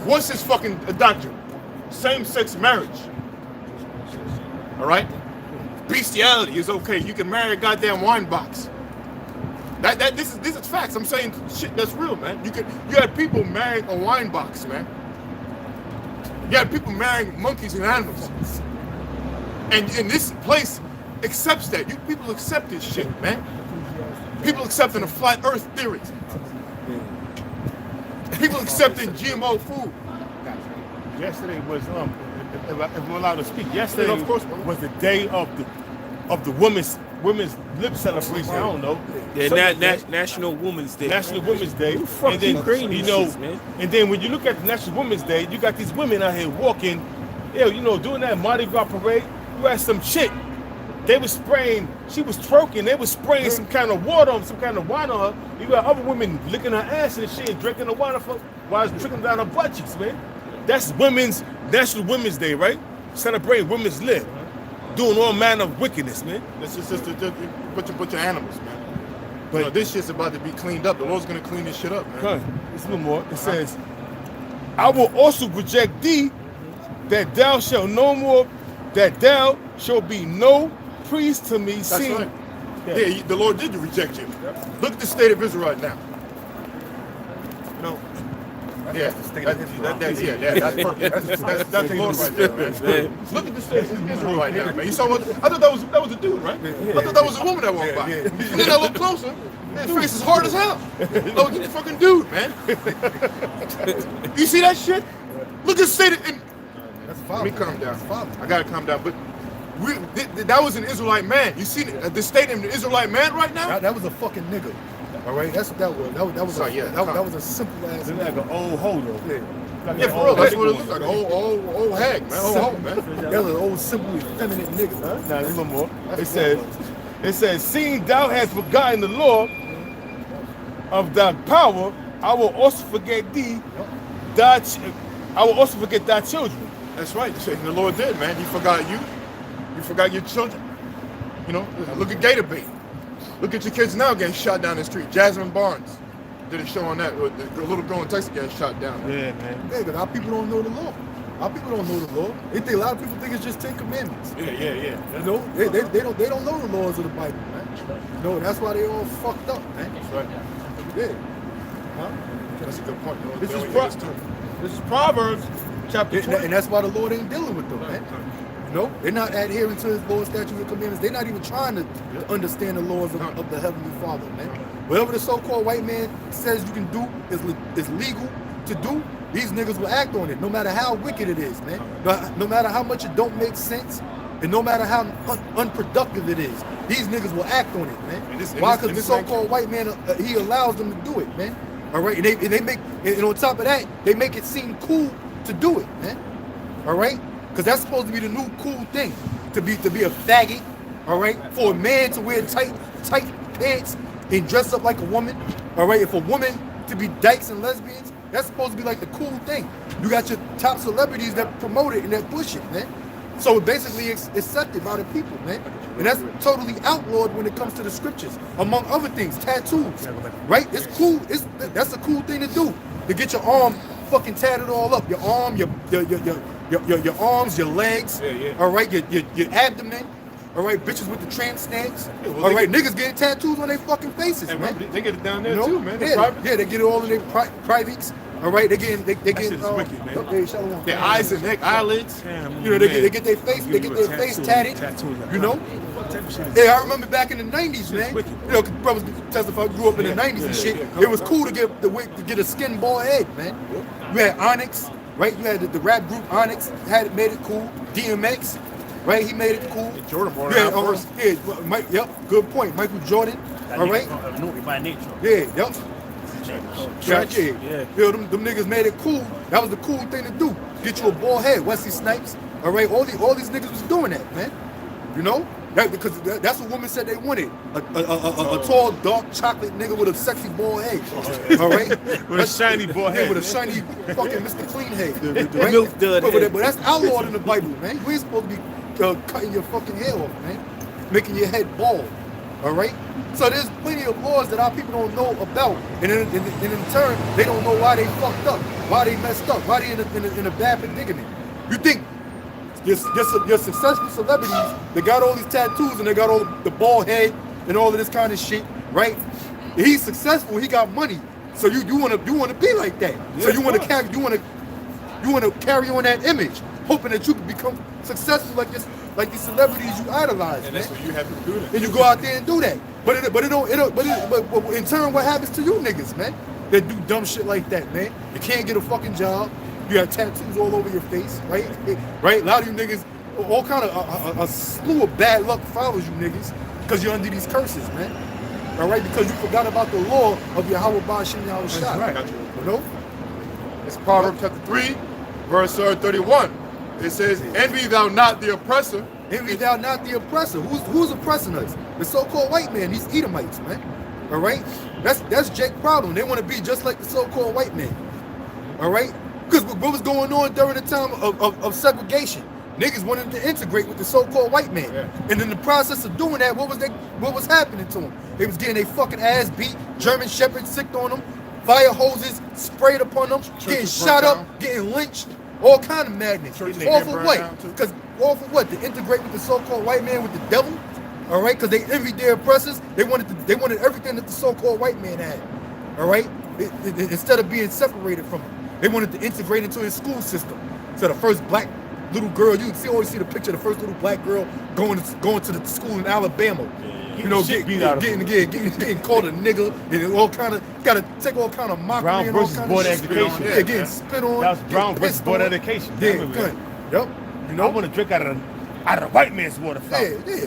What's his fucking doctrine? Same-sex marriage. All right? Bestiality is okay. You can marry a goddamn wine box. This is facts. I'm saying shit that's real, man. You had people marrying a wine box, man. You had people marrying monkeys and animals. And this place accepts that. You people accept this shit, man. People accepting the flat earth theory. People accepting GMO food.
Yesterday was if we're allowed to speak. Yesterday, of course, was the day of the women's lip celebration. I don't know.
Yeah, National Women's Day.
National Women's Day.
And then
you know, man. And then when you look at the National Women's Day, you got these women out here walking, you know, doing that Mardi Gras parade. You had some chick. They were spraying. She was twerking. They were spraying some kind of water on, some kind of wine on her. You got other women licking her ass and shit, and drinking the water while it's trickling down her butt cheeks, man. That's National Women's Day, right? Celebrating women's lib, doing all manner of wickedness, man.
This is just a bunch of animals, man. But you know, this shit's about to be cleaned up. The Lord's gonna clean this shit up, man.
It's a little more. It says, "I will also reject thee, that thou shalt no more, that thou shalt be no priest to me, seeing
Yeah, the Lord did reject you. Look at the state of Israel right now.
No.
Yeah, that's the Lord right there, man. Look at the state of Israel right now, man. You saw what? I thought that was a dude, right? I thought that was a woman that walked by. And then I look closer, his face is hard as hell. Look at the fucking dude, man. You see that shit? Look at the state of. Let me calm down. I gotta calm down, but. That was an Israelite man. You see the state of the Israelite man right now?
That was a fucking nigga. All right, that's what that was. That was a simple ass.
Like an old hoe though.
Yeah, for real. That's what it looks like. Old hag, man. Old hoe, man.
That was an old simple effeminate nigga.
Nah, there's a little more. It says, seeing thou hast forgotten the law of thy power, I will also forget thee. I will also forget thy children.
That's right. The Lord did, man. He forgot you. You forgot your children. You know, look at Gator Bait. Look at your kids now getting shot down the street. Jasmine Barnes did a show on that. The little girl in Texas getting shot down.
Yeah, man.
Yeah, because our people don't know the law. Our people don't know the law. A lot of people think it's just 10 Commandments.
Yeah.
You know, they don't know the laws of the Bible, man. No, that's why they all fucked up, man.
That's right.
Yeah.
Huh? That's a good point.
This is Proverbs chapter 20.
And that's why the Lord ain't dealing with them, man. No, they're not adhering to his laws, statutes, and commandments. They're not even trying to understand the laws of the Heavenly Father, man. Whatever the so-called white man says you can do is legal to do, these niggas will act on it, no matter how wicked it is, man. No matter how much it don't make sense, and no matter how unproductive it is, these niggas will act on it, man. Why? Because the so-called white man, he allows them to do it, man. All right, and they make, and on top of that, they make it seem cool to do it, man. All right. Because that's supposed to be the new cool thing, to be a faggot, all right? For a man to wear tight pants and dress up like a woman, all right? And for women to be dykes and lesbians, that's supposed to be like the cool thing. You got your top celebrities that promote it and that push it, man. So basically it's accepted by the people, man. And that's totally outlawed when it comes to the scriptures, among other things, tattoos, right? It's cool. That's a cool thing to do, to get your arm fucking tatted all up, your arm, your arms, your legs, all right, your abdomen, all right, bitches with the tramp stamps, all right, niggas getting tattoos on their fucking faces, man.
They get it down there too, man.
Yeah, they get it all in their privates, all right. They getting
wicked, man.
Their eyes and neck, eyelids.
You know, they get their face tatted. You know. Yeah, I remember back in the '90s, man. You know, brothers testify, grew up in the '90s and shit. It was cool to get a skin bald head, man. You had Onyx, right? You had the rap group Onyx made it cool. DMX, right? He made it cool.
Jordan brought it out first.
Yeah, Mike. Yep, good point. Michael Jordan. All right.
Naughty by nature.
Yeah. Yep. Yeah. Them niggas made it cool. That was the cool thing to do. Get you a bald head. Wesley Snipes. All right. All these niggas was doing that, man. You know. Because that's what women said they wanted. A tall, dark, chocolate nigga with a sexy bald head. All right?
With a shiny bald head.
With a shiny fucking Mr. Clean head.
Right? Milk dud head.
But that's outlawed in the Bible, man. You ain't supposed to be cutting your fucking hair off, man. Making your head bald. All right? So there's plenty of laws that our people don't know about. And in turn, they don't know why they fucked up, why they messed up, why they in a bad predicament. You think your successful celebrities, they got all these tattoos and they got all the bald head and all of this kind of shit, right? He's successful, he got money, so you want to be like that. Yeah, so you want to carry on that image, hoping that you can become successful like these celebrities you idolize.
And that's what you have to do.
And you go out there and do that. But in turn, what happens to you niggas, man? That do dumb shit like that, man. You can't get a fucking job. You got tattoos all over your face, right? Right? A lot of you niggas, all kind of a slew of bad luck follows you niggas because you're under these curses, man. All right? Because you forgot about the law of Yahweh Ba'Shem Yahweh Shah.
Right.
You know?
It's Proverbs chapter 3, verse 31. It says, envy thou not the oppressor.
Envy thou not the oppressor. Who's oppressing us? The so-called white man, these Edomites, man. All right? That's Jake's problem. They want to be just like the so-called white man. All right? Because what was going on during the time of segregation? Niggas wanted to integrate with the so-called white man. Yeah. And in the process of doing that, what was happening to them? They was getting their fucking ass beat, German shepherds sicked on them, fire hoses sprayed upon them, getting shot up, getting lynched, all kind of madness. All for what? Because all for what? To integrate with the so-called white man with the devil? All right, because they envied their oppressors. They wanted everything that the so-called white man had. All right, instead of being separated from him, they wanted to integrate into his school system. So the first black little girl, you always see the picture of the first little black girl going to the school in Alabama. You know, getting called a nigga, and all kind of gotta take all kind of mockery
Brown
and all
versus
kind
board
of
education.
shit. Yeah, getting spit on.
That was Brown
getting
versus
pissed
board
on.
education.
Yeah,
Remember that?
yep. You know,
I want to drink out of the white man's water fountain.
Yeah.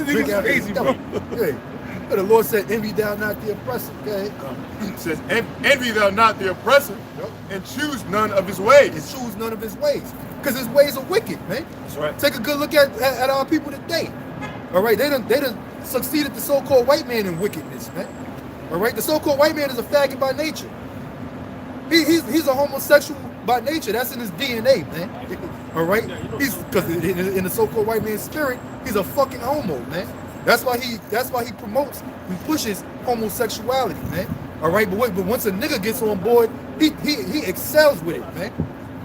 Drink out crazy, bro.
Yeah. But the Lord said, envy thou not the oppressor. Okay?
It says, envy thou not the oppressor, and choose none of his ways.
And choose none of his ways. Because his ways are wicked, man.
That's right.
Take a good look at our people today. All right, they done succeeded the so-called white man in wickedness, man. All right, the so-called white man is a faggot by nature. He's a homosexual by nature. That's in his DNA, man. All right, because in the so-called white man's spirit, he's a fucking homo, man. That's why he promotes and pushes homosexuality, man. All right, but once a nigga gets on board, he excels with it, man.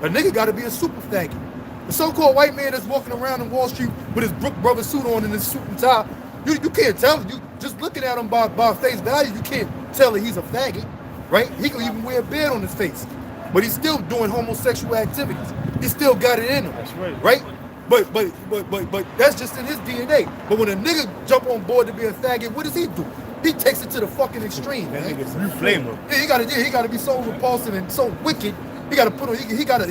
A nigga got to be a super faggot. The so-called white man that's walking around in Wall Street with his Brook Brothers suit on and his suit and tie, you can't tell. You just looking at him by face value, you can't tell that he's a faggot, right? He can even wear a beard on his face, but he's still doing homosexual activities. He still got it in him,
That's right.
right? But that's just in his DNA. But when a nigga jump on board to be a faggot, what does he do? He takes it to the fucking extreme,
That
man.
nigga's a flamer.
Yeah, he gotta be so repulsive and so wicked. He gotta put on. He gotta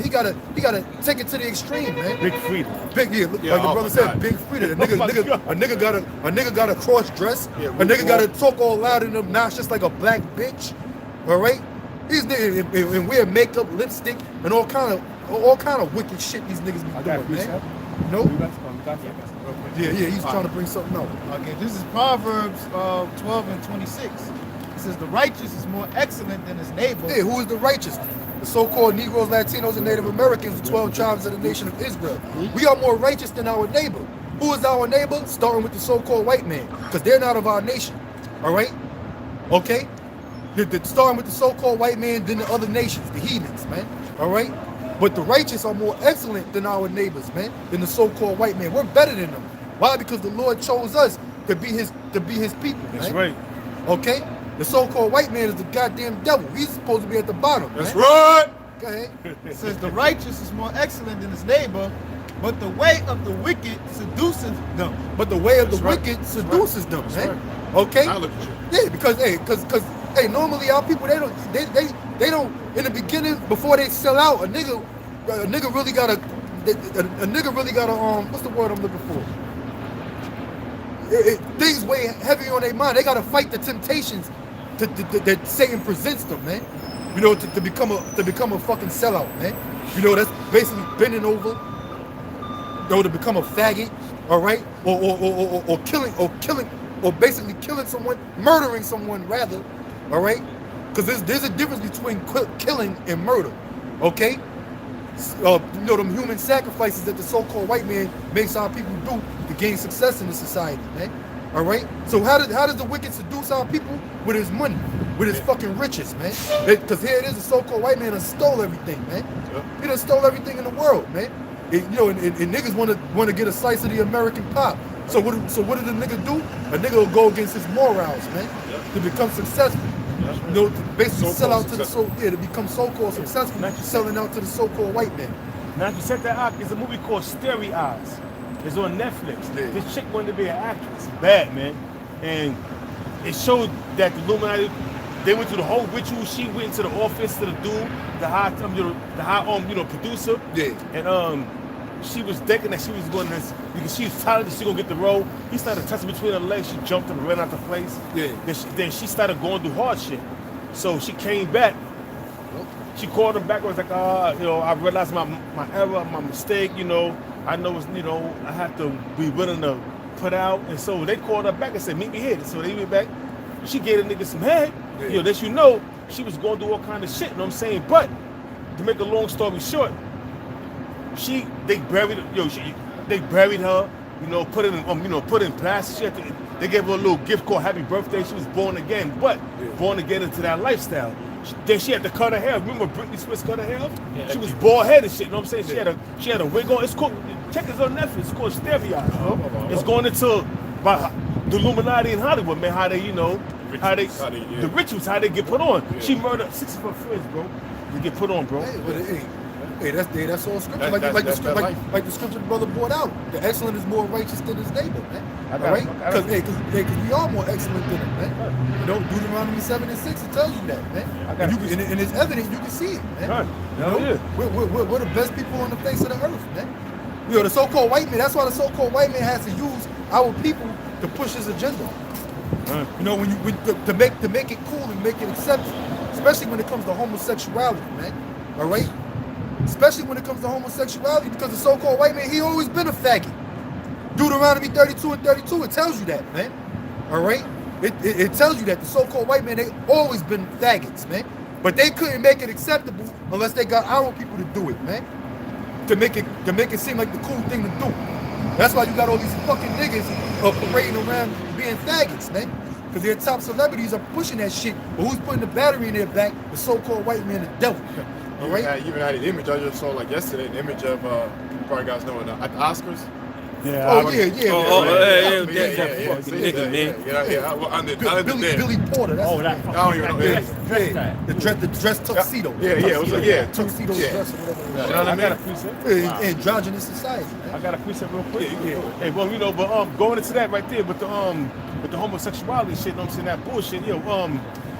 take it to the extreme, man.
Big freedom.
Like the brother said, big freedom. A nigga gotta cross dress.
Yeah,
A nigga gotta talk all loud and obnoxious like a black bitch. All right, these niggas and wear makeup, lipstick, and all kind of wicked shit. These niggas be doing, man. No. Yeah, he's trying to bring something out.
Okay, this is Proverbs 12 and 26. It says, the righteous is more excellent than his neighbor.
Hey, who is the righteous? The so-called Negroes, Latinos, and Native Americans, the 12 tribes of the nation of Israel. We are more righteous than our neighbor. Who is our neighbor? Starting with the so-called white man, because they're not of our nation. All right? Okay? Starting with the so-called white man, then the other nations, the heathens, man. All right? But the righteous are more excellent than our neighbors, man, than the so-called white man. We're better than them. Why? Because the Lord chose us to be his people, man.
That's right.
Okay? The so-called white man is the goddamn devil. He's supposed to be at the bottom.
That's
man.
right.
Go ahead.
It says, the righteous is more excellent than his neighbor, but the way of the wicked seduces them.
But the way of the wicked seduces them, man. Okay?
I look at you.
Yeah, because normally our people they don't in the beginning before they sell out a nigga really gotta what's the word I'm looking for? Things weigh heavy on their mind. They gotta fight the temptations that Satan presents them, man. You know, to become a fucking sellout, man. You know, that's basically bending over, you know, to become a faggot, all right, or killing, or basically killing someone, murdering someone rather, all right, because there's a difference between killing and murder, okay. You know, them human sacrifices that the so-called white man makes our people do to gain success in the society, man. All right. So how does the wicked seduce our people? With his money, with his fucking riches, man. Because here it is, the so-called white man that stole everything, man. He done stole everything in the world, man. You know, and niggas want to get a slice of the American pop. So what did the nigga do? A nigga will go against his morals, man, to become successful. You know, to basically sell out to the to become so-called successful, selling out to the so-called white man.
Now, if you check that out, there's a movie called Starry Eyes. It's on Netflix.
Yeah.
This chick wanted to be an actress. Bad, man. And it showed that the Illuminati, they went through the whole ritual. She went into the office to the dude, the high producer.
Yeah.
And she was thinking that she was going to, because she was tired that she gonna get the role. He started touching between her legs. She jumped and ran out the place.
Yeah.
Then she started going through hard shit. So she came back. She called him back. I was like, you know, I realized my error, my mistake. You know, I know it's, you know, I have to be willing to put out. And so they called her back and said, meet me here. So they went back. She gave the nigga some head.
Yeah.
You know, that, you know, she was going through all kind of shit. You know what I'm saying? But to make a long story short, they buried her. You know, put it in put in plastic. They gave her a little gift called Happy Birthday. She was born again, but born again into that lifestyle. Then she had to cut her hair. Remember Britney Spears cut her hair? Yeah, she was bald headed shit. You know what I'm saying? She had a wig on. It's called, check it on Netflix. It's called Stereo. It's going into about the Illuminati in Hollywood, man. How they, the rituals, how they get put on.
Yeah.
She murdered 6 of her friends, bro. They get put on, bro.
Hey, that's all scripture. Like the scripture the brother brought out. The excellent is more righteous than his neighbor, man. All right? Because we are more excellent than him, man. Deuteronomy 7:6, it tells you that, man. And it's evident, you can see it, man. We're the best people on the face of the earth, man. The so-called white man, that's why the so-called white man has to use our people to push his agenda. To make it cool and make it accepted, especially when it comes to homosexuality, man. All right? Especially when it comes to homosexuality, because the so-called white man, he always been a faggot. Deuteronomy 32:32, it tells you that, man. All right? It tells you that the so-called white man, they always been faggots, man. But they couldn't make it acceptable unless they got our people to do it, man. To make it seem like the cool thing to do. That's why you got all these fucking niggas parading around being faggots, man. Because their top celebrities are pushing that shit. But who's putting the battery in their back? The so-called white man, the devil. All right?
I even had an image I just saw yesterday, an image of, you probably guys know it, at the Oscars.
Yeah.
Billy Porter. That's
I don't even know.
The dress tuxedo. Tuxedo dress or whatever.
You know what I mean?
I got a preset.
Androgynous society. Man.
I got a preset real quick. Hey, well, but going into that right there with the homosexuality shit, I'm saying that bullshit.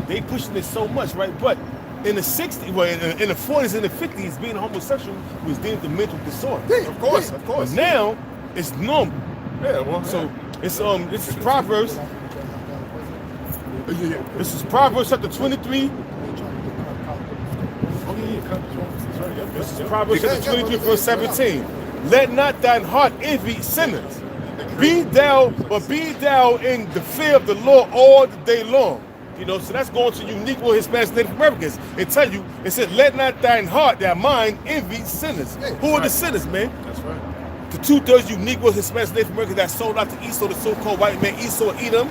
They pushing it so much, right? But in the 60s, in the 40s and the 50s, being homosexual was deemed a mental disorder.
Yeah, of course.
But now it's normal.
Yeah, well,
so it's this is Proverbs. This is Proverbs chapter 23. This is Proverbs chapter 23, verse 17. Let not thine heart envy sinners. Be thou in the fear of the Lord all the day long. So that's going to unique with Hispanics, Native Americans. It said, let not thine heart, thy mind envy sinners. Who are the sinners, man?
That's right.
The 2/3 unique with Hispanics, Native Americans that sold out to Esau, the so-called white man, Esau and Edom.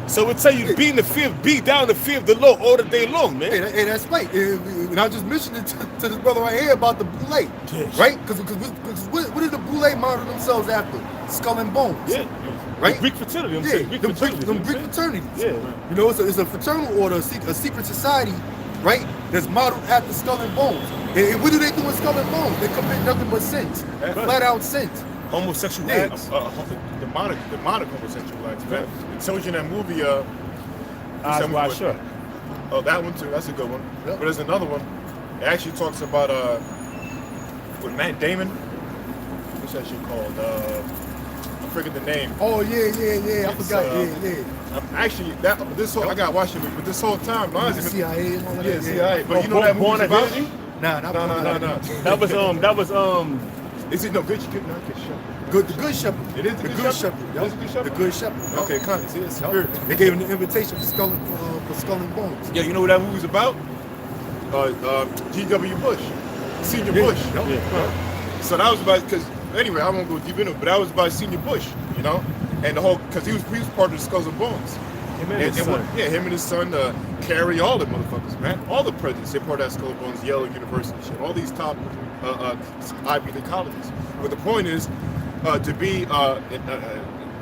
So it tell you, be down in the fear of the Lord all the day long, man.
Hey, that's right. And I just mentioned it to this brother right here about the boule, right? Because what did the boule model themselves after? Skull and Bones.
Yeah.
Right?
The Greek fraternity.
Them Greek fraternities. Yeah. It's a fraternal order, a secret society, right? That's modeled after Skull and Bones. And what do they do in Skull and Bones? They commit nothing but sins. Flat out sins.
Homosexual acts.
Demonic homosexual acts, man. It tells you in that movie,
Eyes Wide Shut.
Oh, that one too. That's a good one. Yep. But there's another one. It actually talks about with Matt Damon. What's that shit called? I forget the name.
Oh yeah. I forgot.
Actually, I got watching it, but this whole time,
CIA and all of that.
Yeah, CIA. But you know that movie about?
No.
That was
Is it no good?
The Good Shepherd.
It is the Good Shepherd.
The Good Shepherd.
Okay, kind of. See, it's spirit.
They gave him the invitation for Skull and Bones.
Yeah, you know what that movie's about? G.W. Bush, Senior Bush. So that was about anyway, I won't go deep into it, but that was about Senior Bush, and the whole because he was part of the Skulls and Bones. Him and his son, Kerry, all the motherfuckers, man, all the presidents, they're part of that Skull and Bones, Yale University, shit, all these top Ivy League colleges. But the point is, to be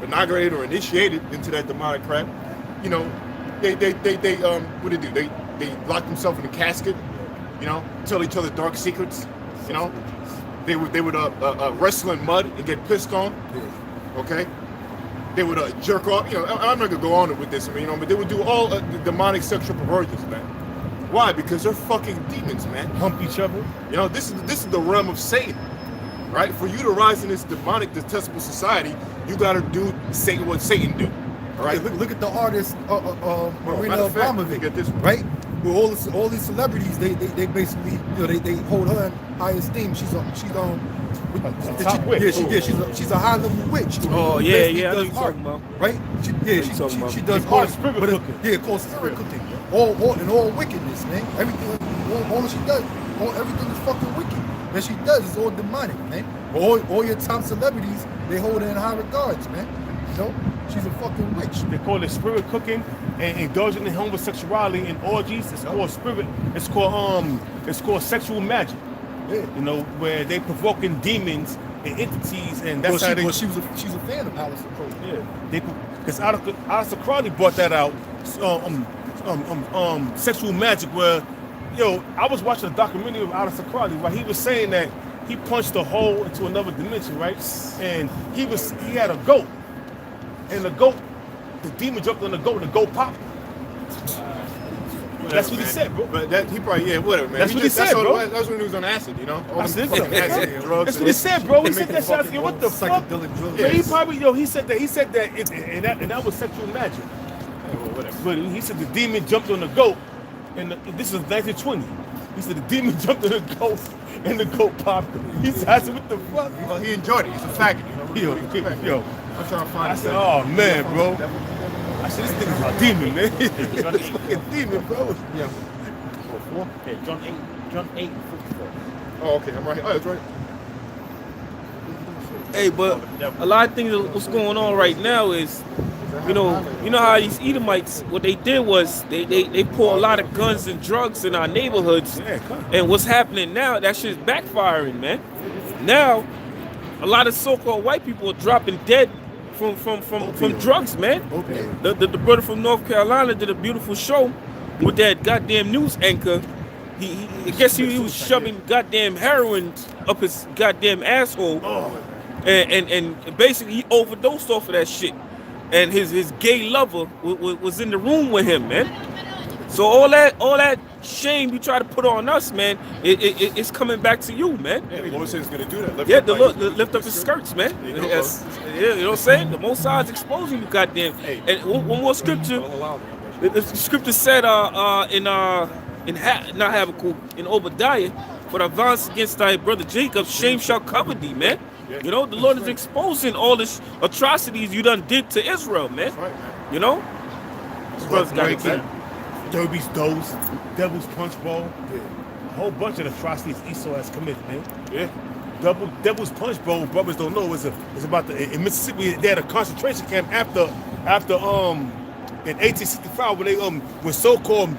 inaugurated or initiated into that demonic crap, they what do? They lock themselves in a casket, tell each other dark secrets, They would wrestle in mud and get pissed on, okay? They would jerk off, I'm not gonna go on with this, but they would do all the demonic sexual perversions, man. Why? Because they're fucking demons, man.
Hump each other.
This is the realm of Satan, right? For you to rise in this demonic, detestable society, you gotta do what Satan do. All right.
Look at the artist Marina Abramovic, right? With all these celebrities, they basically they hold her in high esteem. She's a high level witch.
Oh yeah, I know you're talking about.
Right? She does art, called spirit cooking. All wickedness, man. Everything, all she does, everything is fucking wicked. That she does is all demonic, man. All your top celebrities, they hold her in high regards, man. She's a fucking witch.
They call it spirit cooking and indulging in homosexuality and orgies. It's called spirit. It's called sexual magic. Yeah. Where they provoking demons and entities, and
Well,
that's how they.
she's a fan of Aleister Crowley.
Yeah, because Aleister Crowley brought that out. Sexual magic, where, I was watching a documentary of Aleister Crowley, right? He was saying that he punched a hole into another dimension, right? And he had a goat, and the demon jumped on the goat, and the goat popped. That's what he said, bro.
But that he probably whatever, man.
That's what he said, bro.
That's when he was on acid,
I said so.
Acid, drugs.
That's what he said, bro. He said that shit. What the fuck?
Psychedelic
Yeah, he probably, he said that, and that was sexual magic.
Whatever.
But he said the demon jumped on the goat, and this is 1920. He said the demon jumped on the goat, and the goat popped him. He said, I said, what the fuck?
Well, he enjoyed it. He's a faggot,
Yo,
I'm trying to find.
I said, oh man, bro. I said, this nigga's a demon, man. He's a fucking demon, bro.
Yeah. John 8 and 44.
Oh, okay, I'm right. Oh, that's right.
Hey, but a lot of things, what's going on right now is, you know how these Edomites, what they did was they pour a lot of guns and drugs in our neighborhoods, and what's happening now, that shit's backfiring, man. Now, a lot of so-called white people are dropping dead from drugs, man. The brother from North Carolina did a beautiful show with that goddamn news anchor. I guess he was shoving goddamn heroin up his goddamn asshole, and basically he overdosed off of that shit. And his gay lover was in the room with him, man. So all that shame you try to put on us, man, it's coming back to you, man.
Yeah, the Lord says he's gonna do that.
Lift up his skirts, man. You know what I'm saying? The Most High is exposing you, goddamn. And one more scripture. The scripture said not Habakkuk, in Obadiah, for advance against thy brother Jacob, shame shall cover thee, man. You know, the Lord is exposing all the atrocities you done did to Israel, man.
That's right, man.
You know? This brother's got it, man.
Derby's Dose, Devil's Punch Bowl, a whole bunch of atrocities Esau has committed, man.
Yeah.
Devil's Punch Bowl, brothers don't know, is about in Mississippi. They had a concentration camp after in 1865 when so-called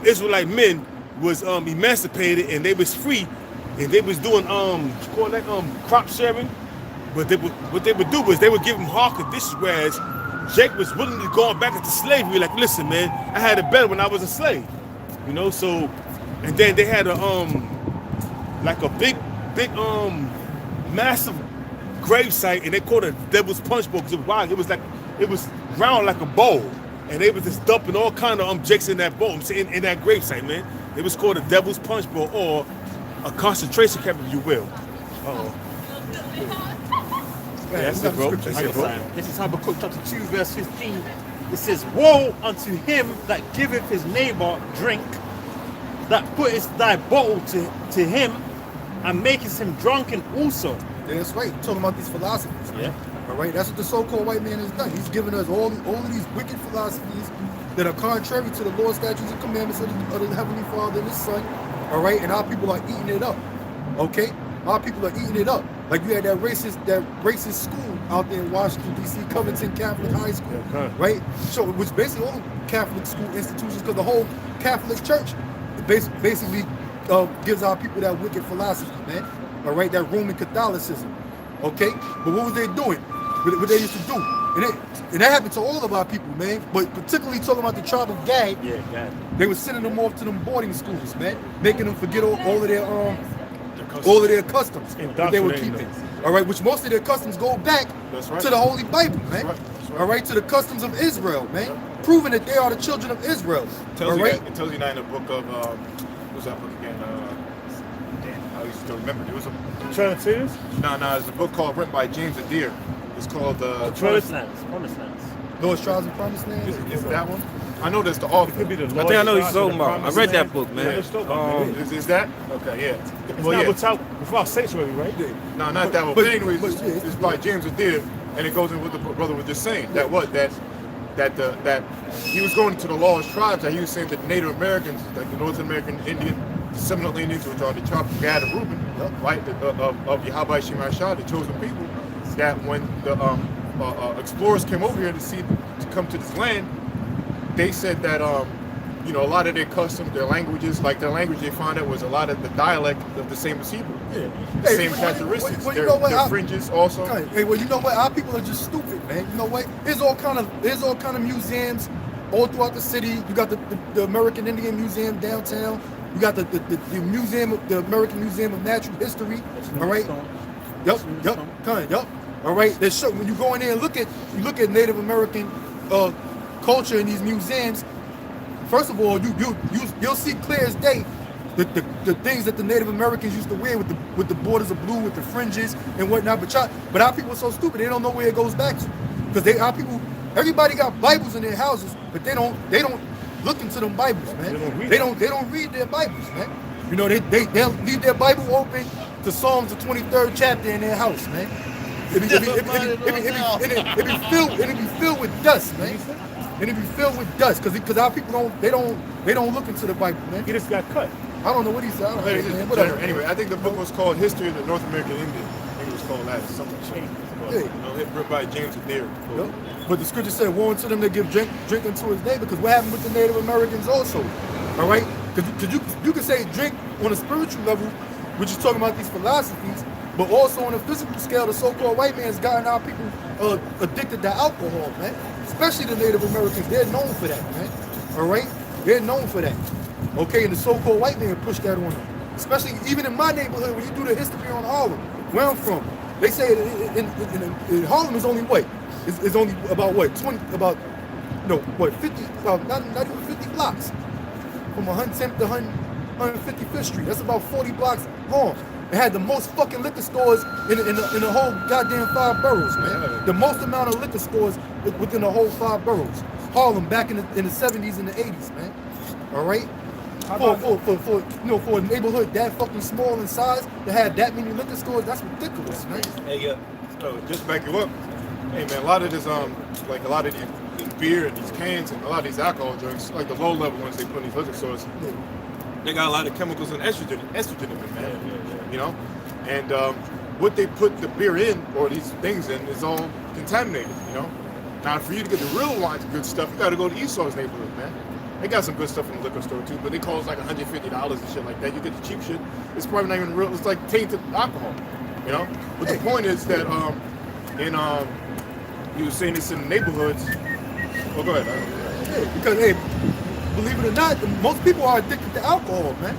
Israelite men was emancipated and they was free and they was doing crop sharing. But what they would do was they would give them hard conditions, whereas Jake was willingly going back into slavery. Like, listen, man, I had it better when I was a slave, you know. So, and then they had a big massive grave site, and they called it Devil's Punch Bowl because it was round like a bowl, and they was just dumping all kind of jakes in that bowl. I'm saying in that grave site, man. It was called a Devil's Punch Bowl, or a concentration camp, if you will.
That's it, bro. This is Habakkuk chapter 2, verse 15. It says, woe unto him that giveth his neighbor drink, that putteth thy bottle to him, and maketh him drunken also.
Yeah, that's right. Talking about these philosophies.
Yeah.
All right. That's what the so-called white man has done. He's given us all of these wicked philosophies that are contrary to the law, statutes, and commandments of the Heavenly Father and His Son. All right. And our people are eating it up. Okay. Our people are eating it up. Like you had that racist school out there in Washington, D.C., Covington Catholic High School, right? So, which basically all Catholic school institutions, because the whole Catholic Church basically gives our people that wicked philosophy, man. All right, that Roman Catholicism. Okay, but what was they doing? What they used to do? And that happened to all of our people, man. But particularly talking about the tribe of Gad, they were sending them off to them boarding schools, man, making them forget all of their customs that they were keeping. All right, which most of their customs go back to the Holy Bible, man. All right, to the customs of Israel, man, proving that they are the children of Israel.
It tells you that in the book of what's that book again? I used to remember. It was a
Trinitarians?
No, it's a book written by James Adair. It's called
Promised Lands.
Lord's Trials and Promised Lands.
Is that one? I know that's the author.
It could be the
I think I know what he's talking about. I read that book, man.
Is that? Okay, yeah.
It's without sanctuary, right?
No, not that one. But anyway, it's by James Adair, and it goes in what the brother was just saying. That he was going to the lost tribes, and he was saying that the Native Americans, like the North American Indian, Seminole Indians, which are the tribe of Gad and Reuben, right, of Yahweh Shemashah, the chosen people, that when the explorers came over here to come to this land, they said that you know, a lot of their customs, their languages, like their language, they found out was a lot of the dialect of the same as Hebrew. The same characteristics.
Well, you know what?
Their fringes also.
Hey, well, you know what? Our people are just stupid, man. You know what? There's all kind of museums all throughout the city. You got the American Indian Museum downtown. You got the museum, the American Museum of Natural History. All right. Yep. All right. When you go in there and look at Native American culture in these museums. First of all, you'll see clear as day the things that the Native Americans used to wear with the borders of blue, with the fringes and whatnot. But our people are so stupid, they don't know where it goes back to. Because our people, everybody got Bibles in their houses, but they don't look into them Bibles, man. They don't read their Bibles, man. You know, they'll leave their Bible open to Psalms the 23rd chapter in their house, man. It be filled with dust, man. And it be filled with dust because our people don't look into the Bible, man.
He just got cut.
I don't know what he said. I don't know, man. Whatever.
Anyway, I think the book was called History of the North American Indian. I think it was called that. Something changed.
Yeah.
You know, written by James Adair.
Yep. But the scripture said, "Woe unto them that give drink unto his neighbor." Because what happened with the Native Americans also? All right, because you can say drink on a spiritual level, which is talking about these philosophies, but also on a physical scale, the so-called white man has gotten our people addicted to alcohol, man. Especially the Native Americans, they're known for that, man. All right, they're known for that. Okay, and the so-called white man pushed that on them. Especially even in my neighborhood, when you do the history on Harlem, where I'm from, they say in Harlem is only what? It's only about what? 50, about not even 50 blocks. From 110th to 155th Street. That's about 40 blocks long. It had the most fucking liquor stores in the whole goddamn 5 boroughs, man. The most amount of liquor stores within the whole 5 boroughs. Harlem back in the 70s and the 80s, man. All right? For a neighborhood that fucking small in size to have that many liquor stores, that's ridiculous, man.
Hey, just back you up. Hey, man, a lot of this, like a lot of these beer and these cans and a lot of these alcohol drinks, like the low level ones they put in these liquor stores, they got a lot of chemicals and estrogen in them, man. You know, and what they put the beer in or these things in is all contaminated. You know, now for you to get the real wine, good stuff, you got to go to Esau's neighborhood, man. They got some good stuff in the liquor store too, but they cost like $150 and shit like that. You get the cheap shit. It's probably not even real. It's like tainted alcohol, you know. But the point is that you were saying this in the neighborhoods. Well, go ahead.
Yeah, because believe it or not, most people are addicted to alcohol, man.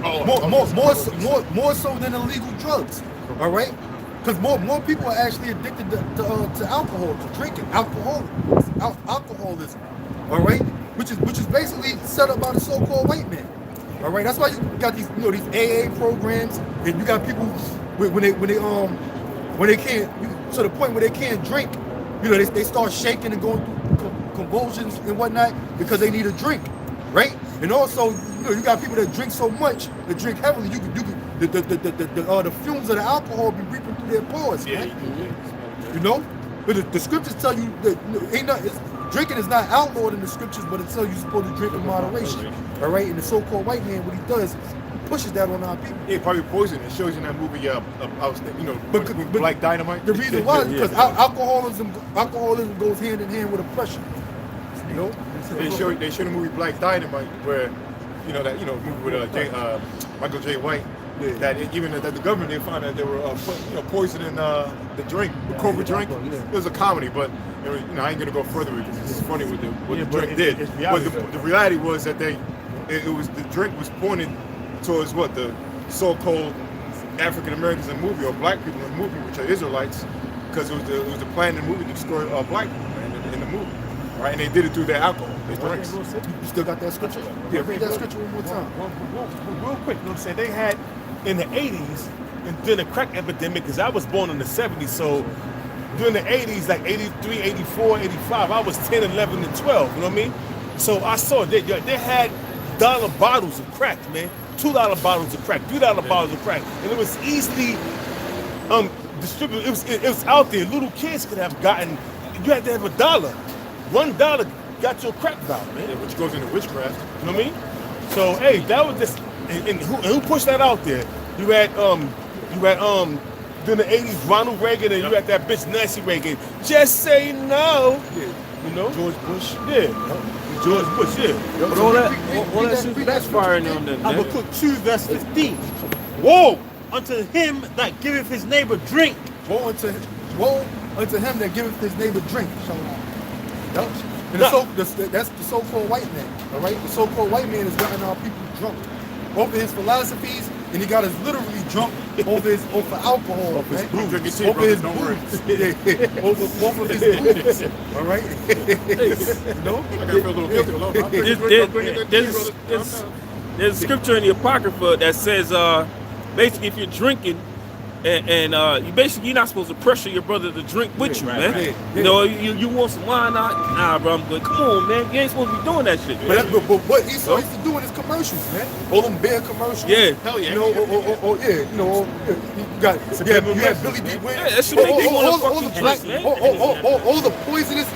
More so than illegal drugs. All right, because more people are actually addicted to alcohol, to drinking, alcoholism. All right, which is basically set up by the so-called white man. All right, that's why you got these these AA programs, and you got people when they can't to the point where they can't drink. They start shaking and going through convulsions and whatnot because they need a drink, right? And also, you got people that drink so much, that drink heavily, the fumes of the alcohol be reaping through their pores, man. You know, but the scriptures tell you that drinking is not outlawed in the scriptures, but it tells you you're supposed to drink in moderation, all right? And the so-called white man, what he does, pushes that on our people.
Yeah, probably poison. It shows you in that movie, but Black Dynamite.
The reason why is because alcoholism goes hand in hand with oppression. You know,
they show the movie Black Dynamite where, movie with Michael J. White. Yeah. That even the government they found that they were poisoning the drink, the Cobra drink. It was a comedy, but I ain't gonna go further because it's funny what the drink did. But the reality was that the drink was pointed towards what the so-called African Americans in the movie or black people in the movie, which are Israelites, because it was the plan in the movie to destroy black people in the movie, right? And they did it through their alcohol, their drinks.
You still got that scripture? Yeah, read that scripture one more time.
Real quick, you know what I'm saying? They had in the 80s and during the crack epidemic, because I was born in the 70s, so during the 80s, like 83, 84, 85, I was 10, 11, and 12, you know what I mean? So I saw they had dollar bottles of crack, man. $2 bottles of crack, $3 bottles of crack, and it was easily distributed. It was out there. Little kids could have gotten. You had to have $1. $1 got you a crack bottle, man.
Yeah, which goes into witchcraft.
You know what I mean? So hey, that was just. And who pushed that out there? You had during the 80s, Ronald Reagan, and you had that bitch Nancy Reagan. Just say no.
Yeah.
You know?
George Bush.
Yeah. George Bush, yeah.
But all that shit backfiring on them, man.
Habakkuk 2 verse 15. Woe unto him that giveth his neighbor drink.
Woe unto him that giveth his neighbor drink. Yep. And that's the so-called white man. All right, the so-called white man has gotten our people drunk over his philosophies, and he got us literally drunk over alcohol, over his booze, over his booze, over his booze. All right, you know.
I gotta feel a little guilty.
There's a scripture in the Apocrypha that says, basically, if you're drinking, and you're not supposed to pressure your brother to drink with you, man.
Right.
You know, you want some wine? Nah, bro, I'm good. Come on, man. You ain't supposed to be doing that shit.
But what Esau used to do in his commercials, man. All them beer commercials.
Yeah.
Hell yeah.
You know, you had Billy D. Williams.
Yeah, that should make you want to
all the
fucking
black,
drink, man.
all the poisonous,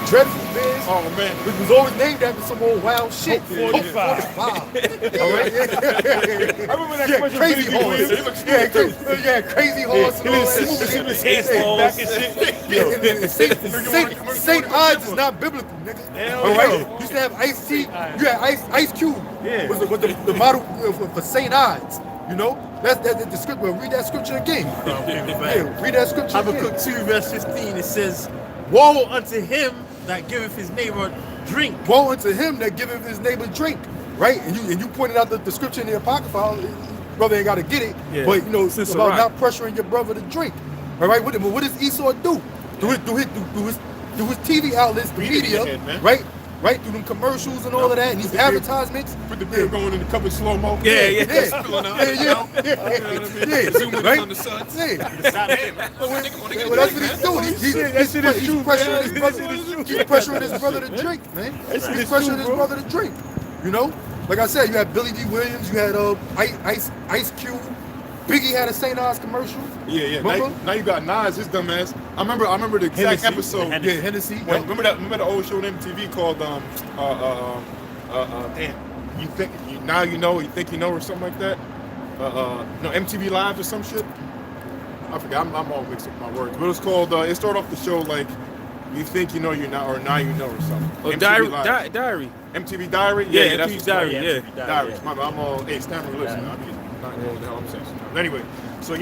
dreadful beers.
Oh man.
It was always named after some old wild shit.
Coke 45.
All right.
I remember that commercial.
Crazy horse. Yeah, crazy horse and all that shit. Saint Ives is not biblical, nigga. All right. You used to have Ice T. You had Ice Cube.
Yeah.
Was the model for Saint Ives. You know, that's the script. Well, read that scripture again. Read that scripture again.
Habakkuk 2 verse 15. It says, woe unto him that giveth his neighbor drink.
Woe unto him that giveth his neighbor drink. Right? And you pointed out the scripture in the Apocrypha. Brother ain't got to get it.
Yeah.
But, you know, it's
Sister
about
Rock.
not pressuring your brother to drink. All right? What does Esau do? Through his TV outlets, the media, right? Right? Through them commercials and all of that, and these advertisements.
Put the beer going in the cup in slow mo.
Yeah.
Zooming on the suns.
Well, that's what he's doing. He's pressuring his brother to drink, man. He's pressuring his brother to drink. You know? Like I said, you had Billy D. Williams, you had Ice Cube. Biggie had a St. Ives commercial.
Yeah. Now you got Nas, his dumb ass. I remember the exact episode.
Hennessy.
Remember the old show on MTV called damn. You think you know or something like that? No, MTV Live or some shit. I forgot. I'm all mixed up my words. But it was called. It started off the show like you think you know you're not, or now you know or something.
Oh,
MTV
Diary.
MTV Diary.
Yeah,
that's
MTV Diary. Yeah.
Diary. I'm all stammering lips now. I don't know what the hell I'm saying. But anyway, so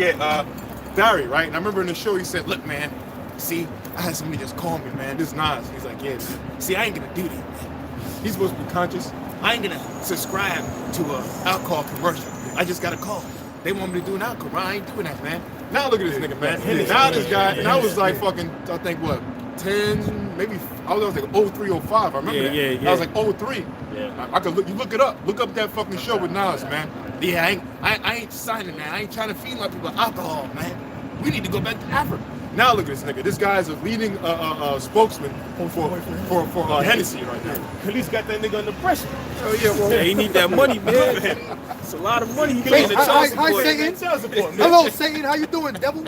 Diary, right? And I remember in the show he said, "Look, man, see, I had somebody just call me, man. This is Nas." He's like, "Yeah, see, I ain't gonna do that, man. He's supposed to be conscious. I ain't gonna subscribe to a alcohol commercial. I just got a call. They want me to do an alcohol. I ain't doing that, man. Now look at this nigga, man. Now this guy, and I was like fucking, I think what, 10, maybe, I was like 03, 05. I remember that.
Yeah.
I was like 03. Yeah. I could look it up. Look up that fucking show with Nas, man. Yeah, I ain't signing that. I ain't trying to feed my people alcohol, man. We need to go back to Africa. Now look at this nigga. This guy is a leading spokesman for Hennessy right there.
At least got that nigga under pressure.
Oh yeah, well,
Yeah, he need that money, man. It's a lot of money he paying the child support.
Hi, Satan.
Child support, man.
Hello, Satan. How you doing, devil?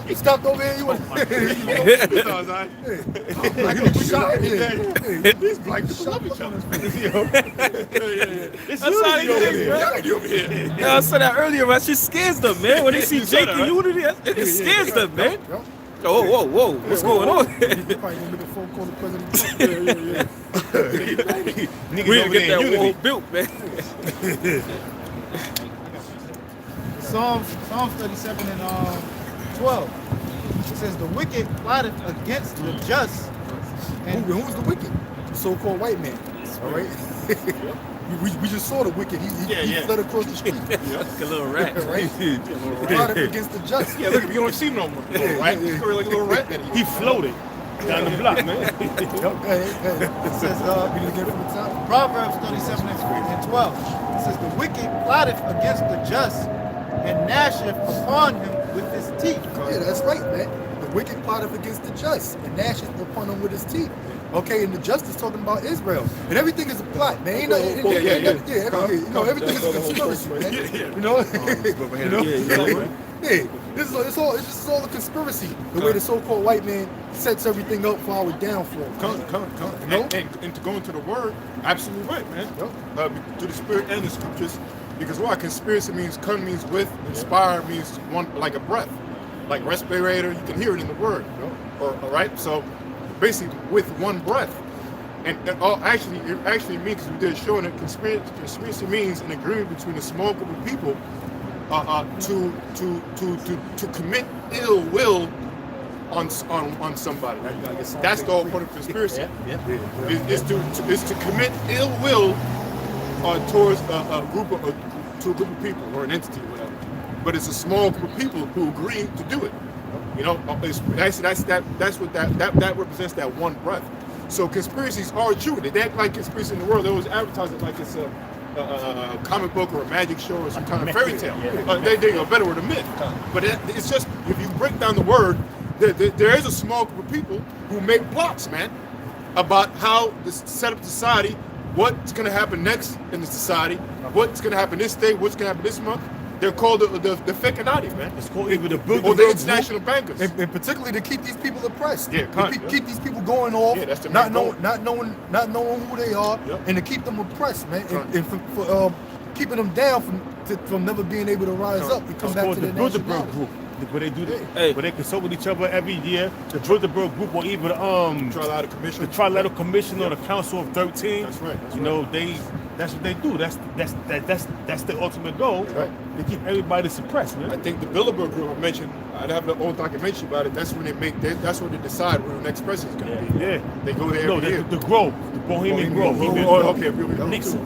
You stopped over here. You want
These black people love each other.
It's
That's how
unity
they
over
think,
here.
Over here.
Yeah, I said that earlier, man. Shit scares them, man. When they see Jake and Unity, it scares them, man. Whoa. What's going on?
Probably gonna make a phone call to President Trump.
We need to get that wall built, man.
Psalms 37 and 12. It says the wicked plotteth against the just. And
Who's the wicked? The so-called white man. All right. We just saw the wicked. He fled across the street.
Like a little rat.
Right. Plotted against the just.
Yeah, look, you don't see him no more. Right? He's like a little rat.
He floated down the block, man.
It says, we need to get from the top.
Proverbs 37 and 12. It says the wicked plotteth against the just and gnasheth upon him with his teeth.
Yeah, that's right, man. The wicked plotteth against the just and gnasheth upon him with his teeth. Okay, and the just is talking about Israel. And everything is a plot, man. You know, everything is a conspiracy, man. You know? This is all a conspiracy. The way the so-called white man sets everything up for our downfall.
You know? And to go into the word, absolutely right, man. To the spirit and the scriptures. Because why? Conspiracy means come means with, inspire means one like a breath. Like respirator, you can hear it in the word. All right? So
basically with one breath. And it actually means, because we did show it, conspiracy means an agreement between a small group of people to commit ill will on somebody. That's the whole point of conspiracy. Is to commit ill will towards a group of people or an entity or whatever. But it's a small group of people who agree to do it. You know, that's what that represents, that one breath. So conspiracies are true. They act like conspiracy in the world. They always advertise it like it's a comic book or a magic show or some kind of fairy tale. They are better with a myth. But it's just, if you break down the word, there is a small group of people who make plots, man, about how to set up society, what's going to happen next in the society, what's going to happen this day, what's going to happen this month. They're called the Fekanati, man.
It's called even the Bilderberg
or the international bankers.
And particularly to keep these people oppressed.
Yeah,
keep these people going off,
that's the
not
main
knowing who they are, and to keep them oppressed, man. And for keeping them down from never being able to rise up and come back to the
Bilderberg group. Where they do that, where they consult with each other every year. The Bilderberg group, or even the Trilateral Commission or the Council of 13.
That's right.
You know, that's what they do. That's the ultimate goal.
Right.
They keep everybody suppressed, man.
I think the Bilderberg group I mentioned, I'd have the old documentary about it. That's when that's when they decide who the next president is going to be.
Yeah.
They go there every year.
The Grove, the Bohemian Grove.
Okay.
Nixon.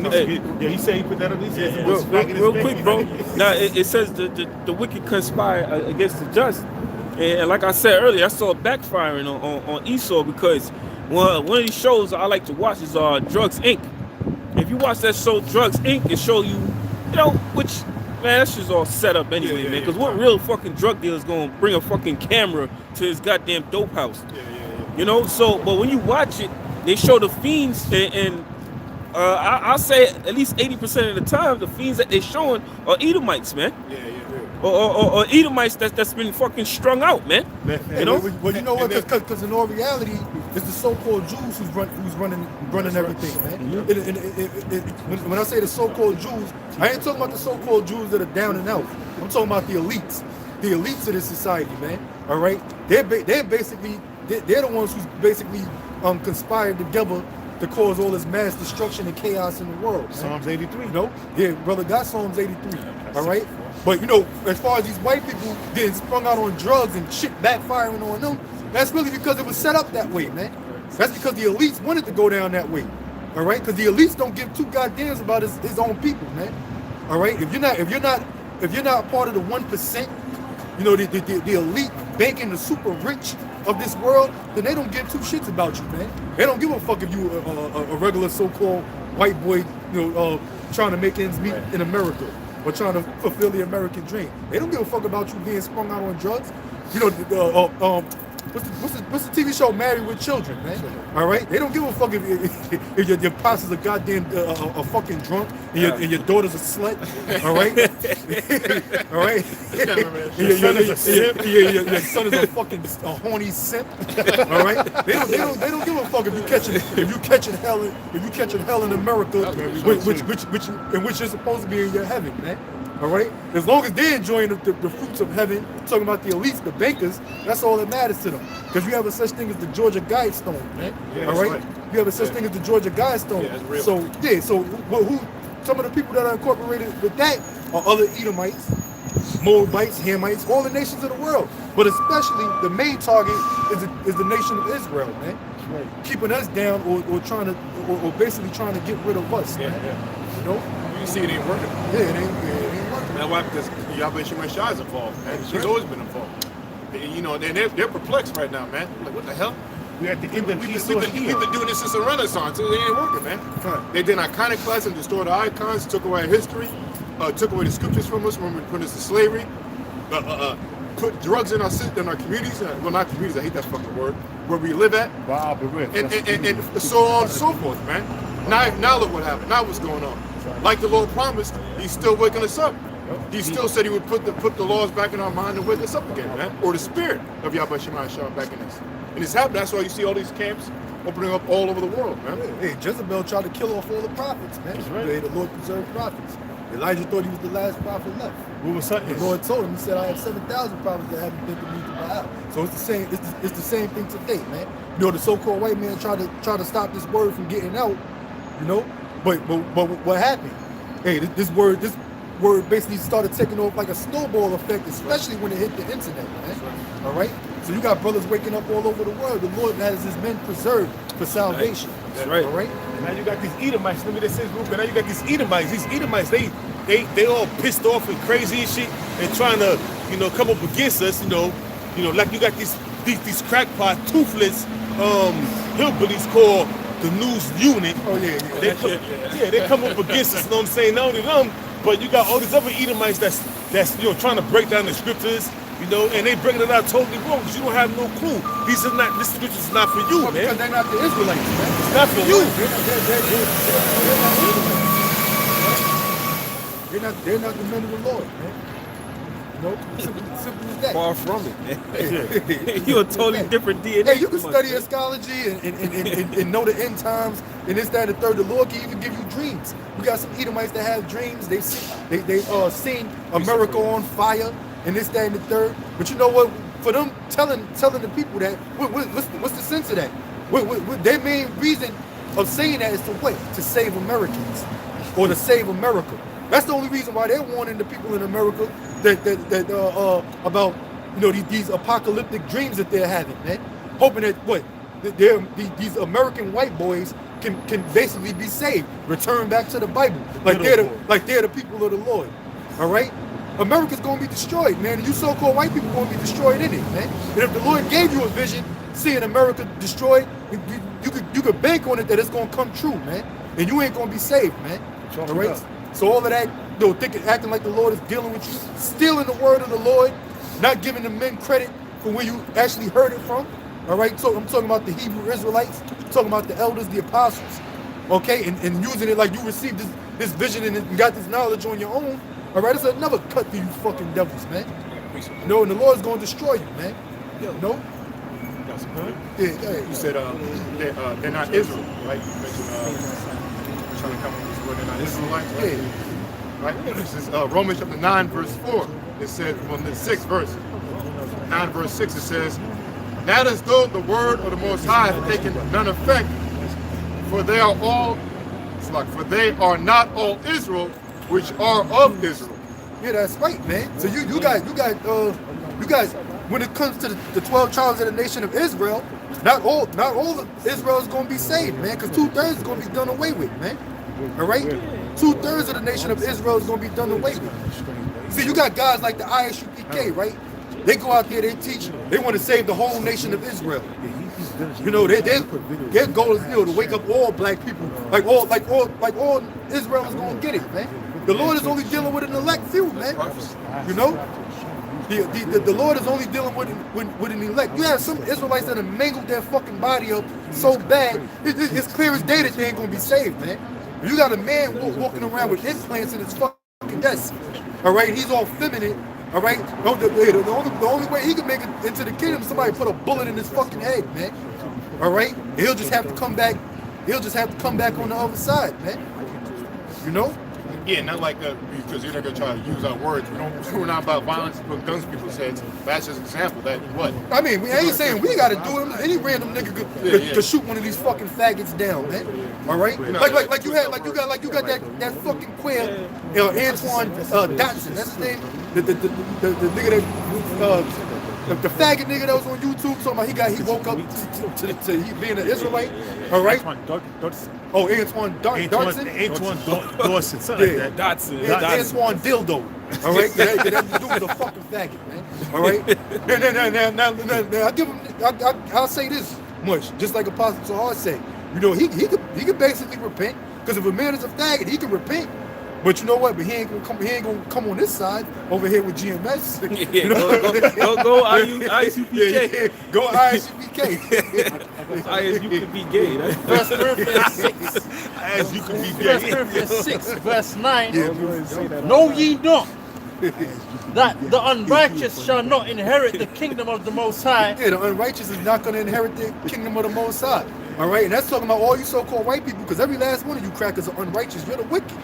Okay.
Yeah, he said he put that on. He said
real quick, bro. Now it says the wicked conspire against the just, and like I said earlier, I saw it backfiring on Esau, because one of these shows I like to watch is Drugs Inc. If you watch that show Drugs Inc., it show you which, man, that shit's all set up anyway, man. Because what real fucking drug dealer is gonna bring a fucking camera to his goddamn dope house? You know. So, but when you watch it, they show the fiends, and I'll say at least 80% of the time, the fiends that they showing are Edomites, man. Or Edomites that's been fucking strung out, man. You know?
Well, you know what? Because in all reality, it's the so-called Jews who's running everything, man. When I say the so-called Jews, I ain't talking about the so-called Jews that are down and out. I'm talking about the elites of this society, man. All right, they're the ones who's basically conspired together to cause all this mass destruction and chaos in the world. Man.
Psalms 83.
Yeah, brother, got Psalms 83. All right. But as far as these white people getting sprung out on drugs and shit backfiring on them, that's really because it was set up that way, man. That's because the elites wanted to go down that way. All right, because the elites don't give two goddamns about his own people, man. All right, if you're not part of the 1%, the elite banking, the super rich of this world, then they don't give two shits about you, man. They don't give a fuck if you a regular so-called white boy, trying to make ends meet in America, or trying to fulfill the American dream. They don't give a fuck about you being sprung out on drugs. What's the TV show Married with Children, man? All right, they don't give a fuck if your pops is a goddamn a fucking drunk and your daughter's a slut. All right, all right. Your son is a fucking horny simp. All right, they don't give a fuck if you catching hell in America, which is supposed to be in your heaven, man. All right, as long as they're enjoying the fruits of heaven, talking about the elites, the bankers, that's all that matters to them. Because you have a such thing as the Georgia Guidestone, man. All right, you have a such thing as the Georgia Guidestone. So who? Some of the people that are incorporated with that are other Edomites, Moabites, Hamites, all the nations of the world. But especially the main target is the nation of Israel, man. Keeping us down or trying to or basically trying to get rid of us, man. You know.
You see, it ain't working.
Yeah, it ain't working.
That's why, because Yahweh Shemai Shah is involved, man. She's always been involved. And they're perplexed right now, man. Like, what the hell?
We at the end of
We've been doing this since the Renaissance. It ain't working, man. They did iconoclasm, destroyed the icons, took away our history, took away the scriptures from us when we put us to slavery, put drugs in our communities. Well, not communities, I hate that fucking word. Where we live at.
Wow,
and so on and so forth, man. Now look what happened. Now what's going on? Like the Lord promised, He's still waking us up. He still said He would put the laws back in our mind and wake us up again, man. Or the spirit of Yahweh Shemai Shah back in us. And it's happening. That's why you see all these camps opening up all over the world, man.
Hey, Jezebel tried to kill off all the prophets, man.
That's right.
The Lord preserved prophets. Elijah thought he was the last prophet left.
What was that?
The Lord told him, he said, I have 7,000 prophets that haven't been to me to Baal. So it's the same, it's the same thing today, man. You know, the so-called white man try to stop this word from getting out, you know? But what happened? Hey, this word basically started taking off like a snowball effect, especially when it hit the internet, man. All right? So you got brothers waking up all over the world. The Lord has his men preserved for salvation.
That's right.
All right?
And now you got these Edomites. Let me just say this real quick. Now you got these Edomites. These Edomites, they all pissed off and crazy and shit, and trying to, you know, come up against us. You know, like you got these crackpot, toothless hillbillies called the News Unit.
Oh yeah.
They come up against us. You know what I'm saying? Not only them, but you got all these other Edomites that's you know trying to break down the scriptures. You know, and they bringing it out totally wrong because you don't have no clue. This scripture is not for you, man.
Because they're not the Israelites, man.
It's not for you.
They're not the men of the Lord, man. You know, simple as that.
Far from it, man. You're a totally different DNA.
Hey, you can study astrology and know the end times and this, that, and the third. The Lord can even give you dreams. We got some Edomites that have dreams. They've seen America on fire. And this, that, and the third. But you know what? For them telling the people that, what's the sense of that? What their main reason of saying that is to what? To save Americans or to save America. That's the only reason why they're warning the people in America that about, you know, these apocalyptic dreams that they're having, man. Hoping that what? These American white boys can basically be saved, return back to the Bible, like they're the people of the Lord. All right. America's gonna be destroyed, man. And you so-called white people gonna be destroyed in it, man. And if the Lord gave you a vision, seeing America destroyed, you could bank on it that it's gonna come true, man. And you ain't gonna be saved, man. All right. So all of that, you know, acting like the Lord is dealing with you, stealing the word of the Lord, not giving the men credit for where you actually heard it from. All right. So I'm talking about the Hebrew Israelites. I'm talking about the elders, the apostles. Okay, and using it like you received this vision and got this knowledge on your own. All right, it's another cut to you fucking devils, man. No, and the Lord's going to destroy you, man. No?
You said they're not Israel, right? You mentioned trying to come up with this word, they're not Israelites, right?
Yeah.
Right? This is Romans chapter 9, verse 4. It says, well, the 6th verse. 9, verse 6, it says, not as though the word of the Most High hath taken none effect, for they are not all Israel, which are of Israel.
Yeah, that's right, man. So you guys, when it comes to the 12 tribes of the nation of Israel, not all of Israel is going to be saved, man, because 2/3 is going to be done away with, man. All right? 2/3 of the nation of Israel is going to be done away with. See, you got guys like the ISUPK, right? They go out there, they teach, they want to save the whole nation of Israel. You know, their goal is, you know, to wake up all black people, like all Israel is going to get it, man. The Lord is only dealing with an elect few, man. You know, the Lord is only dealing with an elect. You have some Israelites that have mangled their fucking body up so bad, it's clear as day that they ain't gonna be saved, man. You got a man walking around with implants in his fucking desk, all right? He's all feminine, all right? The only way he can make it into the kingdom, somebody put a bullet in his fucking head, man. All right? And he'll just have to come back. He'll just have to come back on the other side, man. You know?
Yeah, not like because you're not gonna try to use our words. We're not about violence, put guns in people's heads. That's just an example. That what?
I mean, we ain't saying we gotta do it. Any random nigga could shoot one of these fucking faggots down, man. All right? Like you got that fucking queer, Antoine Dotson. That's his name. The nigga that the faggot nigga that was on YouTube talking about he woke up to he being an Israelite. All right? Oh, Antoine Dotson?
Antoine Dawson, something like that.
Dotson.
Antoine Dildo. All right? That dude was a fucking faggot, man. All right? Now, I'll say this much, just like Apostle Sahar said. You know, he could basically repent, because if a man is a faggot, he can repent. But you know what? But he ain't gonna come on this side over here with GMS.
Yeah, go ISUPK.
Yeah, go ISUPK.
ISU could be gay.
First Corinthians 6.
As you can be
First
gay.
Corinthians 6, verse 9. Know ye not that the unrighteous shall not inherit the kingdom of the Most High?
Yeah, the unrighteous is not gonna inherit the kingdom of the Most High. All right, and that's talking about all you so-called white people, because every last one of you crackers are unrighteous. You're the wicked.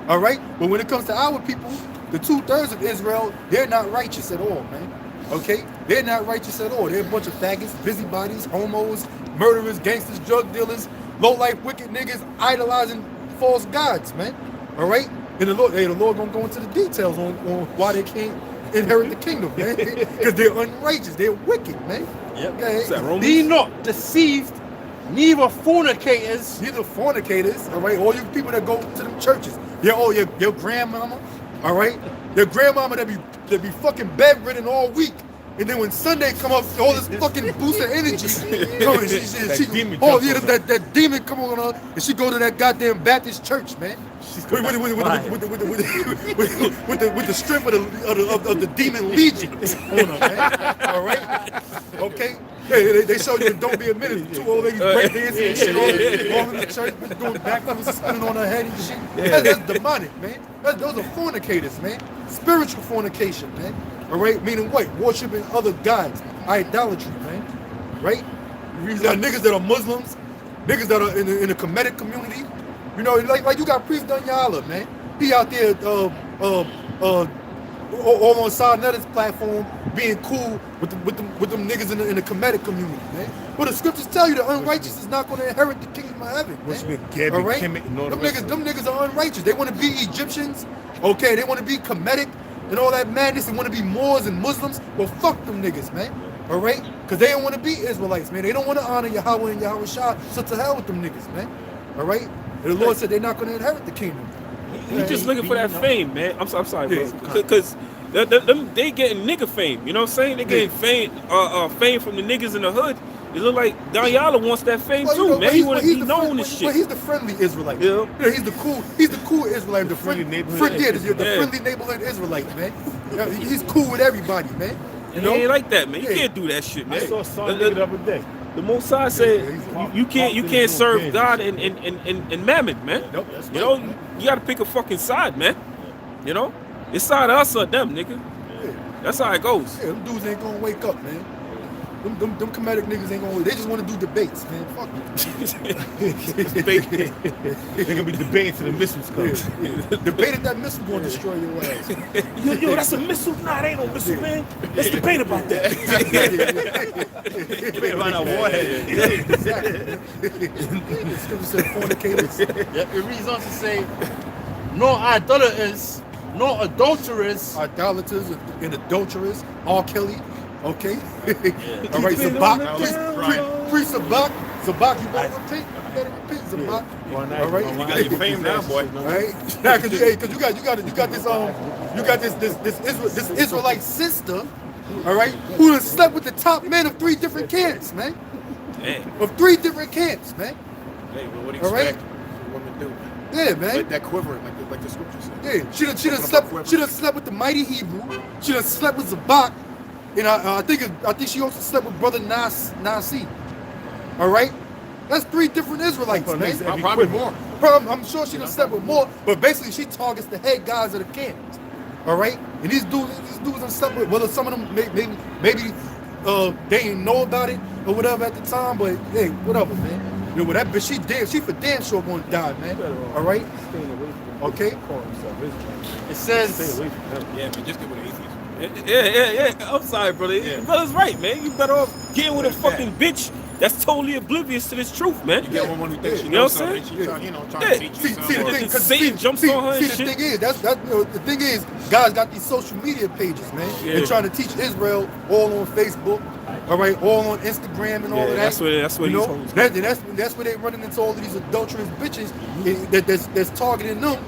All right? But when it comes to our people, the 2/3 of Israel, they're not righteous at all, man. Okay? They're not righteous at all. They're a bunch of faggots, busybodies, homos, murderers, gangsters, drug dealers, low-life, wicked niggas, idolizing false gods, man. All right? And the Lord gonna go into the details on why they can't inherit the kingdom, man. Because they're unrighteous. They're wicked, man.
Yep.
Okay?
Be not deceived, neither fornicators.
These are fornicators, all right? All you people that go to them churches. Your grandmama, all right? Your grandmama that be fucking bedridden all week. And then when Sunday come up, all this fucking boost of energy, that demon come on her, and she go to that goddamn Baptist church, man. With the strength of the demon legion on her, man. All right? Okay? Hey, they show you Don't Be a Minute. 2 old ladies break dancing and shit all in the church, doing backflips and spinning on her head and shit. That's demonic, man. Those are fornicators, man. Spiritual fornication, man. All right? Meaning what? Worshipping other gods. Idolatry, man. Right? Niggas that are Muslims, niggas that are in the Kemetic community. You know, like you got Priest Dunyala, man. He out there all on Sarnetta's platform being cool with them niggas in the Kemetic community, man. But the scriptures tell you the unrighteous is not going to inherit the kingdom of heaven, man. All right? Them niggas are unrighteous. They want to be Egyptians, okay? They want to be Kemetic and all that madness. They want to be Moors and Muslims. Well, fuck them niggas, man. All right? Because they don't want to be Israelites, man. They don't want to honor Yahweh and Yahweh Shah. So to hell with them niggas, man. All right? And the Lord said they're not going to inherit the kingdom.
You just looking for that fame, man. I'm sorry, bro. Because they getting nigga fame. You know what I'm saying? They getting fame from the niggas in the hood. It look like Danyala wants that fame too, man. He want to be known and shit.
Well, he's the friendly Israelite. Yeah. He's the cool Israelite. The friendly neighborhood Israelite, man. Yeah, he's cool with everybody, man. You know?
He ain't like that, man. You can't do that shit, man.
I saw Son the other day.
The Most High said you can't serve God and Mammon, man.
Nope,
you know, you gotta pick a fucking side, man. You know? It's side us or them, nigga.
Yeah.
That's how it goes.
Yeah, them dudes ain't gonna wake up, man. Them Kemetic niggas ain't gonna. They just want to do debates, man. Fuck them.
They're gonna be debating till the missiles come.
Yeah. Debated that missile gonna destroy your ass.
Yo, that's a missile. Nah, it ain't no missile, man. Let's debate about that.
Debate about our warhead.
Yeah, exactly. The scripture said fornicators.
It reads on to say, no idolaters, no adulterers.
Idolaters and adulterers. R. Kelly. Okay. All right, Zabak. Priest Zabak. Zabak, you better repeat. Zabak. All right.
You got your fame now, boy.
All right. Now, cause you got this Israelite sister, all right, who done slept with the top men of 3 different camps, man.
Damn.
Of 3 different camps, man.
Hey, well, what do you
All right.
expect women to do, man?
Yeah, man.
Let that quiver, like the scripture says.
Yeah, she done slept with the mighty Hebrew. She done slept with Zabak. And I think she also slept with brother Nasi. All right, that's 3 different Israelites, man.
Probably more.
I'm sure she done slept with more, but basically she targets the head guys of the camps. All right, and these dudes done slept with. Whether some of them maybe they didn't know about it or whatever at the time, but hey, whatever, man. You know, that bitch, she for damn sure gonna die, man. All right, okay.
It says,
Yeah, man, just get with the atheist.
Yeah. I'm sorry, brother. Your brother's right, man. You better off getting with a fucking bitch that's totally oblivious to this truth, man.
You get one who thinks she
You know
knows
what I'm
something.
saying?
She's trying to teach you something.
See the thing, cause
Satan jumps on her and
the
shit.
thing is, the thing is, guys got these social media pages, man.
Yeah.
They're trying to teach Israel all on Facebook, all right, all on Instagram and all of that.
That's where
you
these
know,
hoes
that's where they're running into all of these adulterous bitches that's targeting them.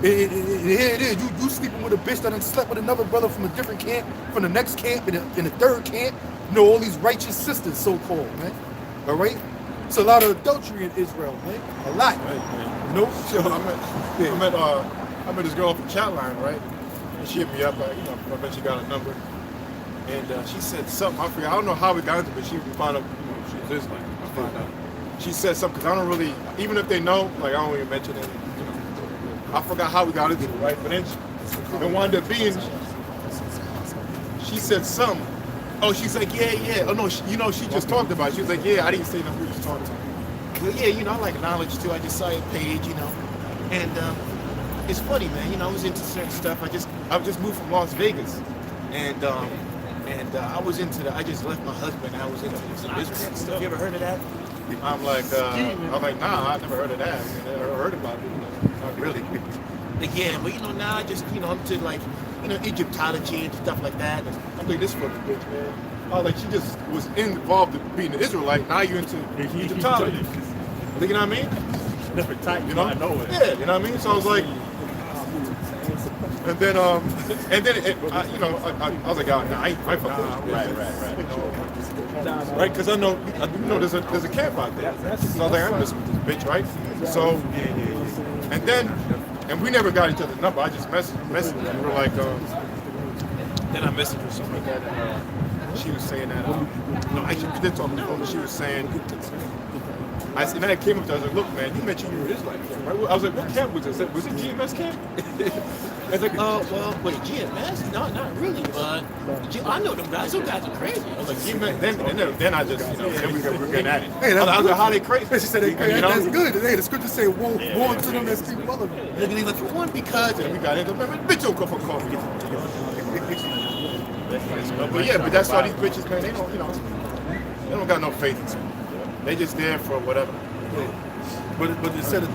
And here it is, you sleeping with a bitch that done slept with another brother from a different camp, from the next camp, in the 3rd camp. You know, all these righteous sisters, so-called, man. All right? It's a lot of adultery in Israel, man. A lot.
Right, man.
You know?
I met this girl off the chat line, right? And she hit me up, I bet she got a number. And she said something, I don't know how we got into it, but she found out, she was Islam. I found out. She said something, because I don't really, even if they know, like, I don't even mention it. I forgot how we got into it, right? But then it wound up being, she said something. Oh, she's like, yeah. Oh, no, she just talked about it. She was like, yeah, I didn't say nothing, we just talked about it. Yeah, I like knowledge too. I just saw your page, And
it's funny, man. You know, I was into certain stuff. I just moved from Las Vegas, and I was into I just left my husband. I was into some Israel stuff. You ever heard of that?
I'm like, nah, I've never heard of that. I never heard about it.
Not really. Like, yeah, but you know, now I just, I'm to like, Egyptology and stuff like that. And
I'm like, this fucking bitch, man. Oh, like she just was involved in being an Israelite. Now you're into Egyptology. You know what I mean?
Different type,
you know?
I know it.
Yeah, you know what I mean? So I was like, and then I was like, oh, nah, I ain't fucking right, because I know there's a camp out there. So I was like, I'm messing with this bitch, right? So, and we never got each other's number. I just messaged her. We were like, then I messaged her something like that, and she was saying that, actually we did talk on the phone, but she was saying, and then I came up to her, I was like, look, man, you mentioned you were Israelite, right? I was like, what camp was it? Was it GMS camp?
I was like, well, wait, GMS? No, not really, but I know them guys. Those guys are crazy. I was like,
GMS, then I just, then we were getting at it.
Hey,
I was like, how they crazy?
She said, that's good. Hey, the scriptures say, woe to them that speak well of them. They're like, for one, because, and we got into it, bitch, don't go for coffee.
But that's why these bitches, man, they don't got no faith in them. They just there for whatever.
But it said it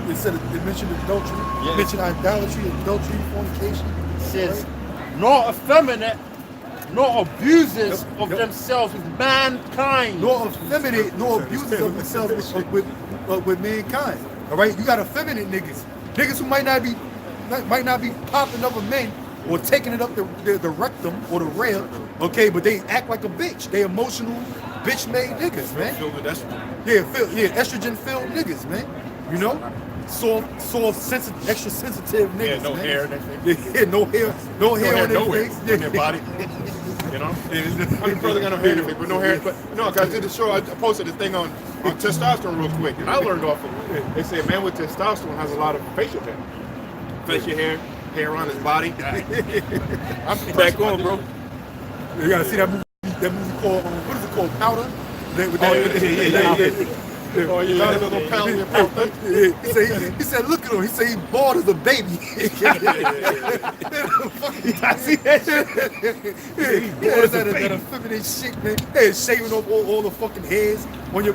mentioned adultery, it mentioned idolatry, adultery, fornication.
It says, nor effeminate, nor abusers of themselves with mankind.
Nor effeminate, nor abusers of themselves with mankind. All right, you got effeminate niggas who might not be popping other men or taking it up the rectum or the rail. Okay, but they act like a bitch. They emotional, bitch-made niggas, man.
Filled with estrogen.
Estrogen-filled niggas, man. You know, soft, sensitive, extra sensitive niggas.
Yeah, no
man.
hair.
No hair on their face.
In their body. You know, I mean, brother got no hair in their face, but no hair. But no, cause I did the show. I posted this thing on testosterone real quick, and I learned off of it. They say a man with testosterone has a lot of facial hair on his body. I'm
Back on, bro.
You gotta see that movie called what is it called? Powder. He said, look at him. He said he bald as a baby. I see that shit. That effeminate shit, man. Hey, shaving off all the fucking hairs on your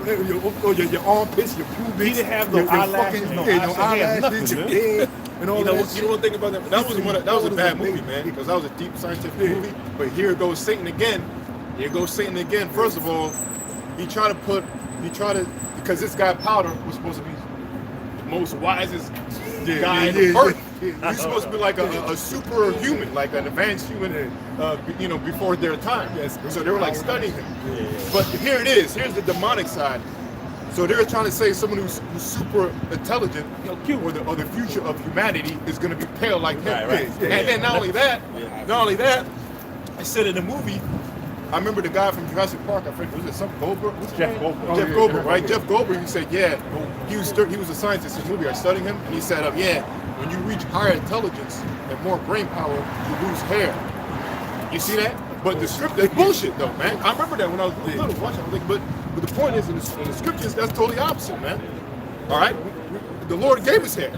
armpits, your pubes.
He didn't have no eyelashes,
no eyelashes, your head, and all that.
You know one thing about that? That was a bad movie, man, because that was a deep scientific movie. But here goes Satan again. First of all, because this guy Powder was supposed to be the most wisest guy on earth. He's supposed to be like a superhuman, like an advanced human, before their time. Yes. So they were like studying him. But here it is. Here's the demonic side. So they're trying to say someone who's super intelligent, or the future of humanity is going to be pale like him. Right. And then not only that, I said in the movie, I remember the guy from Jurassic Park. I forget, was it some Goldberg? Jeff Goldberg. Jeff Goldberg, right? Jeff Goldberg. He said, he was a scientist in the movie. I studied him, and he said, when you reach higher intelligence and more brain power, you lose hair. You see that? But the script, that's bullshit, though, man. I remember that when I was little watching. I was like, but the point is, in the scriptures, that's totally opposite, man. All right, the Lord gave us hair.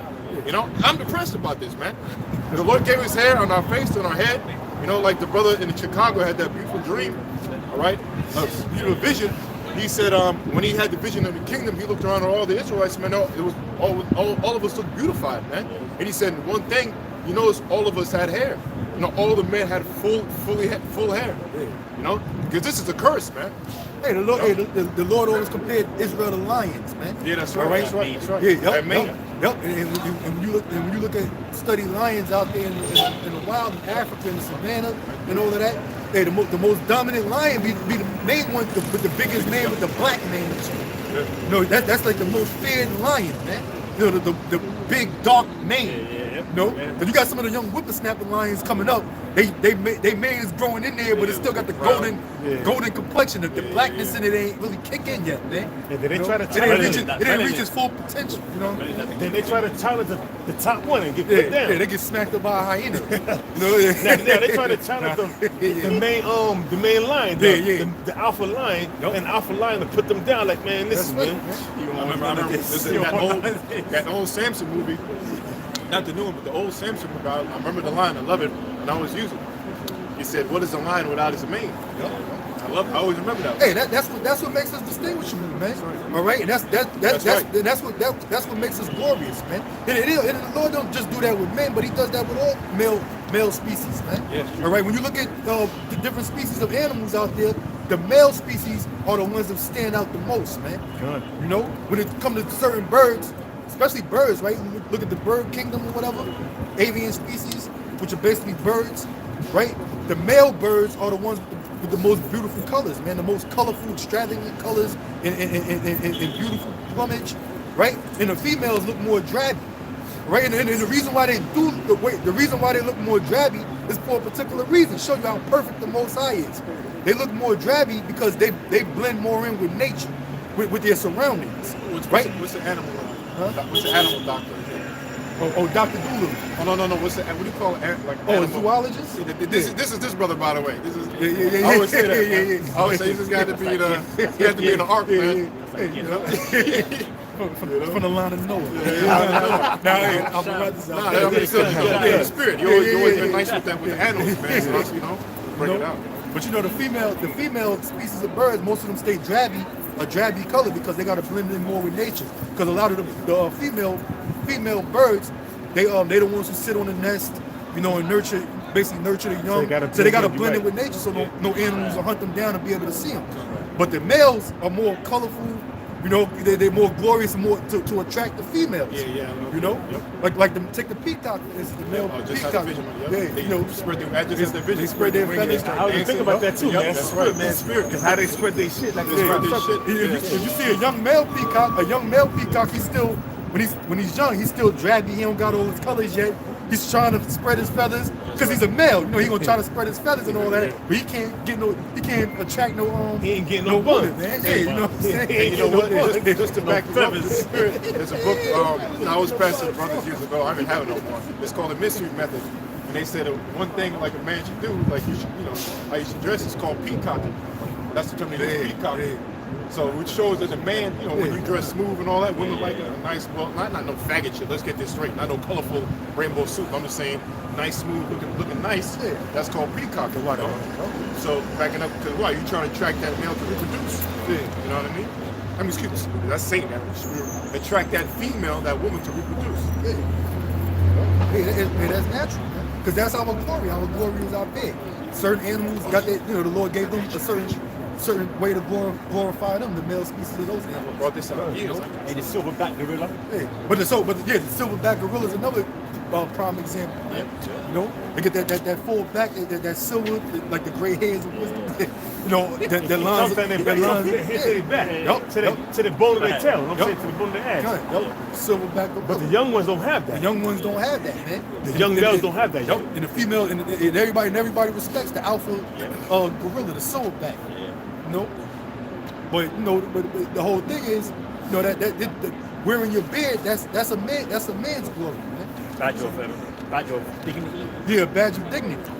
I'm depressed about this, man. The Lord gave us hair on our face and our head. Like the brother in Chicago had that beautiful dream, all right, a beautiful vision. He said when he had the vision of the kingdom, he looked around at all the Israelites, man, it was all of us looked beautified, man. And he said one thing, all of us had hair. All the men had full hair. Because this is a curse, man.
Hey, the Lord always compared Israel to lions, man.
Yeah, that's right. That's right.
Yeah, yep. And when you look at study lions out there in the wild, in Africa, in the savannah, and all of that, hey, the most dominant lion be the main one with the biggest man with the black man. That's like the most feared lion, man. The big dark mane. And you got some of the young whippersnapper lions coming up. They mane is growing in there, but it's still got the golden complexion. The blackness in it ain't really kick in yet, man.
And then they try to
it didn't reach its full potential,
Then they try to challenge the top one and get put down.
Yeah, they get smacked up by a hyena.
Now they try to challenge the main lion, the alpha lion, and the alpha lion to put them down. Like, man, listen, man.
I remember that old Samson movie. not the new one, but the old Samson book. I remember the line. I love it, and I always use it. He said, "What is a lion without his mane?" I love it. I always remember that.
Hey, that's what makes us distinguishable, man. All right, and that's what makes us glorious, man. And the Lord don't just do that with men, but He does that with all male species, man.
Yes,
all right, when you look at the different species of animals out there, the male species are the ones that stand out the most, man.
Good.
You know, when it comes to certain birds, especially birds, right? When you look at the bird kingdom or whatever, avian species, which are basically birds, right? The male birds are the ones with the most beautiful colors, man, the most colorful, extravagant colors and beautiful plumage, right? And the females look more drabby, right? And the reason why they look more drabby is for a particular reason. Show you how perfect the Most High is. They look more drabby because they blend more in with nature, with their surroundings, right?
What's the animal? What's the animal doctor?
Oh, Dr. Doolittle.
Oh no. What do you call it? Like
a
animal?
Zoologist?
This is this brother, by the way. This is.
Yeah.
I always say that. I always say this got to be the. He has to be in the ark, man.
You know? From the line of Noah.
I mean, still, the spirit. You always been nice with that with the animals, man. So, you know, bring it out.
But you know, the female species of birds, most of them stay drabby color because they got to blend in more with nature. Because a lot of the female birds, they the ones who sit on the nest, you know, and basically nurture the young. So they got to blend in with nature, so no animals will hunt them down and be able to see them. But the males are more colorful. You know, they're more glorious, more to attract the females.
Yeah.
You know, like take the peacock. It's the male peacock.
You know, spread their vision.
They spread their feathers.
I was thinking about that too, man.
That's right, man. Spirit.
Because how they spread their shit, like
If you see a young male peacock, he's still when he's young, he's still drabby. He don't got all his colors yet. He's trying to spread his feathers because he's a male. You know, he gonna try to spread his feathers and all that, but he can't attract no.
He ain't getting no woman,
man. Yeah, you know what I'm saying?
And you know what? Just to back you up, there's a book. I was passing to brothers years ago. I didn't have it no more. It's called The Mystery Method, and they said one thing like a man should do, like you should, you know, how you should dress is called peacocking. That's the term they use, peacocking. So which shows that the man, you know, when you dress smooth and all that, women like a nice, well, not no faggot shit. Let's get this straight. Not no colorful rainbow suit. I'm just saying, nice, smooth, looking nice. Yeah. That's called peacocking. You know? So backing up to why you trying to attract that male to reproduce. Yeah. You know what I mean? I mean, excuse me. That's saying that. Attract that female, that woman to reproduce.
Yeah. Hey, that's natural, man. Because that's our glory. Our glory is our bed. Certain animals got that. You know, the Lord gave them a certain way to glorify them, the male species of those animals.
Brought this up years.
And the silverback gorilla.
Yeah. But the silverback gorilla is another prime example. Yeah. You know, they get that full back, that silver, like the gray hairs of wisdom. You know, the lines.
To the bone of their tail. I'm saying to the bone of their ass.
Silverback gorilla.
But the young ones don't have that.
The young ones don't have that, man.
The young males don't have that.
And the female, and everybody respects the alpha gorilla, the silverback. You know, but the whole thing is, you know, that wearing your beard, that's a man's glory, man.
Badge of dignity.
Yeah, a badge of dignity.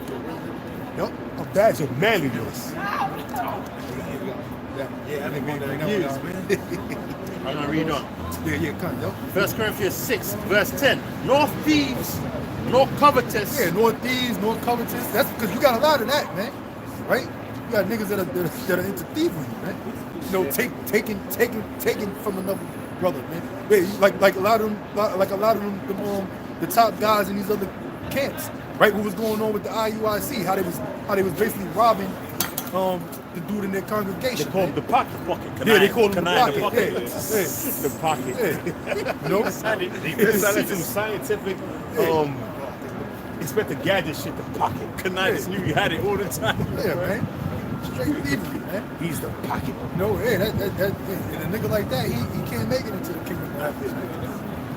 Yep.
A badge of manliness.
Yeah, I think we bring years, man.
I'm gonna read on.
Yeah, come on,
1 Corinthians 6, verse 10. Nor thieves, nor covetous.
Yeah, nor thieves, nor covetous. That's because you got a lot of that, man. Right? You got niggas that are into thievery, man. You know, taking from another brother, man. Yeah, like a lot of them, the top guys in these other camps, right? What was going on with the IUIC? How they was basically robbing the dude in their congregation.
They call him the pocket.
Yeah, they call him the pocket.
The pocket.
Yeah. You know,
they sounded some scientific. Inspector Gadget shit, the pocket. Kanai just knew you had it all the time.
Yeah, man. Straight thievery, man.
He's the pocket.
No, yeah, and a nigga like that, he can't make it into the kingdom of heaven.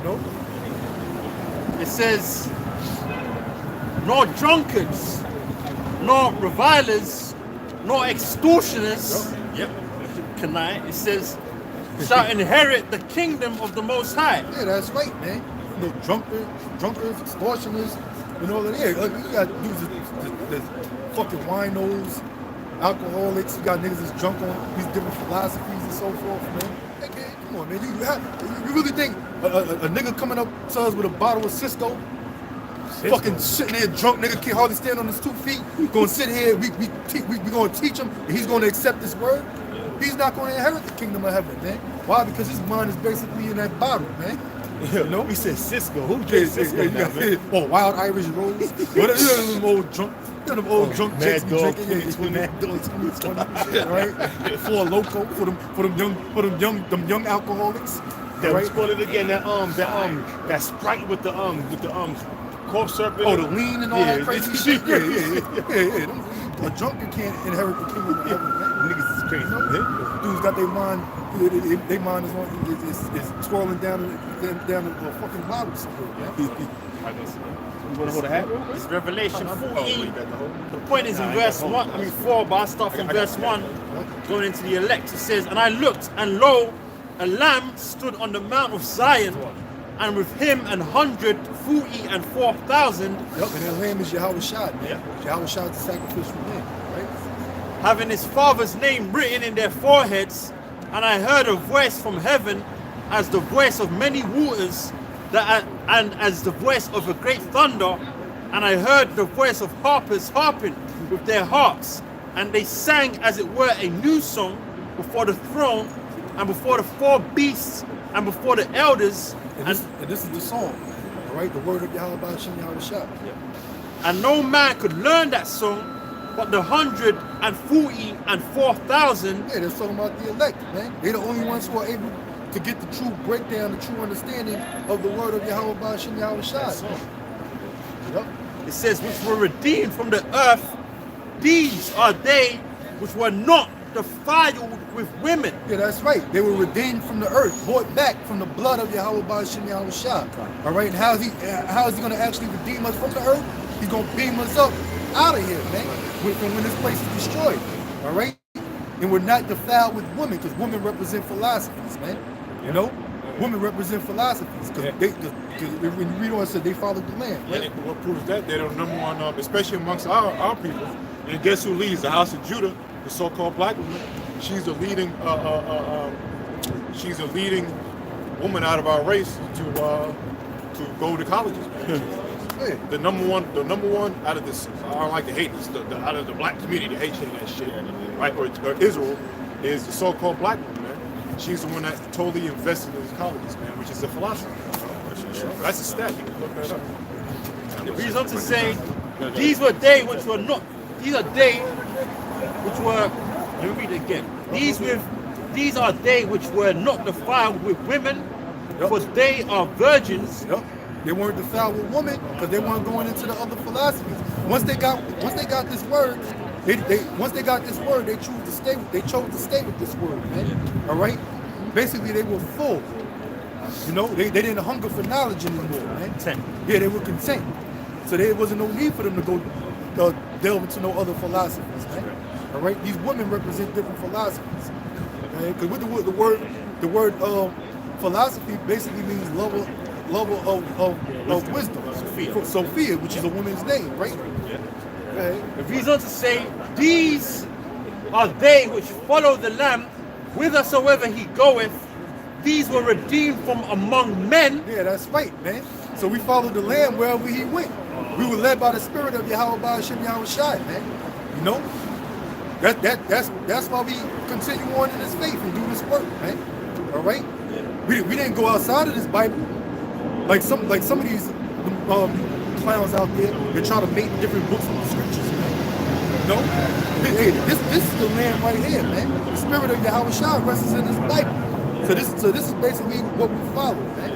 No.
It says, nor drunkards, nor revilers, nor extortioners.
Yep.
Kanai, it says, shall inherit the kingdom of the Most High.
Yeah, that's right, man. You know, drunkards, extortioners, you know, yeah, you got dudes that fucking winos, alcoholics, you got niggas that's drunk on these different philosophies and so forth, man. Hey, come on, man. You really think a nigga coming up to us with a bottle of Cisco. Fucking sitting there drunk, nigga can't hardly stand on his 2 feet. Gonna sit here, we gonna teach him, and he's gonna accept this word. He's not gonna inherit the kingdom of heaven, man. Why? Because his mind is basically in that bottle, man. You know?
We said Cisco. Who did Cisco?
Oh, Wild Irish Rose. What them old drunk, them old drunk chicks be drinking. Mad Dog 2020, right? For a loco, for them young alcoholics.
Yeah,
right?
let's call it again. That Sprite with the corpse serpent.
Oh, the lean and all that crazy shit. Yeah. A drunken can't inherit the kingdom of heaven, man.
Niggas is crazy.
You know? Dudes got their mind. Their mind is swirling down the fucking bottle somewhere, man.
You want to hold a hat?
It's Revelation 14. The point is in verse 1, 4, but I'll start from verse 1, going into the elect. It says, and I looked, and lo, a lamb stood on the Mount of Zion, and with him 144,000.
Yep, and that lamb is Yahweh Shad, man. Yep. Yahweh Shad is the sacrificial lamb, right?
Having his father's name written in their foreheads, and I heard a voice from heaven as the voice of many waters, and as the voice of a great thunder, and I heard the voice of harpers harping with their harps, and they sang as it were a new song before the throne, and before the 4 beasts, and before the elders.
And this is the song, all right? The word of Yahweh Ba'ashem Yahweh Shah.
And no man could learn that song, but the 144,000.
Yeah, they're talking about the elect, man. They're the only ones who are able to get the true breakdown, the true understanding of the word of Yahweh Ba'ashem Yahweh Shah. Yep.
It says, which were redeemed from the earth. These are they which were not defiled with women.
Yeah, that's right. They were redeemed from the earth, bought back from the blood of Yahweh Ba'ashem Yahweh Shah. All right, and how is he going to actually redeem us from the earth? He's going to beam us up out of here, man, when this place is destroyed. All right? And we're not defiled with women, because women represent philosophies, man. You know? Women represent philosophies, because when you read on it, said they followed the land.
Right? And what proves that? They're the number one, especially amongst our people. And guess who leads? The house of Judah, the so-called black woman. She's the leading woman out of our race to go to colleges. The number one out of this, I don't like to hate this, out of the black community, they hate that shit, right? Or Israel is the so-called black woman, man. She's the one that totally invested in these colleges, man, which is a philosophy. That's a stat. You can look that up.
The reason to say these were they which were not. These are they which were. Let me read it again. These are they which were not defiled with women, for they are virgins.
Yep. They weren't defiled with women because they weren't going into the other philosophies. Once they got this word, once they got this word, they chose to stay with this word, man. All right. Basically, they were full. You know, they didn't hunger for knowledge anymore, man. Yeah, they were content. So there wasn't no need for them to go delve into no other philosophies, man. All right. These women represent different philosophies. Because with the word philosophy basically means level of wisdom. Sophia, which is a woman's name, right?
The reason to say these are they which follow the Lamb whithersoever he goeth. These were redeemed from among men.
Yeah, that's right, man. So we followed the Lamb wherever he went. We were led by the Spirit of Yahweh Ba'ashem Yahweh Shai, man. You know? That's why we continue on in this faith and do this work, man. All right? We didn't go outside of this Bible. Like some of these clowns out there, they try to make different books from the scriptures, man. No? Hey, this is the Lamb right here, man. The Spirit of Yahweh Shai rests in this Bible. So this is basically what we follow, man.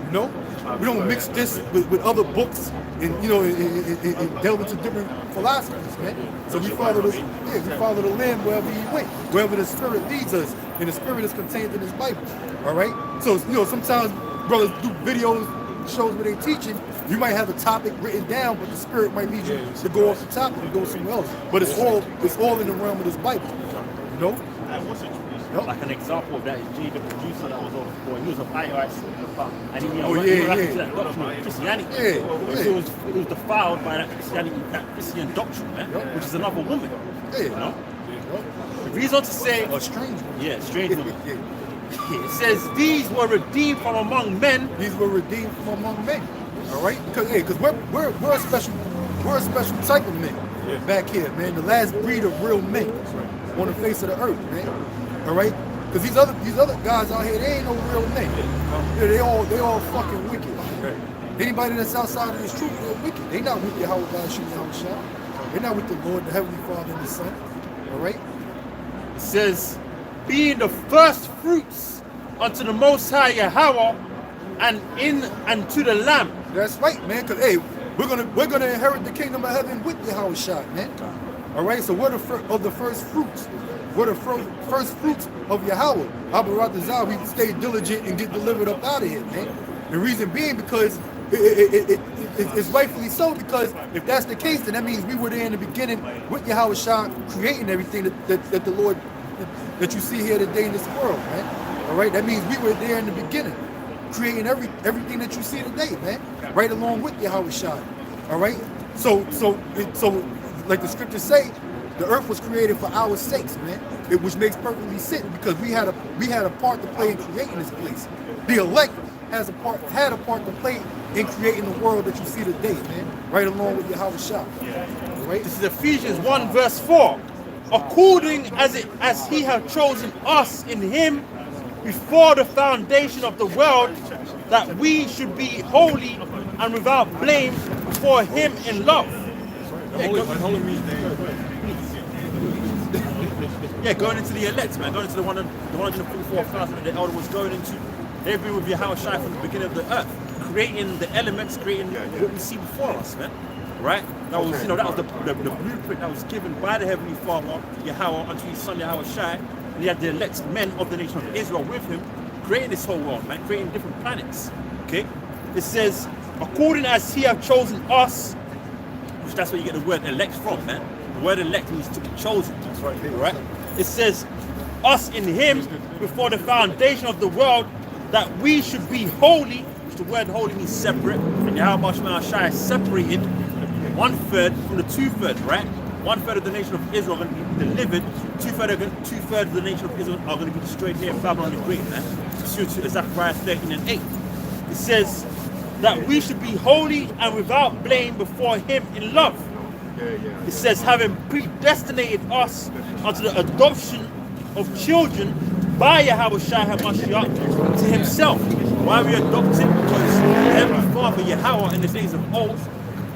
You know? We don't mix this with other books and and delve into different philosophies, man. So we follow the Lamb wherever he went, wherever the Spirit leads us, and the Spirit is contained in this Bible. All right? So sometimes brothers do videos, shows where they teaching. You might have a topic written down, but the Spirit might lead you to go off the topic and go somewhere else. But it's all in the realm of this Bible. You know?
Like an example of that is G, the producer that was he was a IRS and he that doctrine, Christianity. It was defiled by that Christian doctrine, man, which is another woman. You know? The reason to say
a strange woman.
Yeah, strange woman. It says these were redeemed from among men.
These were redeemed from among men. All right, because we're a special type of men back here, man. The last breed of real men on the face of the earth, man. All right, because these other guys out here, they ain't no real men. Yeah, they all fucking wicked. Anybody that's outside of this truth, they're wicked. They not with Yahweh God, Yahweh Shah. They're not with the Lord, the Heavenly Father, and the Son. All right.
It says, being the first fruits unto the Most High Yahweh, and to the Lamb.
That's right, man. Cause hey, we're gonna inherit the kingdom of heaven with Yahweh Shah, man. All right. So we're the first fruits. We're the first fruits of Yahweh. Abaratazah, we stay diligent and get delivered up out of here, man. The reason being because it's rightfully so, because if that's the case, then that means we were there in the beginning with Yahweh Shah, creating everything that the Lord, that you see here today in this world, man. All right, that means we were there in the beginning, creating everything that you see today, man, right along with Yahweh Shah. All right, so like the scriptures say, the earth was created for our sakes, man. Which makes perfectly sense, because we had a part to play in creating this place. The elect had a part to play in creating the world that you see today, man. Right along with Yahweh Shah. Right?
This is Ephesians 1 verse 4. According as he have chosen us in him before the foundation of the world, that we should be holy and without blame before him in love. Going into the elect, man. Going into the 144,000 that the elder was going into. They've been with Yahweh Shai from the beginning of the earth, creating the elements, creating what we see before us, man. Right? That was, that was the blueprint that was given by the Heavenly Father, Yahweh, unto his son Yahweh Shai. And he had the elect men of the nation of Israel with him, creating this whole world, man, creating different planets. Okay? It says, according as he have chosen us, which that's where you get the word elect from, man. The word elect means to be chosen. That's right? It says, us in him before the foundation of the world, that we should be holy, which the word holy means separate, and Yahweh Shai is separated 1/3 from the 2/3, right? 1/3 of the nation of Israel are going to be delivered, 2/3 of the nation of Israel are going to be destroyed here in Babylon the Great, man. Pursuant to Zechariah 13 and 8. It says that we should be holy and without blame before him in love. It says, having predestinated us unto the adoption of children by Yahweh Shai HaMashiach to himself. Why are we adopted? Because the Heavenly Father, Yahweh, in the days of old,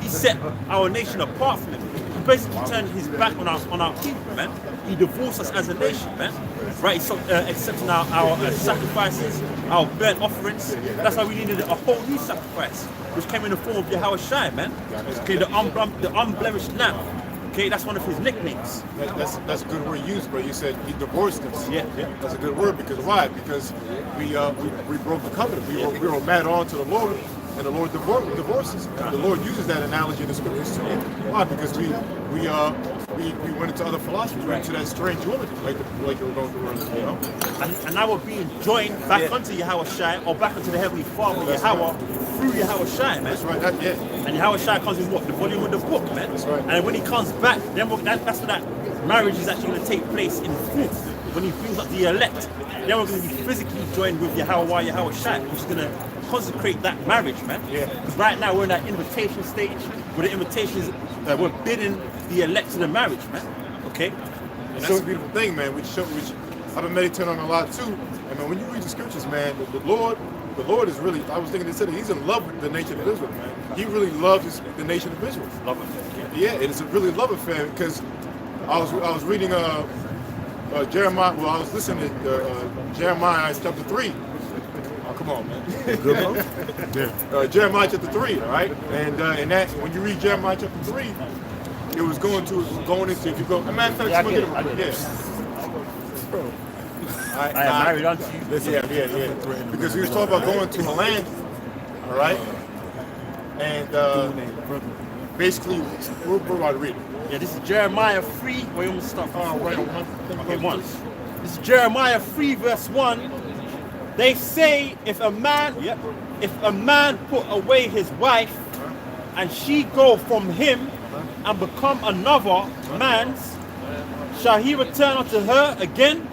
he set our nation apart from him. He basically turned his back on our people, man. He divorced us as a nation, man. Right? So, accepting our sacrifices, our burnt offerings. That's why we needed a whole new sacrifice, which came in the form of Yahweh Shai, man. Okay, the unblemished lamb. Okay, that's one of his nicknames.
That's a good word used, but you said he divorced us.
Yeah.
That's a good word, because why? Because we broke the covenant. We were mad on to the Lord, and the Lord divorces. The Lord uses that analogy in the scriptures too. Why? Because we went into other philosophies, we went into that strange unity, like you're going through,
And now we're being joined back unto Yahweh Shai, or back unto the Heavenly Father, Yahweh, through Yahweh Shai, man.
That's right.
And Yahweh Shai comes in what? The volume of the book, man.
That's right.
And when he comes back, then that's when that marriage is actually going to take place in full. When he brings up the elect, then we're going to be physically joined with Yahweh Shai, which is going to consecrate that marriage, man. Because right now we're in that invitation stage, where the invitations, we're bidding the elect to the marriage, man. Okay?
And that's a beautiful thing, man, which I've been meditating on a lot too. And man, when you read the scriptures, man, the Lord is really, I was thinking this today, he's in love with the nation of Israel, man. He really loves the nation of Israel.
Love it.
Yeah, it's a really love affair, because I was reading Jeremiah, well, I was listening to Jeremiah chapter 3. Oh, come on, man. Good Jeremiah chapter 3, all right? And that, when you read Jeremiah chapter 3, it was going into, if you go, matter of fact, look at it. Yeah.
I am married unto you.
Yeah. Because he was talking about going to a land, all right? And basically, we're about to read it.
Yeah, this is Jeremiah 3. Wait, I'm going to start from right on 1. Okay, 1. This is Jeremiah 3 verse 1. They say, if a man put away his wife, and she go from him, and become another man's, shall he return unto her again?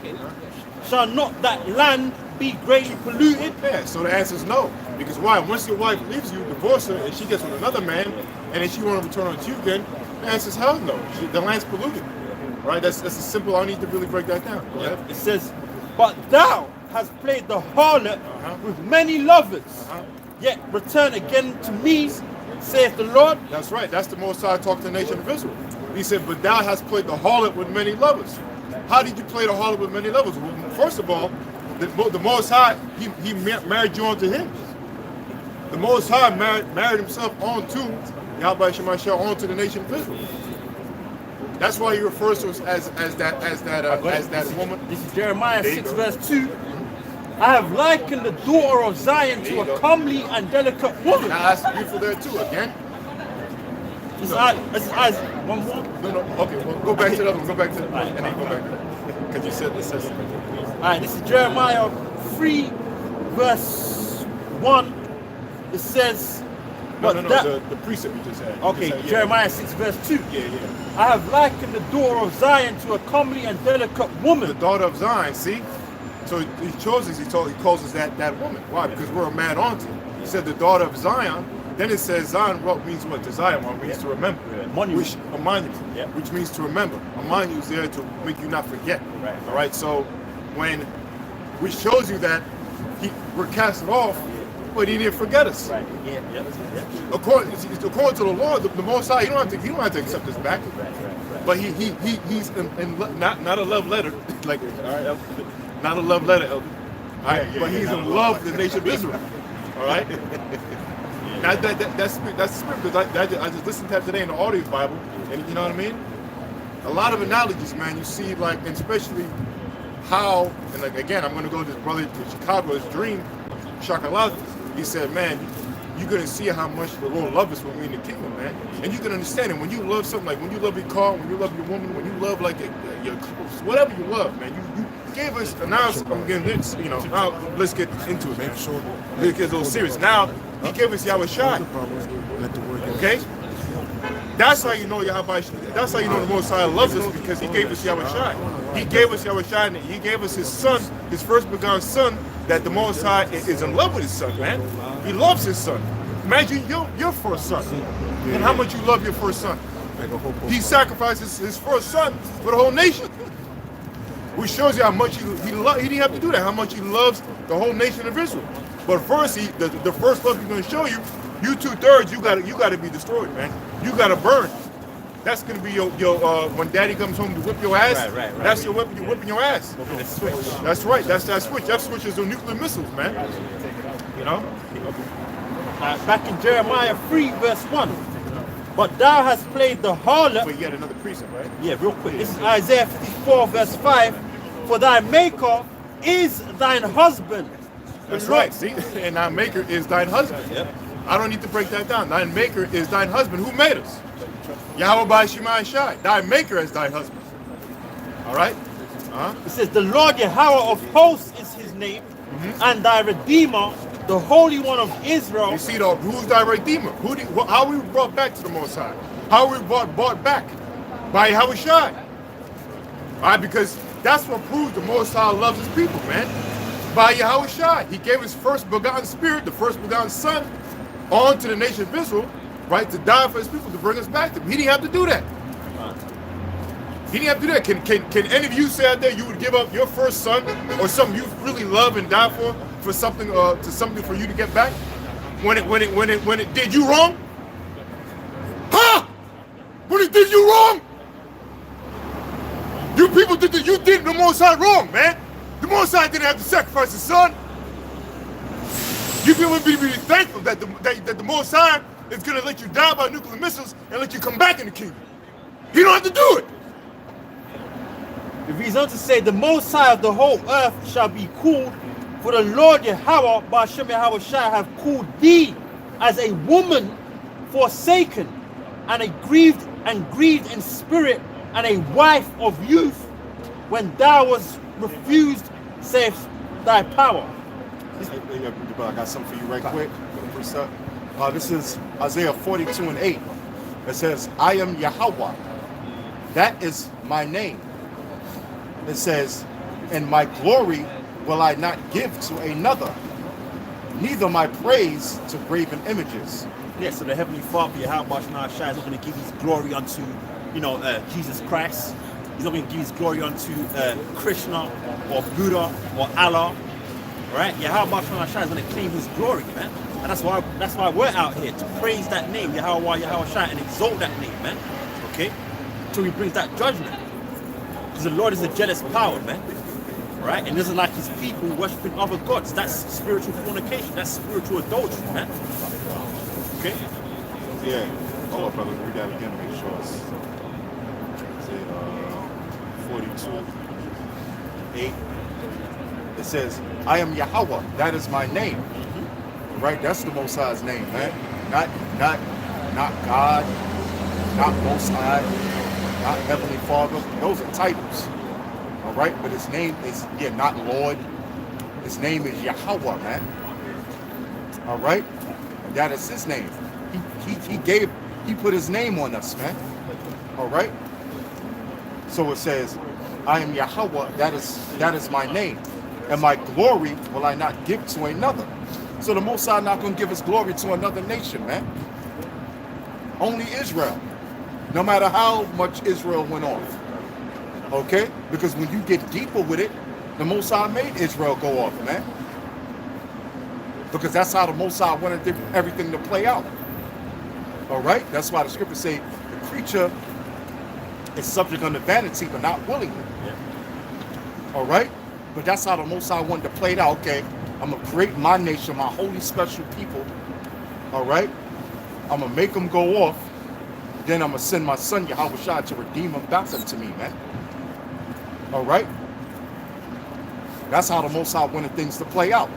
Shall not that land be greatly polluted?
Yeah, so the answer is no. Because why? Once your wife leaves you, divorce her, and she gets with another man, and then she want to return on you again, the answer is hell no. The land's polluted. Right? That's a simple, I don't need to really break that down. Go ahead.
It says, but thou hast played the harlot with many lovers, yet return again to me, saith the Lord.
That's right. That's the Most High talk to the nation of Israel. He said, but thou hast played the harlot with many lovers. How did you play the harlot with many lovers? Well, first of all, the Most High, he married you onto him. The Most High married himself onto Yahweh Shemashah, onto the nation of Israel. That's why he refers to us as that woman.
This is Jeremiah 6 verse 2. I have likened the daughter of Zion to a comely and delicate woman.
Now that's beautiful there too. Again.
This is one more.
No. Okay. Well, go back to the other one. Go back to the and then go back because you said it says.
All right. This is Jeremiah 3 verse 1. It says.
The precept you just had.
Okay,
just had,
Jeremiah 6 verse 2.
Yeah.
I have likened the daughter of Zion to a comely and delicate woman.
The daughter of Zion, see? So he chose us, he calls us that woman. Why? Because we're a man onto. He said the daughter of Zion, then it says Zion means what? To Zion, means to remember.
Monument.
A monument, which means to remember. A monument is there to make you not forget.
Right.
All right, so when we shows you that we're casted off, but he didn't forget us.
Right. Yeah.
According to the Lord, the Most High, he don't have to accept us back.
Right.
But he's not a love letter, like not a love letter, elder. All right, but he's in love with the nation of Israel. All right. Now that's the spirit because I just listened to that today in the audio Bible, and you know what I mean. A lot of analogies, man. You see, like, and especially how, and like again, I'm going to go to this brother in Chicago, his dream, Shakalaka. He said, man, you're going to see how much the Lord loves us when we're in the kingdom, man. And you can understand it. When you love something, like when you love your car, when you love your woman, when you love like your whatever you love, man, you gave us, and now I'm getting this, you know, now let's get into it, man. Let's get a little serious. Now, he gave us Yahweh Shai. Okay? That's how you know Yahweh Shai. That's how you know the Most High loves us, because he gave us Yahweh Shai. He gave us Yahweh Shai, and he gave us his son, his first begotten son, that the Most High is in love with his son, man. He loves his son. Imagine your first son, and how much you love your first son. He sacrifices his first son for the whole nation. Which shows you how much he didn't have to do that, how much he loves the whole nation of Israel. But first, the first love he's going to show you, you 2/3, you gotta be destroyed, man. You gotta burn. That's gonna be your when Daddy comes home to whip your ass.
Right.
That's your whipping. You're whipping your ass. That's right. That's that switch. That switch is on nuclear missiles, man. You know.
Back in Jeremiah 3 verse 1. But thou hast played the harlot.
But you had another precept, right?
Yeah, real quick. This is Isaiah 54 verse 5. For thy maker is thine husband.
That's right. See, and thy maker is thine husband.
Yep.
I don't need to break that down. Thine maker is thine husband. Who made us? Yahweh by Shema Shai. Thy maker is thy husband. All right?
It says, the Lord Yahweh of hosts is his name, and thy Redeemer, the Holy One of Israel.
You see, though, who's thy Redeemer? How are we brought back to the Most High? How are we brought back? By Yahweh Shai. All right? Because that's what proves the Most High loves his people, man. By Yahweh Shai. He gave his first begotten spirit, the first begotten son, on to the nation of Israel, right, to die for his people, to bring us back to him. He didn't have to do that. He didn't have to do that. Can any of you say out there you would give up your first son or something you really love and die for something to something for you to get back when it did you wrong? Huh? When it did you wrong? You people you did the Most High wrong, man. The Most High didn't have to sacrifice his son. You people would be thankful that the Most High is going to let you die by nuclear missiles and let you come back in the kingdom. He don't have to do it.
The reason to say the Most High of the whole earth shall be called, for the Lord Yahweh, Ba'ashem Yahweh Shai, have called thee as a woman forsaken, and a grieved in spirit, and a wife of youth, when thou was refused, saith thy power.
I got something for you right quick. This is Isaiah 42:8. It says, I am Yahweh. That is my name. It says, and my glory will I not give to another, neither my praise to graven images.
Yeah, so the Heavenly Father, Yahweh Shai, is not going to give his glory unto, Jesus Christ. He's not going to give his glory unto Krishna or Buddha or Allah. Right? Yahweh Shai is going to claim his glory, man. And that's why we're out here, to praise that name, Yahweh Shai, and exalt that name, man. Okay? Till he brings that judgment. Because the Lord is a jealous power, man. Right? And this is like his people worshiping other gods. That's spiritual fornication. That's spiritual adultery, man. Okay?
Yeah. Hold up, brother. Read that again to make sure it's 42.
8. It says, I am Yahweh, that is my name. Right? That's the Most High's name, man. Not God, not Most High, not Heavenly Father. Those are titles. All right? But his name is, not Lord. His name is Yahweh, man. All right? And that is his name. He put his name on us, man. All right? So it says, I am Yahweh, that is my name. And my glory will I not give to another. So the Most High not going to give his glory to another nation, man. Only Israel. No matter how much Israel went off. Okay? Because when you get deeper with it, the Most High made Israel go off, man. Because that's how the Most High wanted everything to play out. All right? That's why the scriptures say the creature is subject unto vanity, but not willingly.
Yeah.
All right? But that's how the Most High wanted to play it out. Okay, I'm going to create my nation, my holy special people. All right? I'm going to make them go off. Then I'm going to send my son, Yahweh Shai, to redeem them back unto me, man. All right? That's how the Most High wanted things to play out.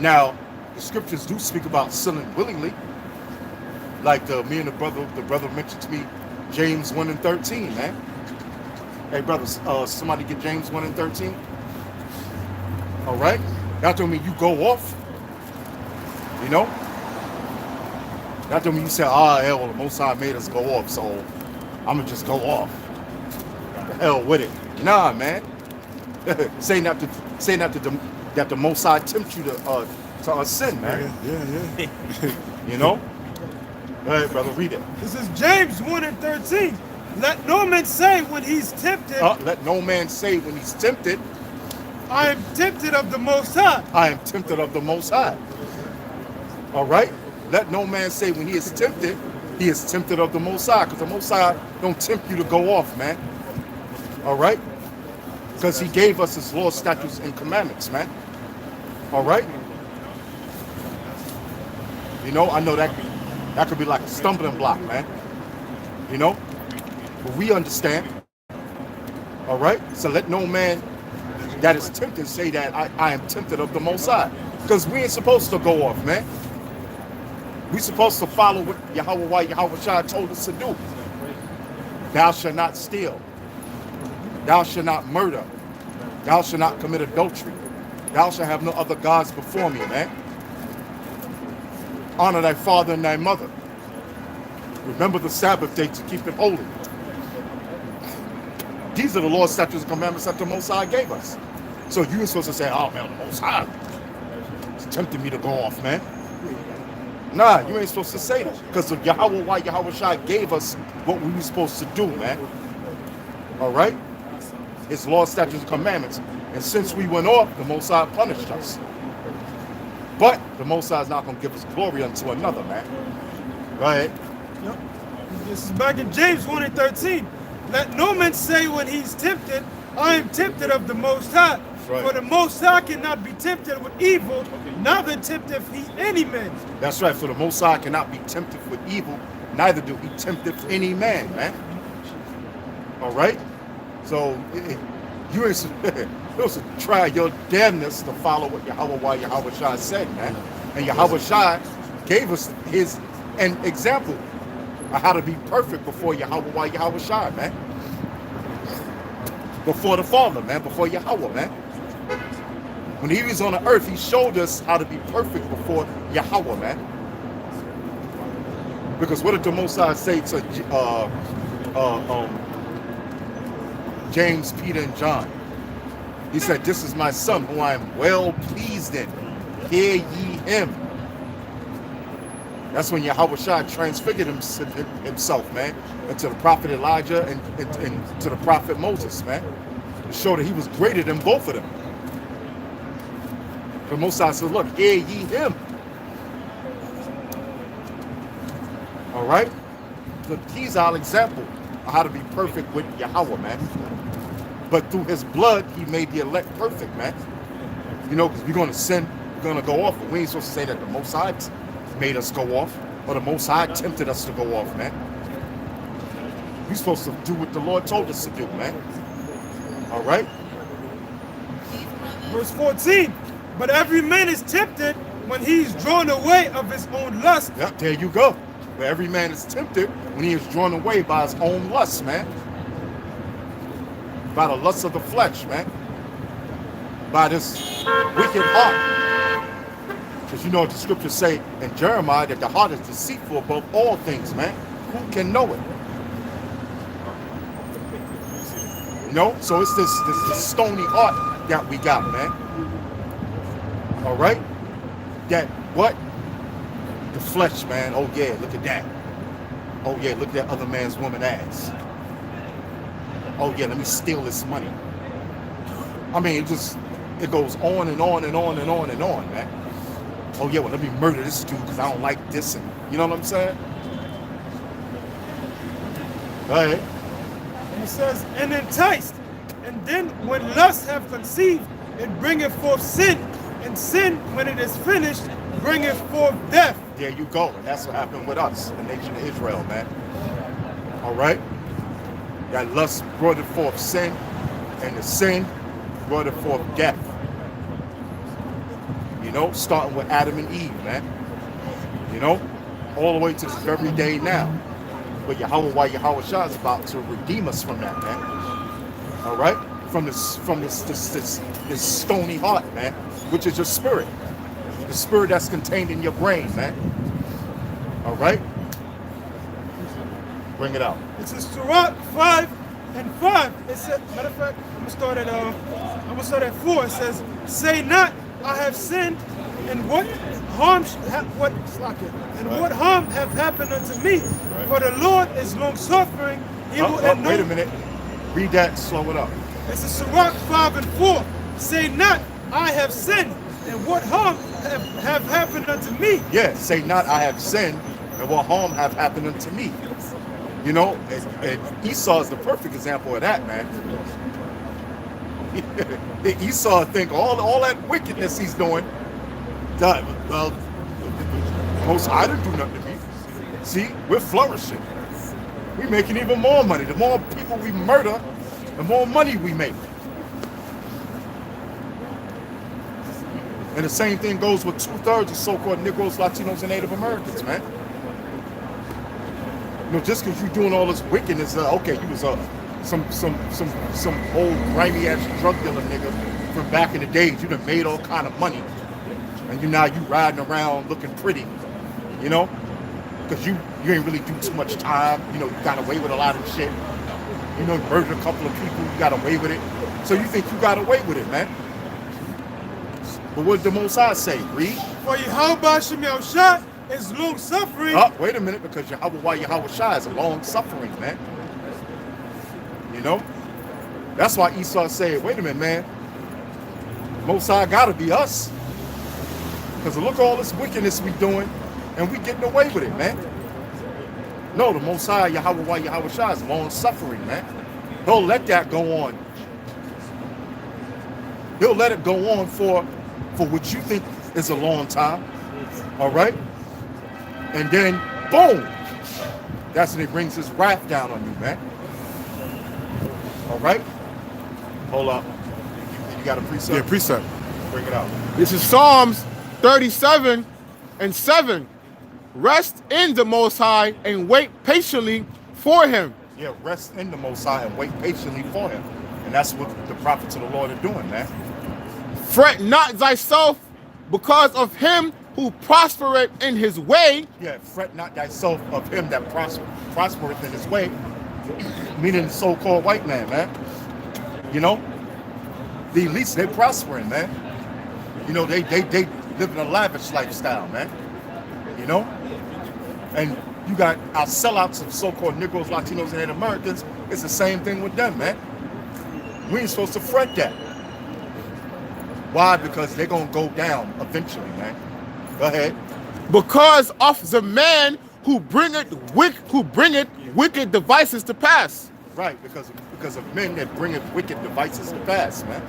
Now, the scriptures do speak about sinning willingly. Like me and the brother mentioned to me, James 1 and 13, man. Hey, brothers, somebody get James 1 and 13. All right? That don't mean you go off. You know? That don't mean you say, hell, the Most High made us go off, so I'm going to just go off. The hell with it. Nah, man. Saying that the Most High tempts you to sin, man.
Yeah.
You know? Go ahead, brother, read it.
This is James 1 and 13. Let no man say when he's tempted,
let no man say when he's tempted,
I am tempted of the Most High.
I am tempted of the Most High. All right? Let no man say when he is tempted of the Most High, because the Most High don't tempt you to go off, man. All right? Because he gave us his laws, statutes, and commandments, man. All right? You know, I know that could be like a stumbling block, man. You know? But we understand. All right? So let no man that is tempted say that I am tempted of the Most High. Because we ain't supposed to go off, man. We supposed to follow what Yahweh Shai told us to do. Thou shalt not steal. Thou shalt not murder. Thou shalt not commit adultery. Thou shalt have no other gods before me, man. Honor thy father and thy mother. Remember the Sabbath day to keep it holy. These are the laws, statutes, and commandments that the Most High gave us. So you ain't supposed to say, oh man, the Most High is tempting me to go off, man. Nah, you ain't supposed to say that. Because Yahweh Shai gave us what we were supposed to do, man. All right? His laws, statutes, and commandments. And since we went off, the Most High punished us. But the Most High is not going to give us glory unto another, man. Go ahead.
Yep. This is back in James 1 and 13. Let no man say when he's tempted, I am tempted of the Most High.
Right.
For the Most High cannot be tempted with evil, neither tempteth he any man.
That's right. For the Most High cannot be tempted with evil, neither do he tempteth any man, man. All right? So you ain't supposed to try your damnness to follow what Yahweh Shai said, man. And Yahweh Shai gave us an example of how to be perfect before Yahweh Shai, man. Before the Father, man. Before Yahweh, man. When he was on the earth, he showed us how to be perfect before Yahweh, man. Because what did the Most High say to James, Peter, and John?
He said, this is my son who I am well pleased in. Hear ye him. That's when Yahweh Shai transfigured himself, man, into the prophet Elijah and to the prophet Moses, man, to show that he was greater than both of them. But Moses said, look, hear ye him. All right? So he's our example of how to be perfect with Yahweh, man. But through his blood, he made the elect perfect, man. You know, because we're going to sin, we're going to go off. But we ain't supposed to say that the Most High made us go off, or the Most High tempted us to go off, man. We're supposed to do what the Lord told us to do, man. All right?
Verse 14. But every man is tempted when he's drawn away of his own lust.
Yep, there you go. But every man is tempted when he is drawn away by his own lust, man. By the lust of the flesh, man. By this wicked heart. Because you know what the scriptures say in Jeremiah, that the heart is deceitful above all things, man. Who can know it? You know? So it's this stony heart that we got, man. All right? That what? The flesh, man. Oh yeah, look at that. Oh yeah, look at that other man's woman ass. Oh yeah, let me steal this money. I mean, it goes on and on and on and on and on, man. Oh yeah, well let me murder this dude because I don't like this, and you know what I'm saying? Go ahead.
And it says, and enticed, and then when lust have conceived, it bringeth forth sin, and sin, when it is finished, bringeth forth death.
There you go, and that's what happened with us, the nation of Israel, man. All right? That lust brought it forth sin, and the sin brought it forth death. You know, starting with Adam and Eve, man. You know, all the way to this very day now. But Yahweh Shah is about to redeem us from that, man. All right? From this stony heart, man, which is your spirit. The spirit that's contained in your brain, man. All right? Bring it out.
It's in Sirach 5:5. It says, matter of fact, I'm gonna start at 4. It says, say not, I have sinned, and what harm what harm have happened unto me? Right. For the Lord is long suffering.
Wait a minute. Read that, slow it up.
It's in Sirach 5:4. Say not, I have sinned, and what harm have happened unto me?
Yeah, say not, I have sinned, and what harm have happened unto me. You know, and Esau is the perfect example of that, man. Esau think all that wickedness he's doing, well, Most High didn't do nothing to me. See, we're flourishing. We're making even more money. The more people we murder, the more money we make. And the same thing goes with 2/3 of so-called Negroes, Latinos, and Native Americans, man. You know, just because you're doing all this wickedness, okay, you was some old grimy ass drug dealer nigga from back in the days. You done made all kind of money, and you riding around looking pretty, you know, because you ain't really do too much time. You know, you got away with a lot of shit. You know, you murdered a couple of people, you got away with it. So you think you got away with it, man? But what did the Most High say? Read.
For Yahweh Shem Yahushua is long suffering.
Oh, wait a minute, because Yahweh Shai is a long suffering, man. You know? That's why Esau said, wait a minute, man. Most High gotta be us. Because look at all this wickedness we doing, and we getting away with it, man. No, the Most High, Yahweh Shai is long suffering, man. He'll let that go on. He'll let it go on for what you think is a long time. All right? And then, boom! That's when he brings his wrath down on you, man. All right? Hold up. You got a precept?
Yeah, precept.
Bring it out.
This is Psalms 37:7. Rest in the Most High and wait patiently for him.
Yeah, rest in the Most High and wait patiently for him. And that's what the prophets of the Lord are doing, man.
Fret not thyself because of him who prospereth in his way.
Yeah, fret not thyself of him that prospereth in his way. Meaning the so-called white man, man. You know?
The elites, they prospering, man. You know, they living a lavish lifestyle, man. You know? And you got our sellouts of so-called Negroes, Latinos, and Native Americans. It's the same thing with them, man. We ain't supposed to fret that. Why? Because they're gonna go down eventually, man. Go ahead.
Because of the man who bringeth wicked devices to pass.
Right, because of men that bringeth wicked devices to pass, man.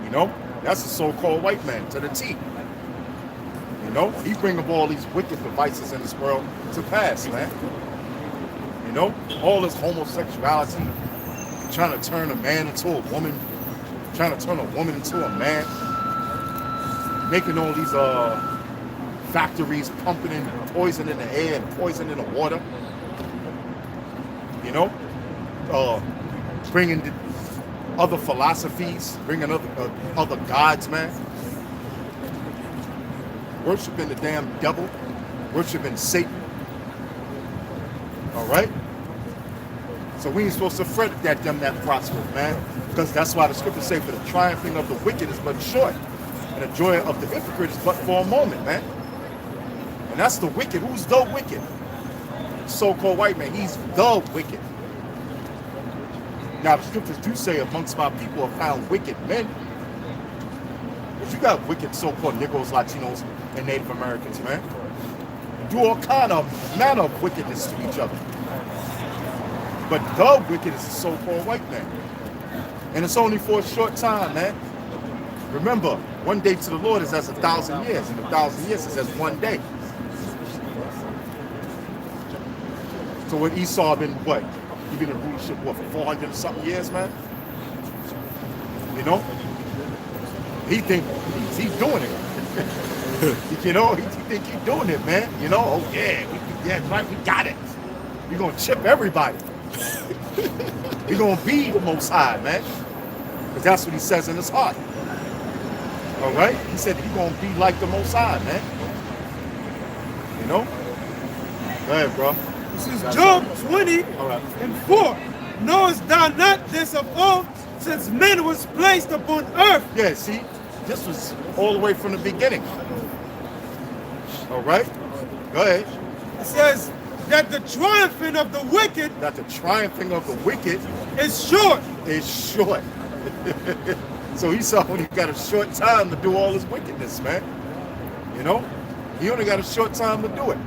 You know, that's the so-called white man to the T. You know, he bringing all these wicked devices in this world to pass, man. You know, all this homosexuality, trying to turn a man into a woman, trying to turn a woman into a man, making all these factories pumping in poison in the air and poison in the water. You know, bringing the other philosophies, bringing other gods, man. Worshiping the damn devil, worshiping Satan. All right? So we ain't supposed to fret at them that prosper, man. Because that's why the scriptures say, for the triumphing of the wicked is but short, and the joy of the hypocrite is but for a moment, man. And that's the wicked. Who's the wicked? So-called white man. He's the wicked. Now, the scriptures do say amongst my people are found wicked men. But you got wicked so-called Negroes, Latinos, and Native Americans, man. Do all kind of manner of wickedness to each other. But the wicked is the so-called white man. And it's only for a short time, man. Remember, one day to the Lord is as 1,000 years, and 1,000 years is as one day. So what Esau been what? He been in rulership what, for 400 and something years, man? You know? He think he's doing it. You know, he think he's doing it, man. You know, oh yeah, right, we got it. We're gonna chip everybody. We're gonna be the Most High, man. Because that's what he says in his heart. All right? He said he's gonna be like the Most High, man. You know? Go ahead, bro.
This is Job 20:4. Knowest thou not this of old, since man was placed upon earth?
Yeah, see, this was all the way from the beginning. All right? Go ahead.
It says that the triumphing of the wicked is short.
Is short. So Esau only got a short time to do all his wickedness, man. You know? He only got a short time to do it.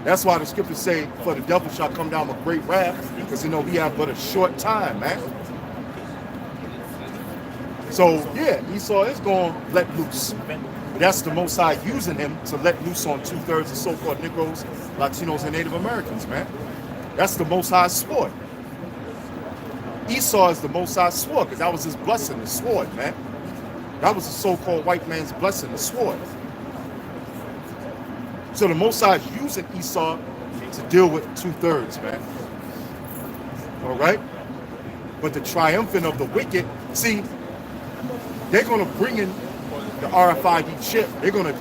That's why the scriptures say, for the devil shall come down with great wrath, because, you know, he had but a short time, man. So, yeah, Esau is going to let loose. That's the Most High using him to let loose on 2/3 of so-called Negroes, Latinos, and Native Americans, man. That's the Most High's sword. Esau is the Most High's sword, because that was his blessing, the sword, man. That was the so-called white man's blessing, the sword. So the Most High is using Esau to deal with 2/3, man. All right? But the triumphant of the wicked, see, they're going to bring in the RFID chip. They're going to,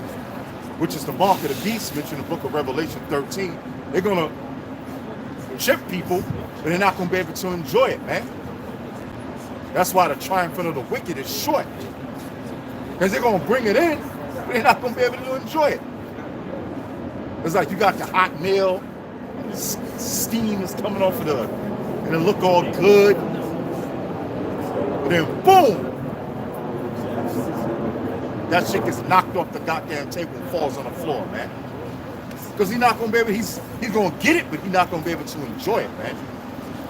which is the mark of the beast, mentioned in the book of Revelation 13. They're going to chip people, but they're not going to be able to enjoy it, man. That's why the triumphant of the wicked is short. Because they're going to bring it in, but they're not going to be able to enjoy it. It's like you got the hot meal, steam is coming off of and it look all good. But then boom! That shit gets knocked off the goddamn table and falls on the floor, man. Because he's not gonna be able, he's gonna get it, but he's not gonna be able to enjoy it, man.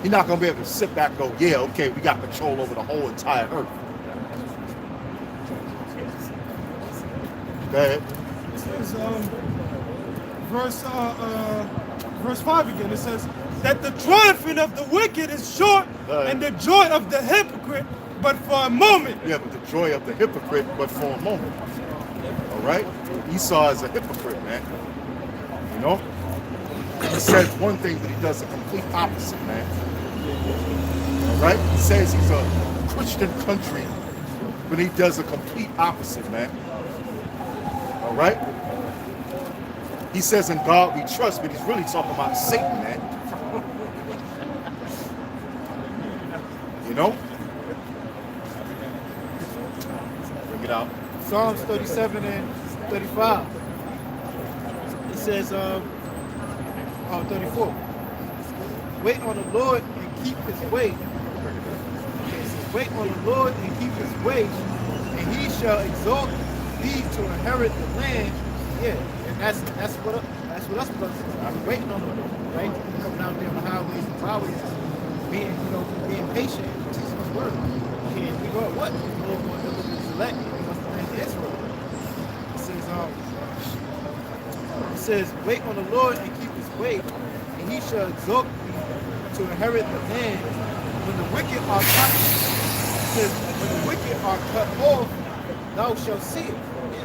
He's not gonna be able to sit back and go, yeah, okay, we got control over the whole entire earth. Go ahead.
This is, verse 5 again. It says that the triumphing of the wicked is short, and the joy of the hypocrite but for a moment.
Yeah, but the joy of the hypocrite but for a moment. All right? Esau is a hypocrite, man. You know? He says one thing, but he does the complete opposite, man. All right? He says he's a Christian country, but he does the complete opposite, man. All right? He says in God we trust, but he's really talking about Satan, man. You know?
it out.
Psalms 37 and 35. It says, 34. Wait on the Lord and keep his way. It says, wait on the Lord and keep his way, and he shall exalt thee to inherit the land. Yeah, and that's what us brothers do. I'm waiting on the Lord, right? Coming out there on the highways and byways, being patient and teaching his word. And we go, what? The Lord going to deliver his elect. He wants the land of Israel. It says, wait on the Lord and keep his way, and he shall exalt thee to inherit the land. When the wicked are cut, it says, when the wicked are cut off, thou shalt see it. When the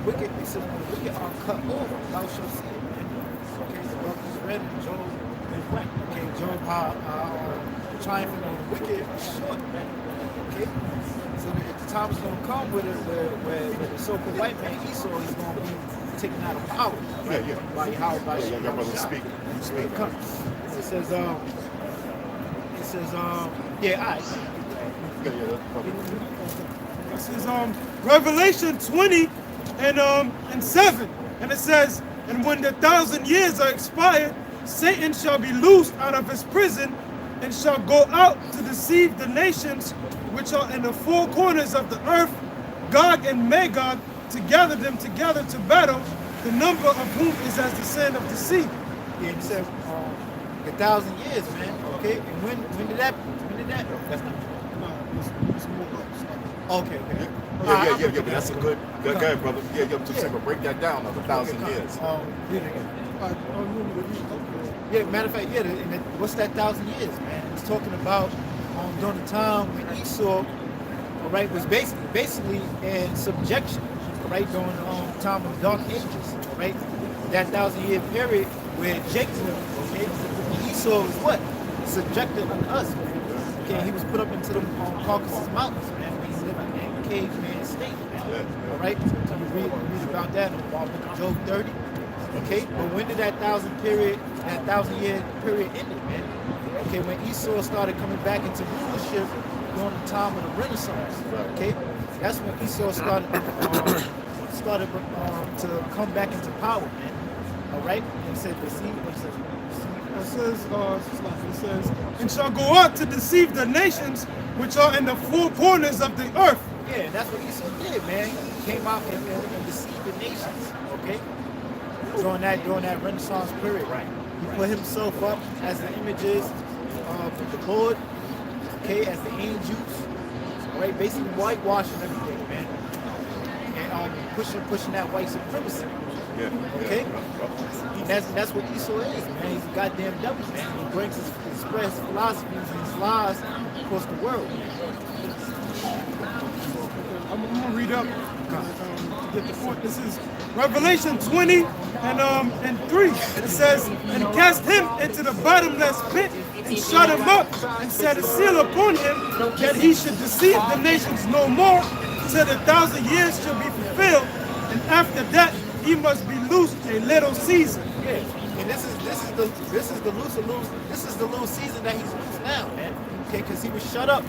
wicked are cut off, thou shalt see it. Okay, so we just read in Job and went. Okay, Job, triumphing on the wicked is short. Okay, so the time is going to come where the so-called white man Esau is going to be taken out of power. Right?
Yeah.
By how? By
Yeah, your brother speak.
It comes. It says, yeah, all right.
This is Revelation 20 and 7. And it says, and when the 1,000 years are expired, Satan shall be loosed out of his prison and shall go out to deceive the nations which are in the four corners of the earth, Gog and Magog, to gather them together to battle, the number of whom is as the sand of the sea.
Yeah, it said 1,000 years, man. Okay, and when did that? That's not. Okay.
Yeah, but that's a good guy, brother. Yeah, just say, but break that down of 1,000 years.
Read it again. Yeah, matter of fact, yeah, what's that 1,000 years, man? It's talking about during the time when Esau, all right, was basically in subjection, all right, during the time of the Dark Ages, all right? That 1,000-year period where Jacob, okay, Esau was what? Subjected unto us, man. Okay, he was put up into the Caucasus Mountains, man. He's living in a caveman state, man. All right, so you read about that in the book of Job 30. Okay, but when did that 1,000-year period end, man? Okay, when Esau started coming back into rulership during the time of the Renaissance. Okay, that's when Esau started to come back into power, man. All right, and he said,
It says, and shall go out to deceive the nations which are in the four corners of the earth.
Yeah, that's what Esau did, man. He came out and deceived the nations. Okay, during that Renaissance period, right? He put himself up as the images of the Lord, okay, as the angels, right? Basically whitewashing everything, man, and pushing that white supremacy.
Yeah.
Okay, that's what Esau is, man. He's a goddamn devil, man. He brings his philosophies and his lies across the world.
I'm gonna read up to get the point. This is Revelation 20 and 3. It says, and cast him into the bottomless pit and shut him up and set a seal upon him that he should deceive the nations no more till the 1,000 years shall be fulfilled, and after that he must be loosed a little season.
Yeah, and this is the little season that he's loose now, man. Okay, because he was shut up,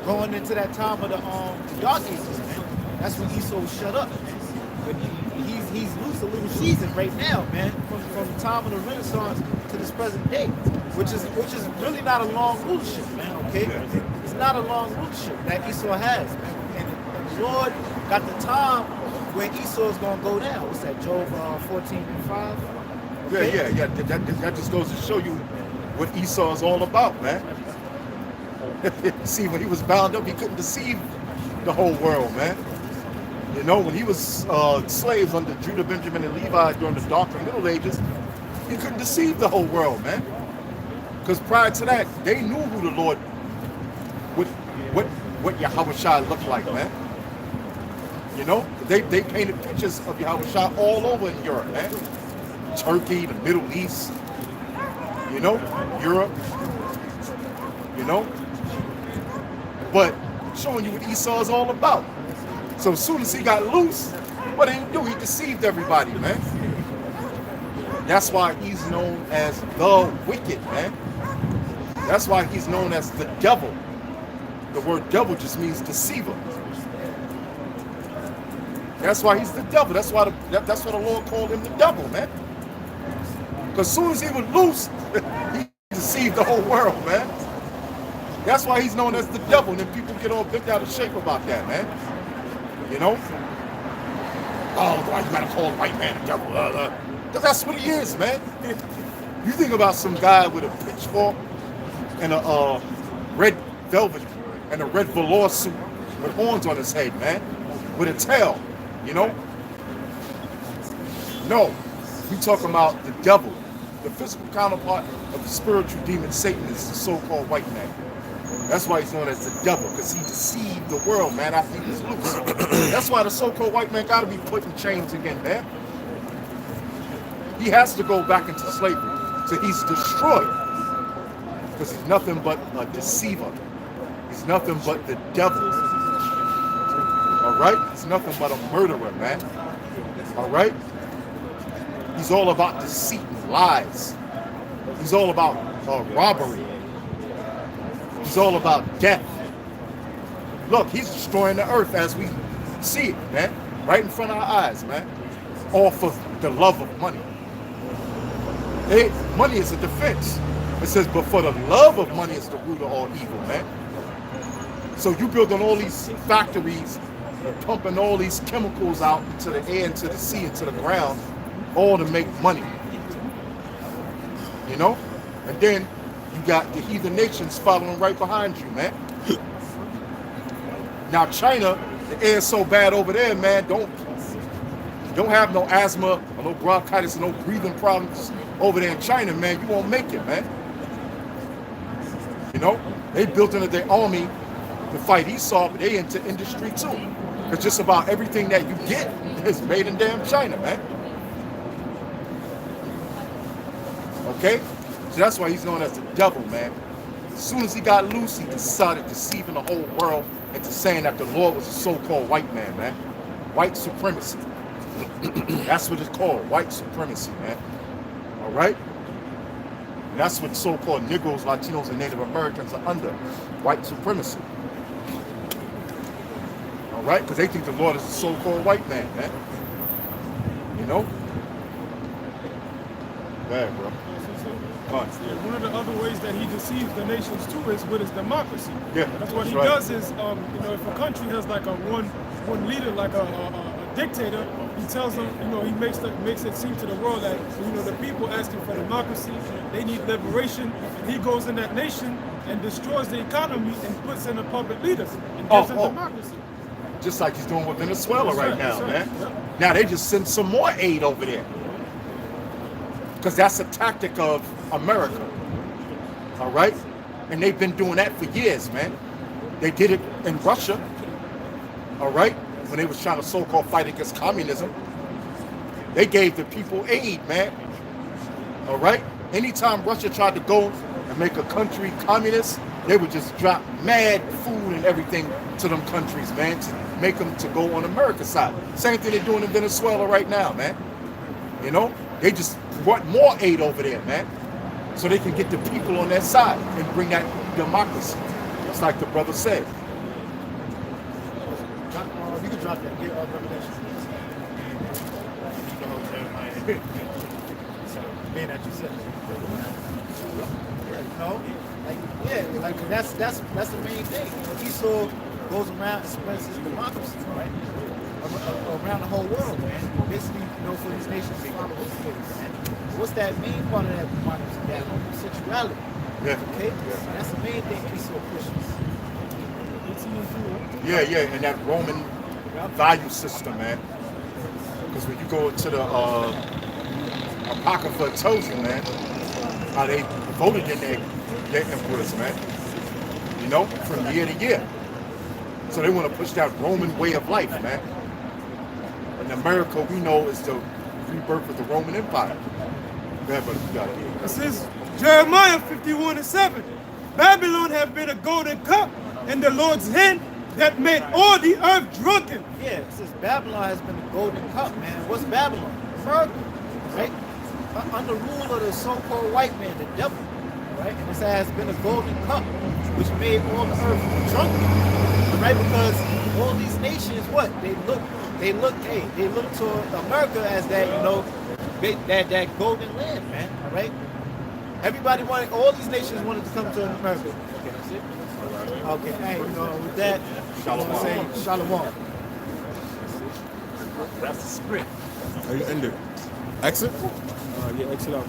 going into that time of the Dark Ages, man. That's when Esau was shut up. But he's loose a little season right now, man, from the time of the Renaissance to this present day, which is really not a long rulership, man. Okay, it's not a long rulership that Esau has, man. And the Lord got the time where Esau is gonna go down. What's that? Job 14 and 5. Okay?
Yeah. That just goes to show you what Esau is all about, man. See, when he was bound up, he couldn't deceive the whole world, man. You know, when he was slaves under Judah, Benjamin, and Levi during the Dark and Middle Ages, he couldn't deceive the whole world, man. Because prior to that, they knew who the Lord, what Yahushua looked like, man. You know, they painted pictures of Yahushua all over in Europe, man. Turkey, the Middle East, you know, Europe, you know. But showing you what Esau is all about. So as soon as he got loose, what did he do? He deceived everybody, man. That's why he's known as the wicked, man. That's why he's known as the devil.
the word devil just means deceiver. That's why he's the devil. That's why the Lord called him the devil, man. Because as soon as he was loose, he deceived the whole world, man. That's why he's known as the devil. And then people get all bent out of shape about that, man. You know? Oh, why you gotta call a white man the devil? Because that's what he is, man. You think about some guy with a pitchfork and a red velvet and a red velour suit with horns on his head, man, with a tail, you know? No, we talking about the devil. The physical counterpart of the spiritual demon Satan is the so-called white man. That's why he's known as the devil, because he deceived the world, man, after he was loose. That's why the so-called white man got to be put in chains again, man. He has to go back into slavery. So he's destroyed. Because he's nothing but a deceiver. He's nothing but the devil. All right? He's nothing but a murderer, man. All right? He's all about deceit and lies. He's all about robbery. He's all about death. Look, he's destroying the earth as we see it, man. Right in front of our eyes, man. All for the love of money. Money is a defense. It says, but for the love of money is the root of all evil, man. So you building all these factories, pumping all these chemicals out into the air, into the sea, into the ground, all to make money. You know? And then you got the heathen nations following right behind you, man. Now China, the air is so bad over there, man, don't have no asthma or no bronchitis or no breathing problems over there in China, man. You won't make it, man. You know? They built into their army to fight Esau, but they into industry too. Because just about everything that you get is made in damn China, man. Okay? So that's why he's known as the devil, man. As soon as he got loose, he started deceiving the whole world into saying that the Lord was a so-called white man, man. White supremacy. That's what it's called, white supremacy, man. All right? And that's what so-called Negroes, Latinos, and Native Americans are under, white supremacy. All right? Because they think the Lord is a so-called white man, man. You know? Go ahead, bro.
One of the other ways that he deceives the nations too is with his democracy.
Yeah,
that's what he does is, you know, if a country has like a one leader, like a dictator, he tells them, you know, he makes it seem to the world that, you know, the people asking for democracy, they need liberation, and he goes in that nation and destroys the economy and puts in a puppet leader and gives them democracy.
Just like he's doing with Venezuela right now, man. Yep. Now they just send some more aid over there. Because that's a tactic of America, all right? And they've been doing that for years, man. They did it in Russia, all right? When they was trying to so-called fight against communism. They gave the people aid, man, all right? Anytime Russia tried to go and make a country communist, they would just drop mad food and everything to them countries, man, to make them to go on America's side. Same thing they're doing in Venezuela right now, man. You know? They just brought more aid over there, man, so they can get the people on their side and bring that democracy. It's like the brother said.
You can drop that. Get Revelation. Being that you said it. No, like yeah, like that's the main thing. You know, Esau goes around and spreads his democracy, right? Around the whole world, man. Basically, you know, for these nations to follow his ways, man. What's that main part of that democracy? That homosexuality.
Yeah.
Okay? Yeah. That's the main thing Esau pushes.
Yeah, and that Roman value system, man. Because when you go to the Apocrypha, it tells you, man, how they voted in their emperors, man. You know, from year to year. So they want to push that Roman way of life, man. In America, we know is the rebirth of the Roman Empire. Go ahead, brother, you got it.
This is Jeremiah 51:7. Babylon have been a golden cup in the Lord's hand that made all the earth drunken.
Yeah, it says Babylon has been a golden cup, man. What's Babylon? America, right? Under rule of the so-called white man, the devil. right? And this has been a golden cup, which made all the earth drunk, right? Because all these nations, what they look to America as that, you know, that golden land, man. All right. Everybody wanted, all these nations wanted to come to America. Okay, that's it. Okay, hey, you know, with that, I'm saying shalom.
That's the script.
Are you ended? Exit?
Yeah, exit out.